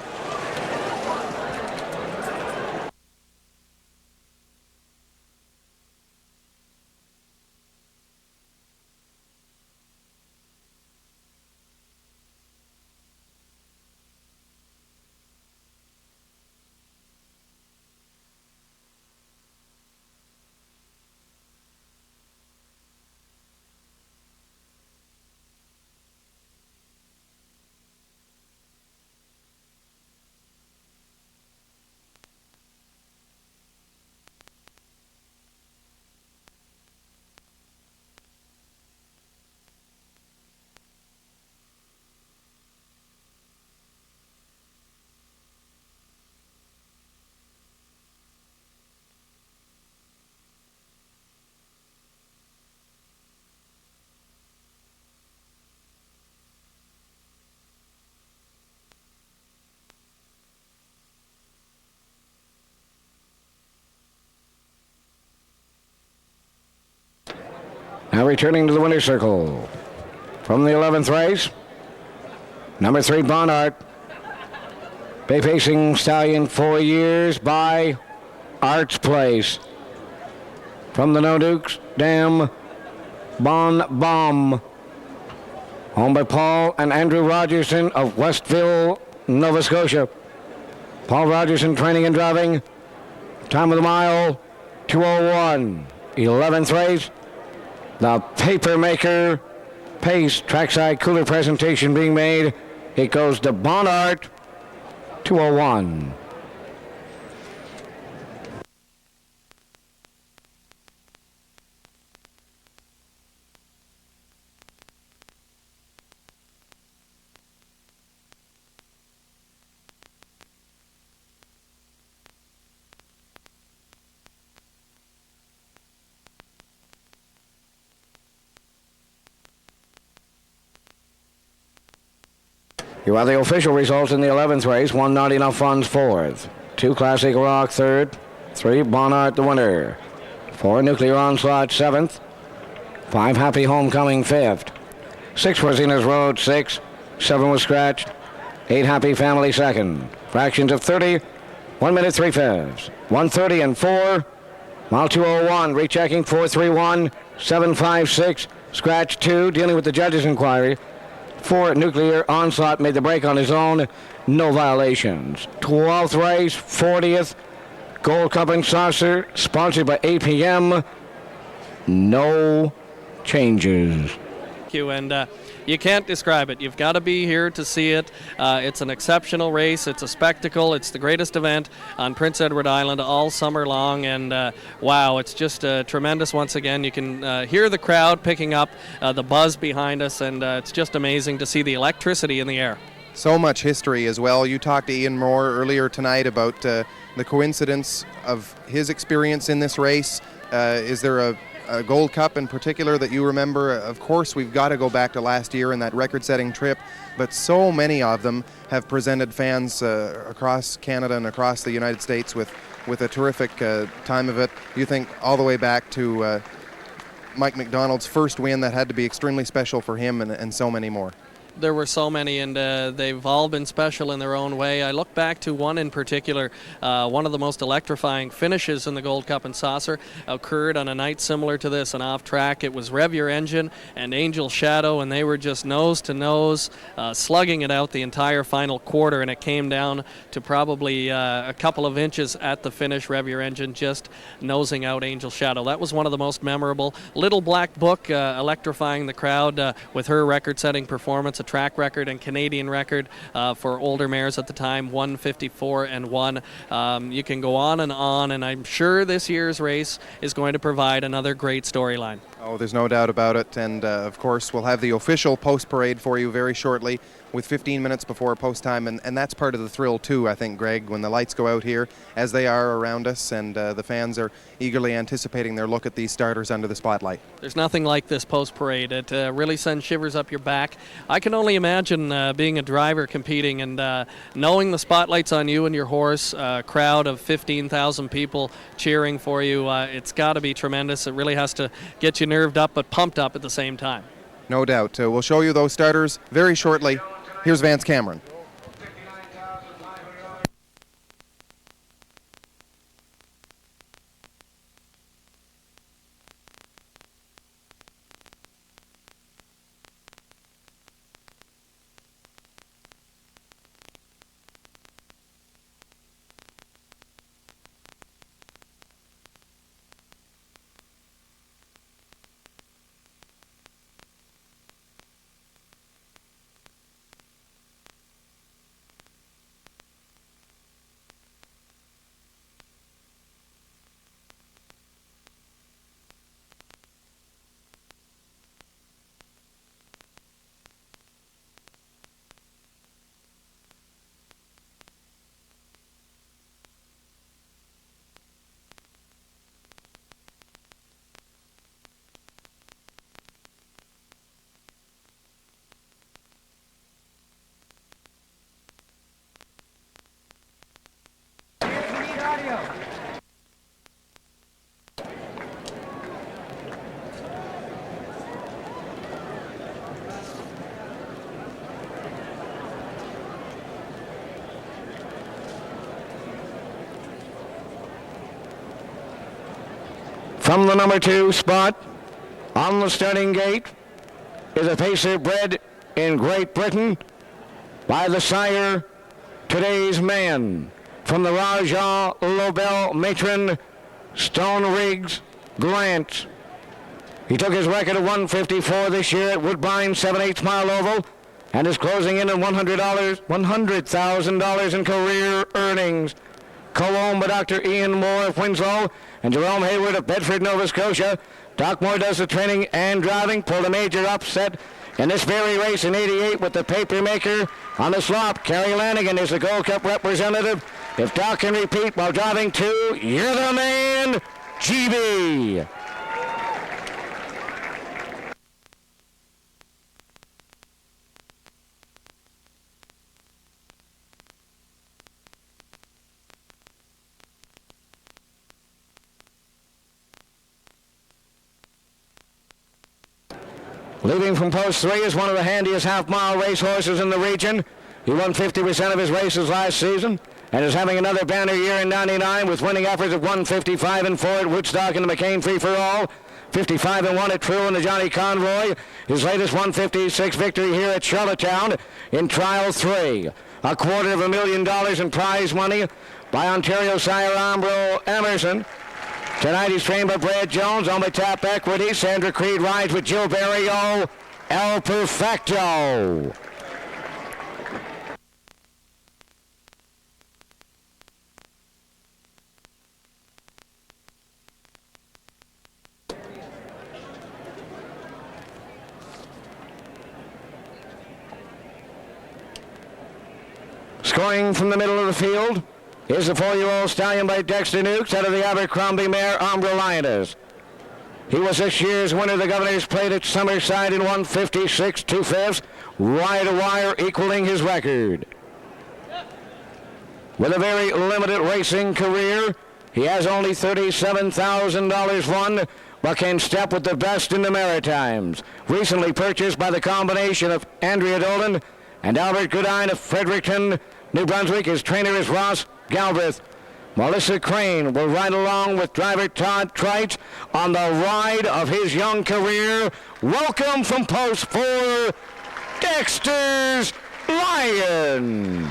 Now returning to the winner's circle. From the 11th race, number 3, Bonhart. Bay pacing stallion 4 years by Arts Place. From the No Dukes Dam, Bon Bomb. Owned by Paul and Andrew Rogerson of Westville, Nova Scotia. Paul Rogerson training and driving. Time of the mile, 2:01. 11th race. The Papermaker Pace trackside cooler presentation being made. It goes to Bonhart, 2:01. You have the official results in the 11th race. 1 Not Enough Funds 4th. 2 Classic Rock 3rd. 3 Bonhart the winner. 4 Nuclear Onslaught 7th. 5 Happy Homecoming 5th. 6 Rosina's Road 6th. 7 was scratched. 8 Happy Family 2nd. Fractions of 30. 1 minute 3/5. 1:30 and 4. Mile 2:01. Rechecking 4:31. 7:56. Scratch 2. Dealing with the judge's inquiry. for Nuclear Onslaught made the break on his own. No violations. 12th race, 40th. Gold Cup and Saucer, sponsored by APM. No changes. Thank you, and you can't describe it. You've got to be here to see it. It's an exceptional race. It's a spectacle. It's the greatest event on Prince Edward Island all summer long, and wow, it's just tremendous once again. You can hear the crowd picking up the buzz behind us, and it's just amazing to see the electricity in the air. So much history as well. You talked to Ian Moore earlier tonight about the coincidence of his experience in this race. Is there a Gold Cup in particular that you remember? Of course, we've got to go back to last year and that record-setting trip, but so many of them have presented fans across Canada and across the United States with a terrific time of it. You think all the way back to Mike McDonald's first win, that had to be extremely special for him, and so many more. There were so many, and they've all been special in their own way. I look back to one in particular. One of the most electrifying finishes in the Gold Cup and Saucer occurred on a night similar to this, and off track. It was Rev Your Engine and Angel Shadow, and they were just nose to nose, slugging it out the entire final quarter, and it came down to probably a couple of inches at the finish. Rev Your Engine just nosing out Angel Shadow. That was one of the most memorable. Little Black Book electrifying the crowd with her record-setting performance. Track record and Canadian record for older mares at the time, 154 and 1. You can go on, and I'm sure this year's race is going to provide another great storyline. Oh, there's no doubt about it, and of course we'll have the official post parade for you very shortly with 15 minutes before post time, and that's part of the thrill too, I think, Greg, when the lights go out here, as they are around us, and the fans are eagerly anticipating their look at these starters under the spotlight. There's nothing like this post parade. It really sends shivers up your back. I can only imagine being a driver competing and knowing the spotlight's on you and your horse, a crowd of 15,000 people cheering for you. It's got to be tremendous. It really has to get you nerved up but pumped up at the same time. No doubt. We'll show you those starters very shortly. Here's Vance Cameron. From the number 2 spot on the starting gate is a pacer bred in Great Britain by the sire Today's Man. From the Raja Lobel matron, Stone Riggs Grant. He took his record of 154 this year at Woodbine 7/8 mile oval and is closing in at $100,000 in career earnings. Co-owned by Dr. Ian Moore of Winslow and Jerome Hayward of Bedford, Nova Scotia. Doc Moore does the training and driving, pulled a major upset in this very race in '88 with the papermaker on the slop. Kerry Lanigan is the Gold Cup representative. If Doc can repeat while driving 2, you're the man, GB. Leading from post 3 is one of the handiest half-mile racehorses in the region. He won 50% of his races last season and is having another banner year in '99 with winning efforts of 155 and 4 at Woodstock in the McCain Free-for-All. 55-1 at True and the Johnny Conroy. His latest 156 victory here at Charlottetown in Trial 3. $250,000 in prize money by Ontario sire Ambro Emerson. Tonight he's trained by Brad Jones, on by Tap Equity. Sandra Creed rides with Jill Barrio, El Perfecto. Scoring from the middle of the field is the 4-year-old stallion by Dexter Nukes out of the Abercrombie mare, Umbra Lioness. He was this year's winner of the Governor's Plate at Summerside in 156 2/5, wire-to-wire, equaling his record. With a very limited racing career, he has only $37,000 won, but can step with the best in the Maritimes. Recently purchased by the combination of Andrea Dolan and Albert Goodine of Fredericton, New Brunswick. His trainer is Ross Galbraith. Melissa Crane will ride along with driver Todd Trites on the ride of his young career. Welcome from post 4, Dexter's Lion.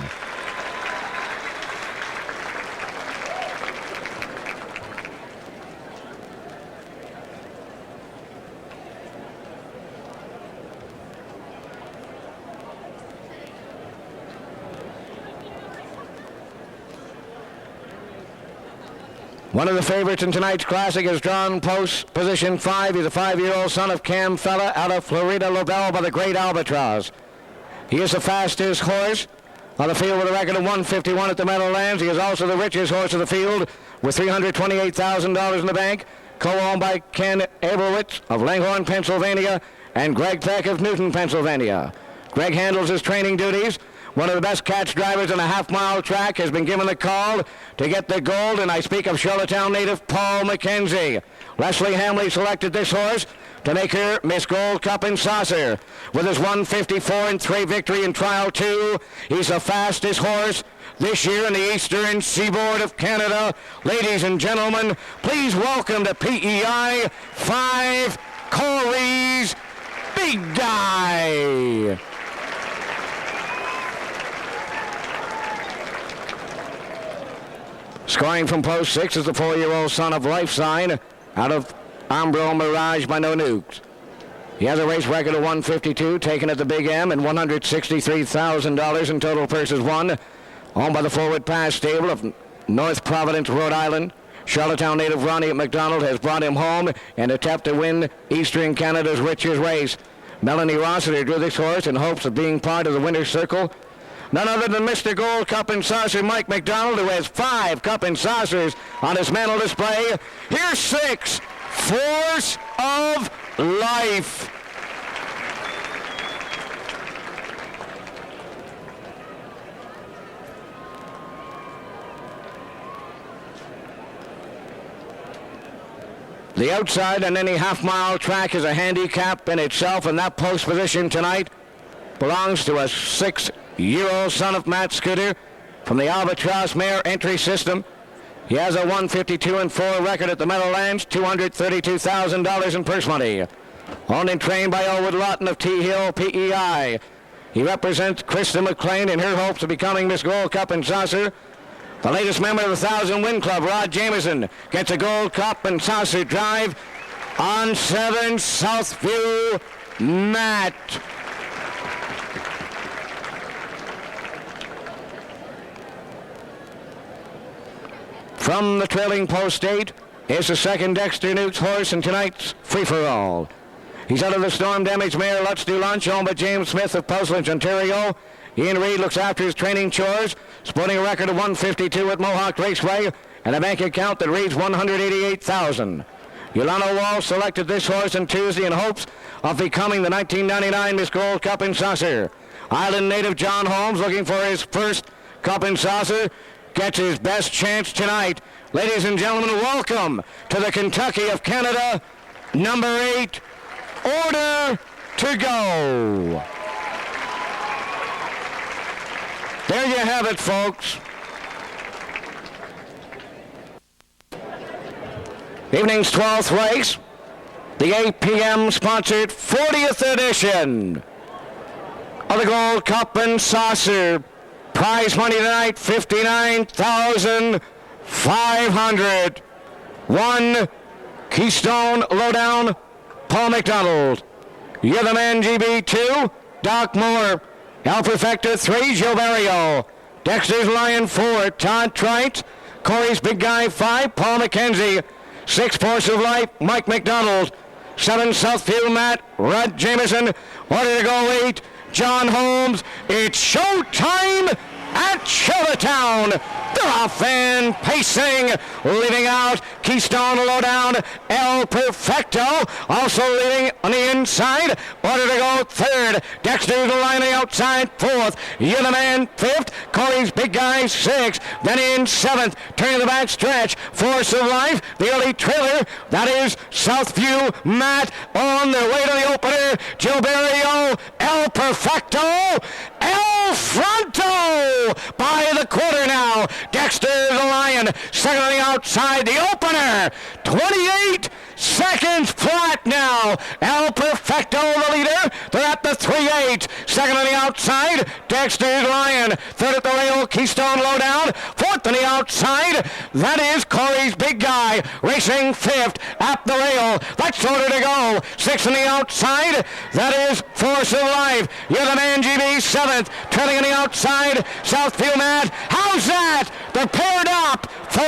One of the favorites in tonight's classic is drawn post position 5. He's a 5-year-old son of Cam Fella out of Florida Lobel by the Great Albatross. He is the fastest horse on the field with a record of 151 at the Meadowlands. He is also the richest horse of the field with $328,000 in the bank, co-owned by Ken Aberwitz of Langhorne, Pennsylvania, and Greg Peck of Newton, Pennsylvania. Greg handles his training duties. One of the best catch drivers on a half-mile track has been given the call to get the gold, and I speak of Charlottetown native Paul McKenzie. Leslie Hamley selected this horse to make her Miss Gold Cup and Saucer. With his 154-3 victory in Trial 2, he's the fastest horse this year in the Eastern Seaboard of Canada. Ladies and gentlemen, please welcome to PEI 5, Corey's Big Guy. Scoring from post 6 is the 4-year-old son of Life Sign out of Umbro Mirage by No Nukes. He has a race record of 152, taken at the Big M, and $163,000 in total purses won. Owned by the Forward Pass stable of North Providence, Rhode Island. Charlottetown native Ronnie McDonald has brought him home in an attempt to win Eastern Canada's richest race. Melanie Rossiter drew this horse in hopes of being part of the winner's circle. None other than Mr. Gold Cup and Saucer Mike McDonald, who has 5 Cup and Saucers on his mantle display. Here's 6, Force of Life. The outside on any half-mile track is a handicap in itself, and that post position tonight belongs to a 6-year-old son of Matt Scooter from the Albatross Mare entry system. He has a 152-4 record at the Meadowlands, $232,000 in purse money. Owned and trained by Elwood Lawton of T Hill PEI. He represents Krista McLean in her hopes of becoming Miss Gold Cup and Saucer. The latest member of the 1,000 Win Club, Rod Jameson, gets a Gold Cup and Saucer drive on 7 Southview Matt. From the trailing post 8 is the second Dexter Nukes horse in tonight's free-for-all. He's out of the storm-damaged mare Let's Do Lunch, owned by James Smith of Puzzledge, Ontario. Ian Reed looks after his training chores, sporting a record of 152 at Mohawk Raceway and a bank account that reads $188,000. Yolanda Wall selected this horse on Tuesday in hopes of becoming the 1999 Miss Gold Cup and Saucer. Island native John Holmes, looking for his first Cup and Saucer, gets his best chance tonight. Ladies and gentlemen, welcome to the Kentucky of Canada, number 8, Order to Go. There you have it, folks. Evening's 12th race. The the 8 p.m. sponsored 40th edition of the Gold Cup and Saucer. Prize money tonight, $59,500. 1 Keystone Lowdown, Paul McDonald. You're the man, GB. 2, Doc Moore. El Perfecto. 3, Joe Barrio. Dexter's Lion. 4, Todd Trite. Corey's Big Guy. 5, Paul McKenzie. 6, Force of Life, Mike McDonald. 7, Southfield Matt, Rudd Jameson. Order to go 8, John Holmes. It's showtime at Showtown. They're off and pacing, leaving out Keystone Lowdown, El Perfecto, also leading on the inside. Order to go 3rd, Dexter's Line on the outside 4th, You're the Man 5th, Corey's Big Guy 6th, then in 7th, turning the back stretch, Force of Life, the early trailer, that is Southview Matt on their way to the opener, Gilberto, El Perfecto, El Fronto by the quarter now. Dexter the Lion, second on the outside, the opener, 28 seconds flat now. El Perfecto the leader, they're at the 3-8, second on the outside, Dexter's Lion, third at the rail, Keystone Lowdown, fourth on the outside, that is Corey's Big Guy, racing 5th at the rail, that's order to go, 6th on the outside, that is Force of Life, You're the Man GB 7th, trailing on the outside, Southfield Matt, how's that? They're paired up, 4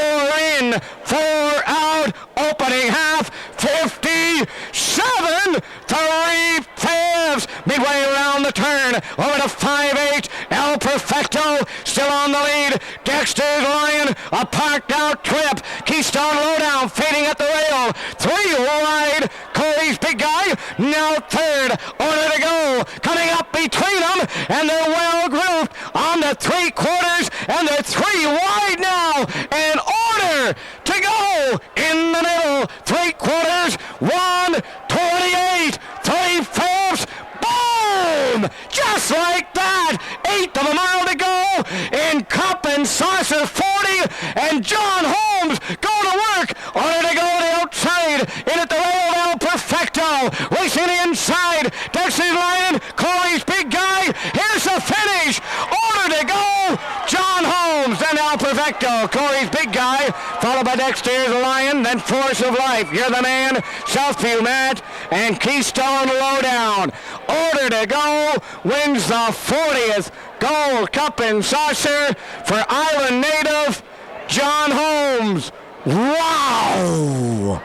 in, 4 out, opening half, 57, 3/5, midway around the turn, over to 5-8, El Perfecto, still on the lead, Dexter's Lion, a parked out trip, Keystone Lowdown, fading at the rail, 3 wide, Corey's Big Guy, now 3rd, order to go, coming up between them, and they're well grouped on the 3/4, and they're 3 wide now, and order to go in the middle, 3/4, 1:28, 3/5, boom! Just like that, 1/8 of a mile to go in Cup and Saucer 40, and John Holmes going to work, order to go to the outside, in at the rail, El Perfecto, racing the inside, Dexter's Lion, Corey's Big Guy, here's the finish, order to go, John Holmes, then El Perfecto, Corey's Big Guy, followed by Dexter's Lion, then Force of Life, You're the Man, Southview Matt, and Keystone Lowdown. Order to go wins the 40th Gold Cup and Saucer for Island native John Holmes. Wow!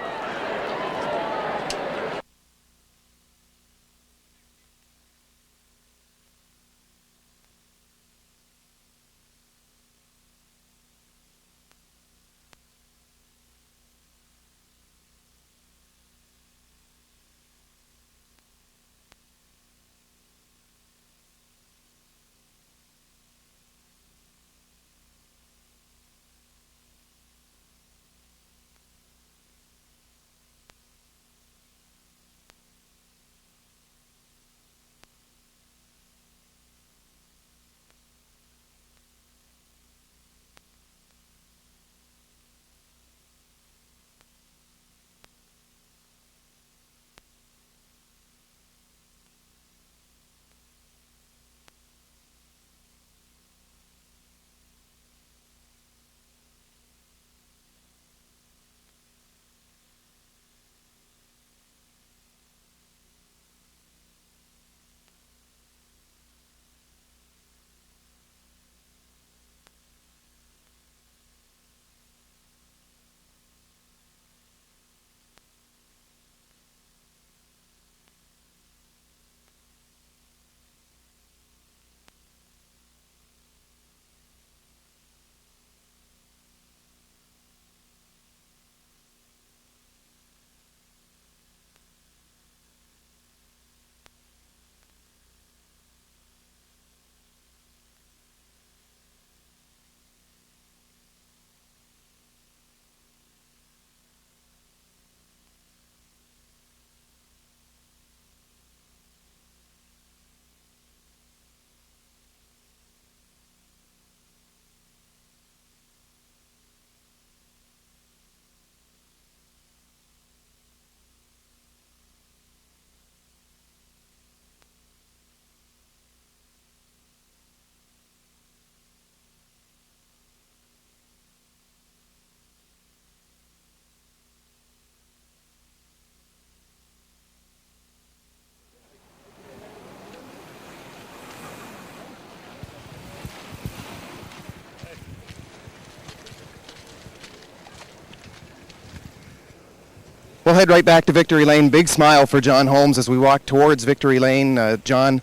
We'll head right back to Victory Lane. Big smile for John Holmes as we walk towards Victory Lane. John,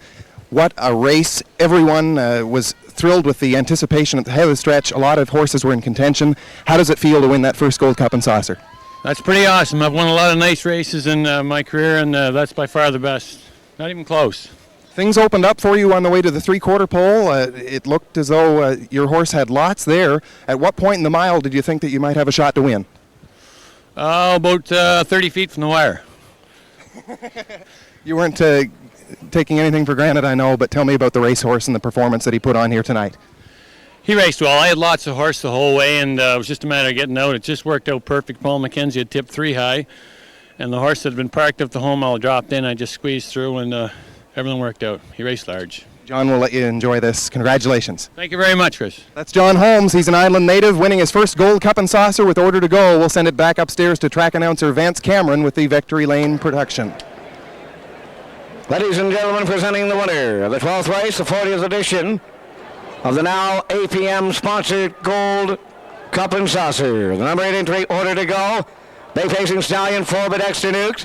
what a race. Everyone was thrilled with the anticipation at the head of the stretch. A lot of horses were in contention. How does it feel to win that first Gold Cup and Saucer? That's pretty awesome. I've won a lot of nice races in my career, and that's by far the best. Not even close. Things opened up for you on the way to the three-quarter pole. It looked as though your horse had lots there. At what point in the mile did you think that you might have a shot to win? About 30 feet from the wire. You weren't taking anything for granted, I know, but tell me about the racehorse and the performance that he put on here tonight. He raced well. I had lots of horse the whole way, and it was just a matter of getting out. It just worked out perfect. Paul McKenzie had tipped 3 high, and the horse that had been parked up the home mile dropped in. I just squeezed through, and everything worked out. He raced large. John will let you enjoy this. Congratulations. Thank you very much, Chris. That's John Holmes. He's an Island native, winning his first Gold Cup and Saucer with order to go. We'll send it back upstairs to track announcer Vance Cameron with the Victory Lane production. Ladies and gentlemen, presenting the winner of the 12th race, the 40th edition of the now APM-sponsored Gold Cup and Saucer. The number 8 entry, order to go. Bay-facing stallion, 4-bit extra nukes.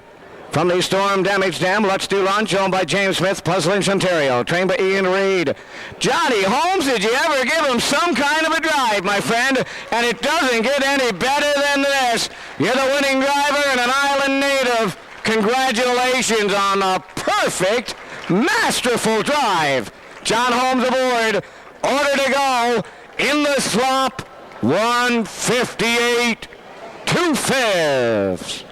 From the storm-damaged dam, Let's Do Lunch, owned by James Smith, Puzzle Inch, Ontario. Trained by Ian Reed. Johnny Holmes, did you ever give him some kind of a drive, my friend? And it doesn't get any better than this. You're the winning driver and an Island native. Congratulations on a perfect, masterful drive. John Holmes aboard. Order to go. In the slop, 158, 2/5.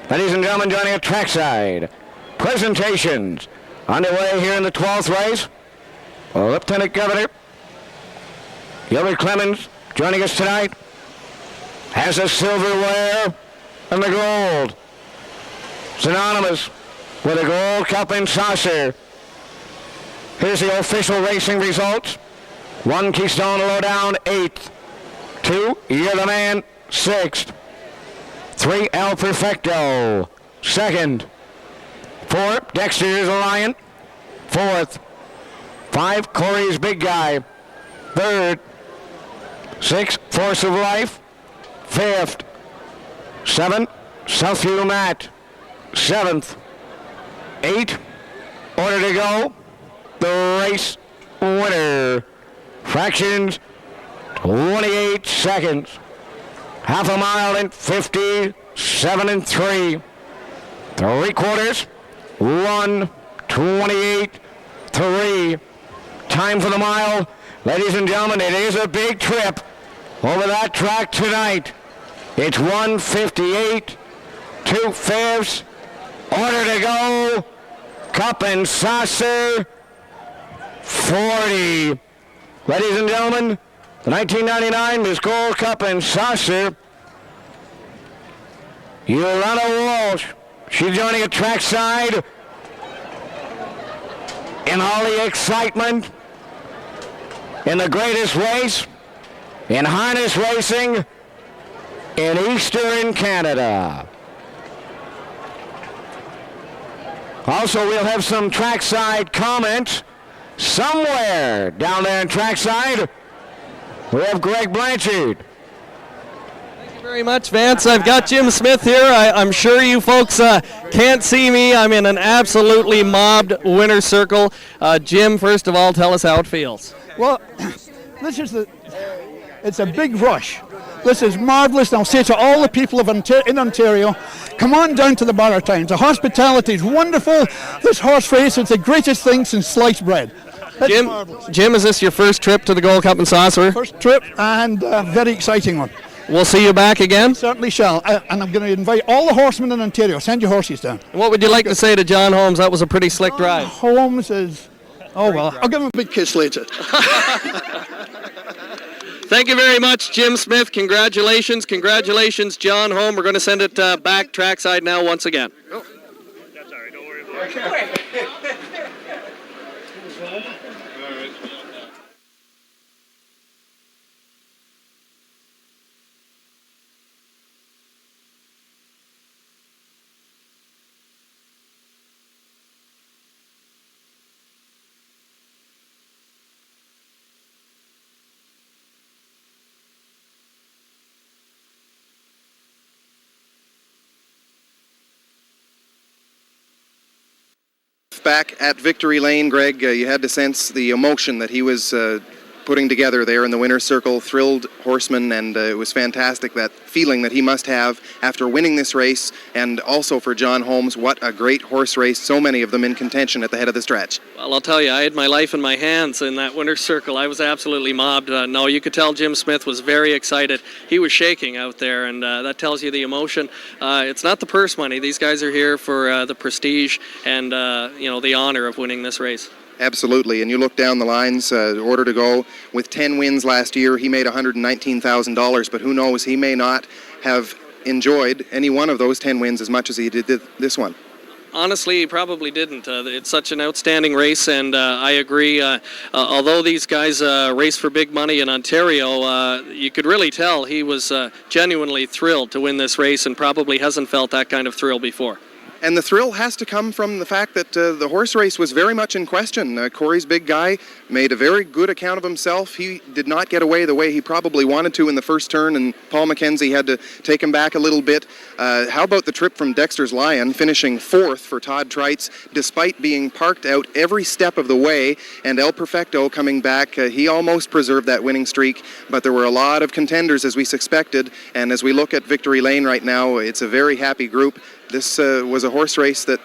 Ladies and gentlemen, joining at trackside, presentations underway here in the 12th race. Lieutenant Governor Gilbert Clemens joining us tonight has the silverware and the gold, synonymous with the Gold Cup and Saucer. Here's the official racing results. 1 Keystone Lowdown, 8th. 2 You're the Man, 6th. 3 El Perfecto, 2nd. 4 Dexter's Lion, 4th. 5 Corey's Big Guy, 3rd. 6 Force of Life, 5th. 7 Southview Matt, 7th. 8 Order to Go, the race winner. Fractions 28 seconds. Half a mile in 57 and 3. 3/4, 1:28.3. Time for the mile. Ladies and gentlemen, it is a big trip over that track tonight. It's 1:58, 2/5. Order to go. Cup and Saucer, 40. Ladies and gentlemen, the 1999 Miss Gold Cup and Saucer, Yolanda Walsh. She's joining at trackside in all the excitement, in the greatest race, in harness racing, in Eastern Canada. Also, we'll have some trackside comments somewhere down there in trackside. We have Greg Blanchard. Thank you very much, Vance. I've got Jim Smith here. I'm sure you folks can't see me. I'm in an absolutely mobbed winner's circle. Jim, first of all, tell us how it feels. Well, it's a big rush. This is marvelous, and I'll say to all the people in Ontario, come on down to the Maritimes. The hospitality is wonderful. This horse race is the greatest thing since sliced bread. Jim, is this your first trip to the Gold Cup and Saucer? First trip, and a very exciting one. We'll see you back again? Certainly shall. And I'm going to invite all the horsemen in Ontario. Send your horses down. What would you like to say to John Holmes? That was a pretty slick drive. Holmes is... Oh, well, I'll give him a big kiss later. Thank you very much, Jim Smith. Congratulations. Congratulations, John Holmes. We're going to send it back trackside now once again. Oh. That's all right. Don't worry about it. back at Victory Lane, Greg, you had to sense the emotion that he was putting together there in the winner's circle. Thrilled horseman, and it was fantastic, that feeling that he must have after winning this race. And also for John Holmes, what a great horse race, so many of them in contention at the head of the stretch. Well, I'll tell you, I had my life in my hands in that winner's circle. I was absolutely mobbed. No, you could tell Jim Smith was very excited. He was shaking out there, and that tells you the emotion. It's not the purse money. These guys are here for the prestige and the honor of winning this race. Absolutely, and you look down the lines, Order to Go, with 10 wins last year, he made $119,000, but who knows, he may not have enjoyed any one of those 10 wins as much as he did this one. Honestly, he probably didn't. It's such an outstanding race, and I agree. Although these guys race for big money in Ontario, you could really tell he was genuinely thrilled to win this race, and probably hasn't felt that kind of thrill before. And the thrill has to come from the fact that the horse race was very much in question. Corey's big guy made a very good account of himself. He did not get away the way he probably wanted to in the first turn, and Paul McKenzie had to take him back a little bit. How about the trip from Dexter's Lion, finishing 4th for Todd Trites, despite being parked out every step of the way, and El Perfecto coming back. He almost preserved that winning streak, but there were a lot of contenders, as we suspected, and as we look at Victory Lane right now, it's a very happy group. This was a horse race that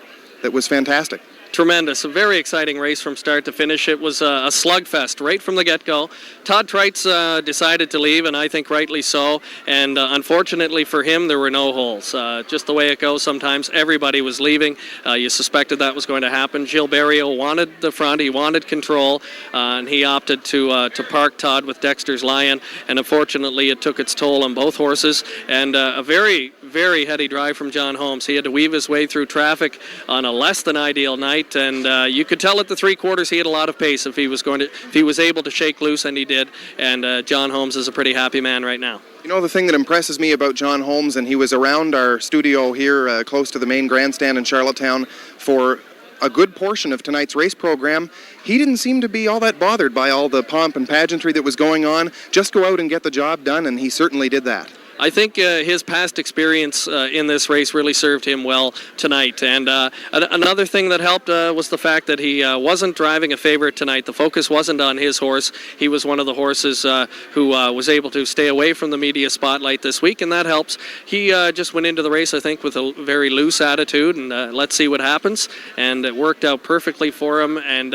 was fantastic. Tremendous. A very exciting race from start to finish. It was a slugfest right from the get-go. Todd Trites decided to leave, and I think rightly so. And unfortunately for him, there were no holes. Just the way it goes sometimes. Everybody was leaving. You suspected that was going to happen. Gilles Barrio wanted the front. He wanted control, and he opted to park Todd with Dexter's Lion. And unfortunately, it took its toll on both horses. And a very, very heady drive from John Holmes. He had to weave his way through traffic on a less than ideal night. And you could tell at the 3/4 he had a lot of pace if he was able to shake loose, and he did. And John Holmes is a pretty happy man right now. You know, the thing that impresses me about John Holmes, and he was around our studio here close to the main grandstand in Charlottetown for a good portion of tonight's race program, he didn't seem to be all that bothered by all the pomp and pageantry that was going on. Just go out and get the job done, and he certainly did that. I think his past experience in this race really served him well tonight. And another thing that helped was the fact that he wasn't driving a favorite tonight. The focus wasn't on his horse. He was one of the horses who was able to stay away from the media spotlight this week, and that helps. He just went into the race, I think, with a very loose attitude, and let's see what happens. And it worked out perfectly for him, and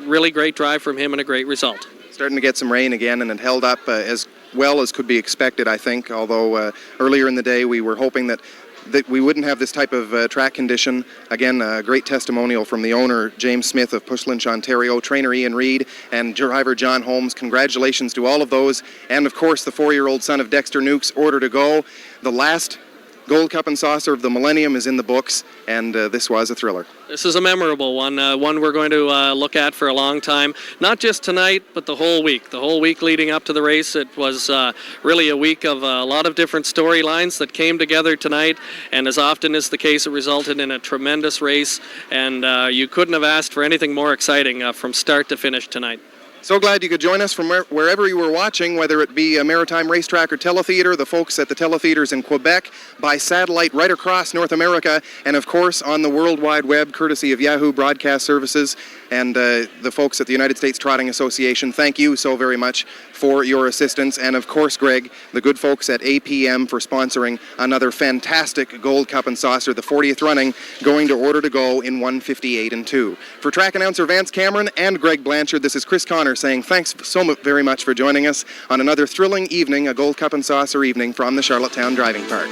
really great drive from him and a great result. Starting to get some rain again, and it held up as well as could be expected, I think, although earlier in the day we were hoping that we wouldn't have this type of track condition. Again, a great testimonial from the owner, James Smith of Pushlinch, Ontario, trainer Ian Reed, and driver John Holmes. Congratulations to all of those. And, of course, the 4-year-old son of Dexter Nukes, Order to Go. The last Gold Cup and Saucer of the Millennium is in the books, and this was a thriller. This is a memorable one, one we're going to look at for a long time. Not just tonight, but the whole week. The whole week leading up to the race, it was really a week of a lot of different storylines that came together tonight, and as often is the case, it resulted in a tremendous race, and you couldn't have asked for anything more exciting from start to finish tonight. So glad you could join us from wherever you were watching, whether it be a Maritime Racetrack or Teletheater, the folks at the Teletheaters in Quebec, by satellite right across North America, and of course on the World Wide Web, courtesy of Yahoo Broadcast Services, and the folks at the United States Trotting Association. Thank you so very much for your assistance, and of course, Greg, the good folks at APM for sponsoring another fantastic Gold Cup and Saucer, the 40th running, going to Order to Go in 1:58.2. For track announcer Vance Cameron and Greg Blanchard, this is Chris Connor saying thanks so very much for joining us on another thrilling evening, a Gold Cup and Saucer evening from the Charlottetown Driving Park.